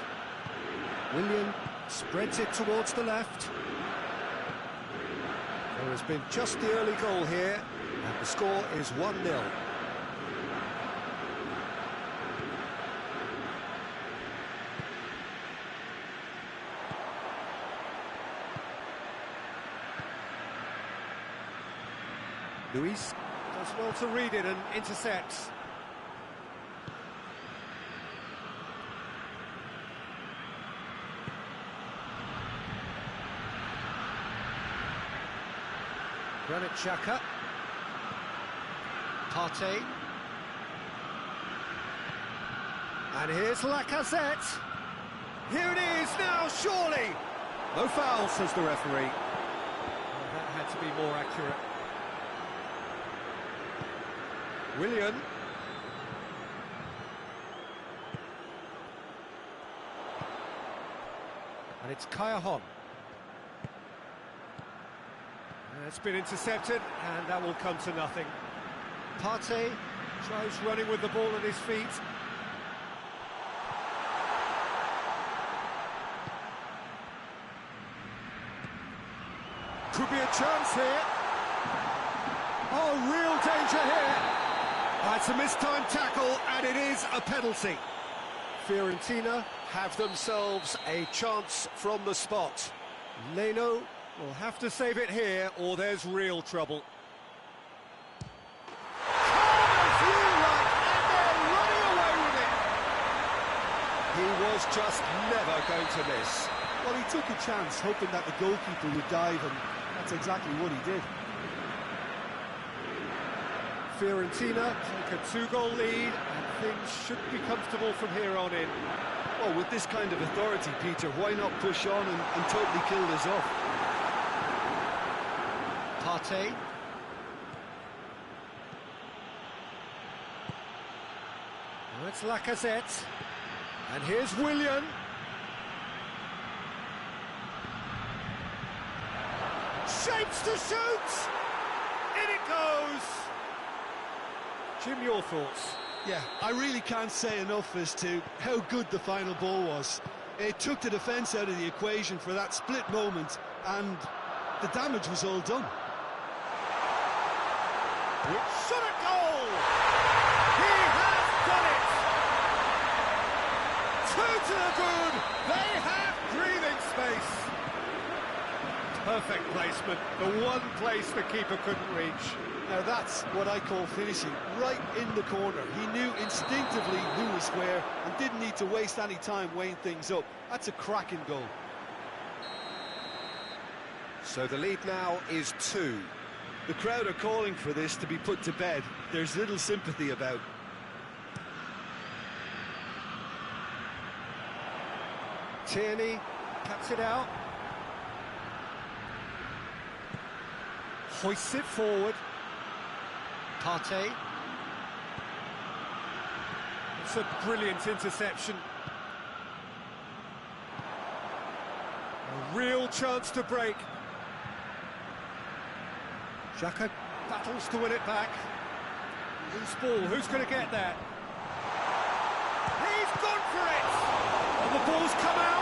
Willian spreads it towards the left. There has been just the early goal here, and the score is 1-0. Luis does well to read it and intercepts. Granit Xhaka. Partey. And here's Lacazette. Here it is now, surely. No foul, says the referee. Well, that had to be more accurate. Willian. And it's Kaya. It's been intercepted, and that will come to nothing. Partey tries running with the ball at his feet. Could be a chance here. Oh, real danger here. It's a mistimed tackle, and it is a penalty. Fiorentina have themselves a chance from the spot. Leno will have to save it here, or there's real trouble. He was just never going to miss. Well, he took a chance, hoping that the goalkeeper would dive, and that's exactly what he did. Fiorentina take a 2-goal lead, and things should be comfortable from here on in. Well, with this kind of authority, Peter, why not push on and totally kill this off? Partey. Now it's Lacazette. And here's Willian. Shapes to shoot! In it goes! Jim, your thoughts? Yeah, I really can't say enough as to how good the final ball was. It took the defence out of the equation for that split moment, and the damage was all done. Which shot at goal! He has done it! Two to the good! They have breathing space! Perfect placement, the one place the keeper couldn't reach. Now that's what I call finishing, right in the corner. He knew instinctively who was where and didn't need to waste any time weighing things up. That's a cracking goal. So the lead now is 2. The crowd are calling for this to be put to bed. There's little sympathy about. Tierney cuts it out. Hoists it forward. Partey. It's a brilliant interception. A real chance to break. Xhaka battles to win it back. Loose ball, who's going to get that? He's gone for it! And the ball's come out.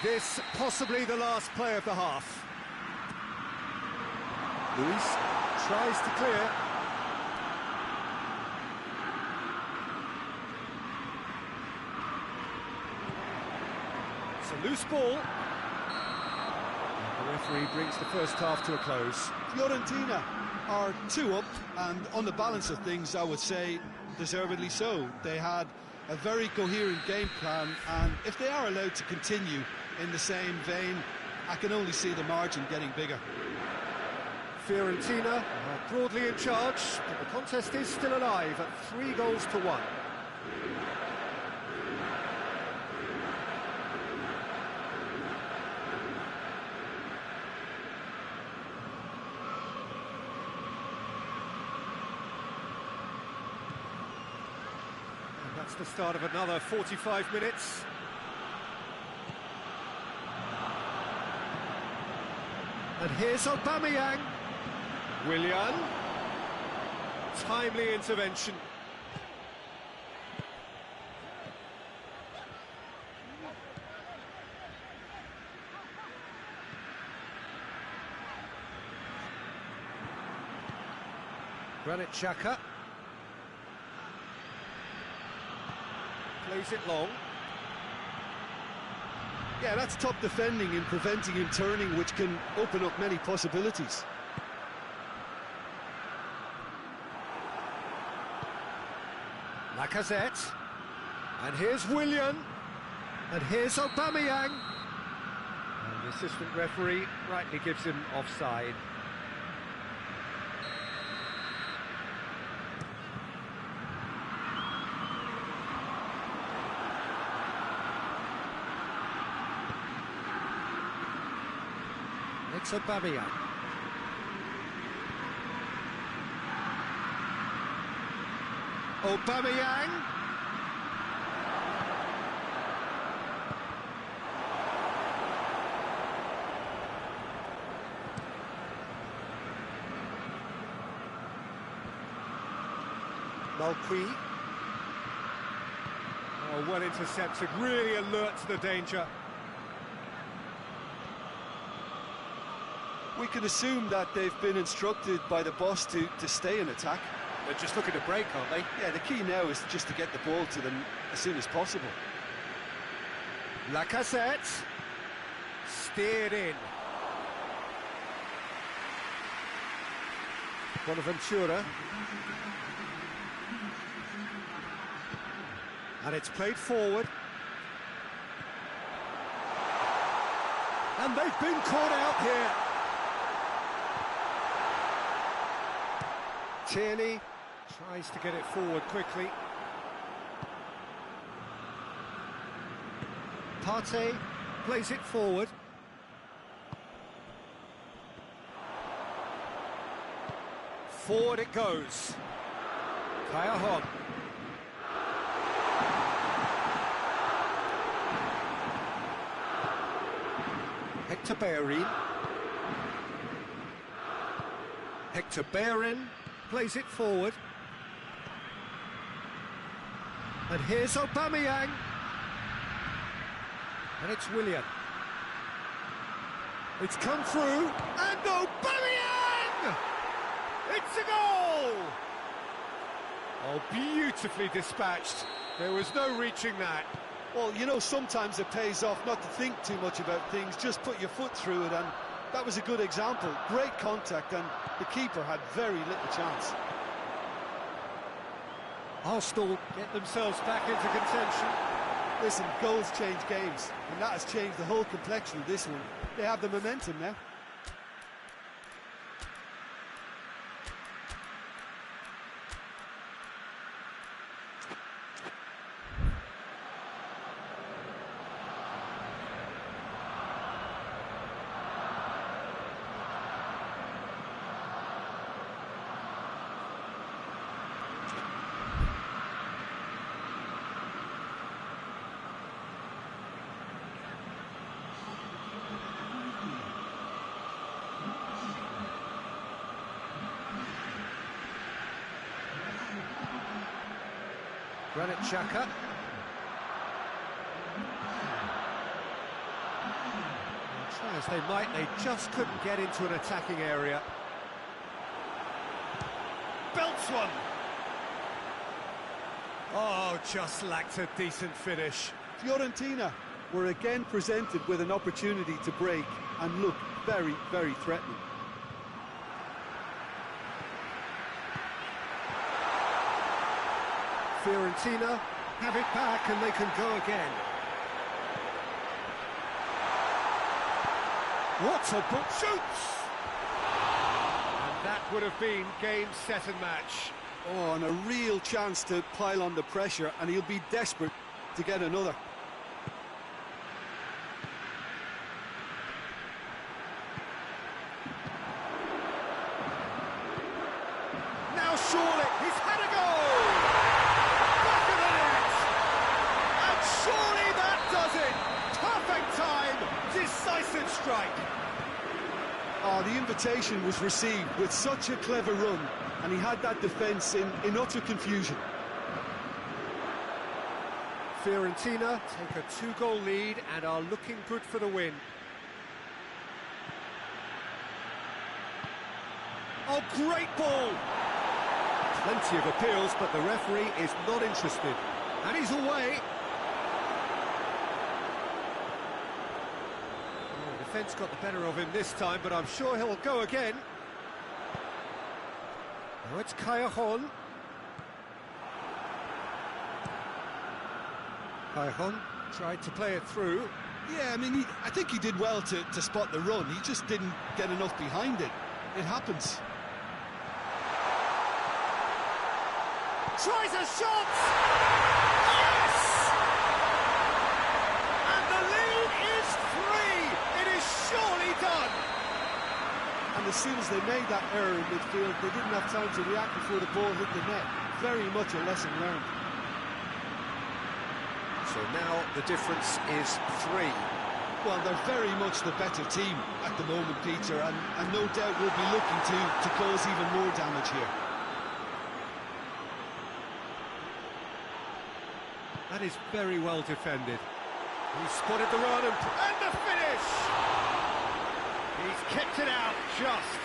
This possibly the last play of the half. Luis tries to clear. It's a loose ball. The referee brings the first half to a close. Fiorentina are 2 up, and on the balance of things, I would say deservedly so. They had a very coherent game plan, and if they are allowed to continue in the same vein, I can only see the margin getting bigger. Fiorentina are broadly in charge, but the contest is still alive at 3-1. And that's the start of another 45 minutes. And here's Aubameyang. Willian. Timely intervention. Granit Xhaka. Plays it long. Yeah, that's top defending in preventing him turning, which can open up many possibilities. Lacazette. And here's Willian. And here's Aubameyang. And the assistant referee rightly gives him offside. It's Aubameyang. Aubameyang. Malqui. Oh, well intercepted, really alert to the danger. We can assume that they've been instructed by the boss to stay in attack. They're just looking to break, aren't they? Yeah, the key now is just to get the ball to them as soon as possible. Lacazette. Steered in. Bonaventura. And it's played forward. And they've been caught out here. Tierney tries to get it forward quickly. Partey plays it forward. Forward it goes. Kaya. Hector Bellerin. Hector Bellerin plays it forward. And here's Aubameyang. And it's Willian. It's come through, and Aubameyang! It's a goal! Oh, beautifully dispatched. There was no reaching that. Well, you know, sometimes it pays off not to think too much about things, just put your foot through it, and that was a good example. Great contact, and the keeper had very little chance. Arsenal get themselves back into contention. Listen, goals change games, and that has changed the whole complexion of this one. They have the momentum now. Granit Xhaka. Try as they might, they just couldn't get into an attacking area. Belts one. Oh, just lacked a decent finish. Fiorentina were again presented with an opportunity to break and look very, very threatening. Fiorentina have it back and they can go again. What a book shoots! And that would have been game, set and match. Oh, and a real chance to pile on the pressure, and he'll be desperate to get another. Now surely, he's had a goal! Back of the net! And surely that does it! Perfect time! Decisive strike! Oh, the invitation was received with such a clever run, and he had that defence in utter confusion. Fiorentina take a 2-goal lead and are looking good for the win. Oh, great ball! Plenty of appeals, but the referee is not interested. And he's away. Oh, the defence got the better of him this time, but I'm sure he'll go again. Now it's Callejon. Callejon tried to play it through. Yeah, I mean, I think he did well to spot the run. He just didn't get enough behind it. It happens. Tries a shot! Yes! And the lead is 3! It is surely done! And as soon as they made that error in midfield, they didn't have time to react before the ball hit the net. Very much a lesson learned. So now the difference is 3. Well, they're very much the better team at the moment, Peter, and no doubt will be looking to cause even more damage here. That is very well defended. He spotted the run and the finish! He's kept it out just.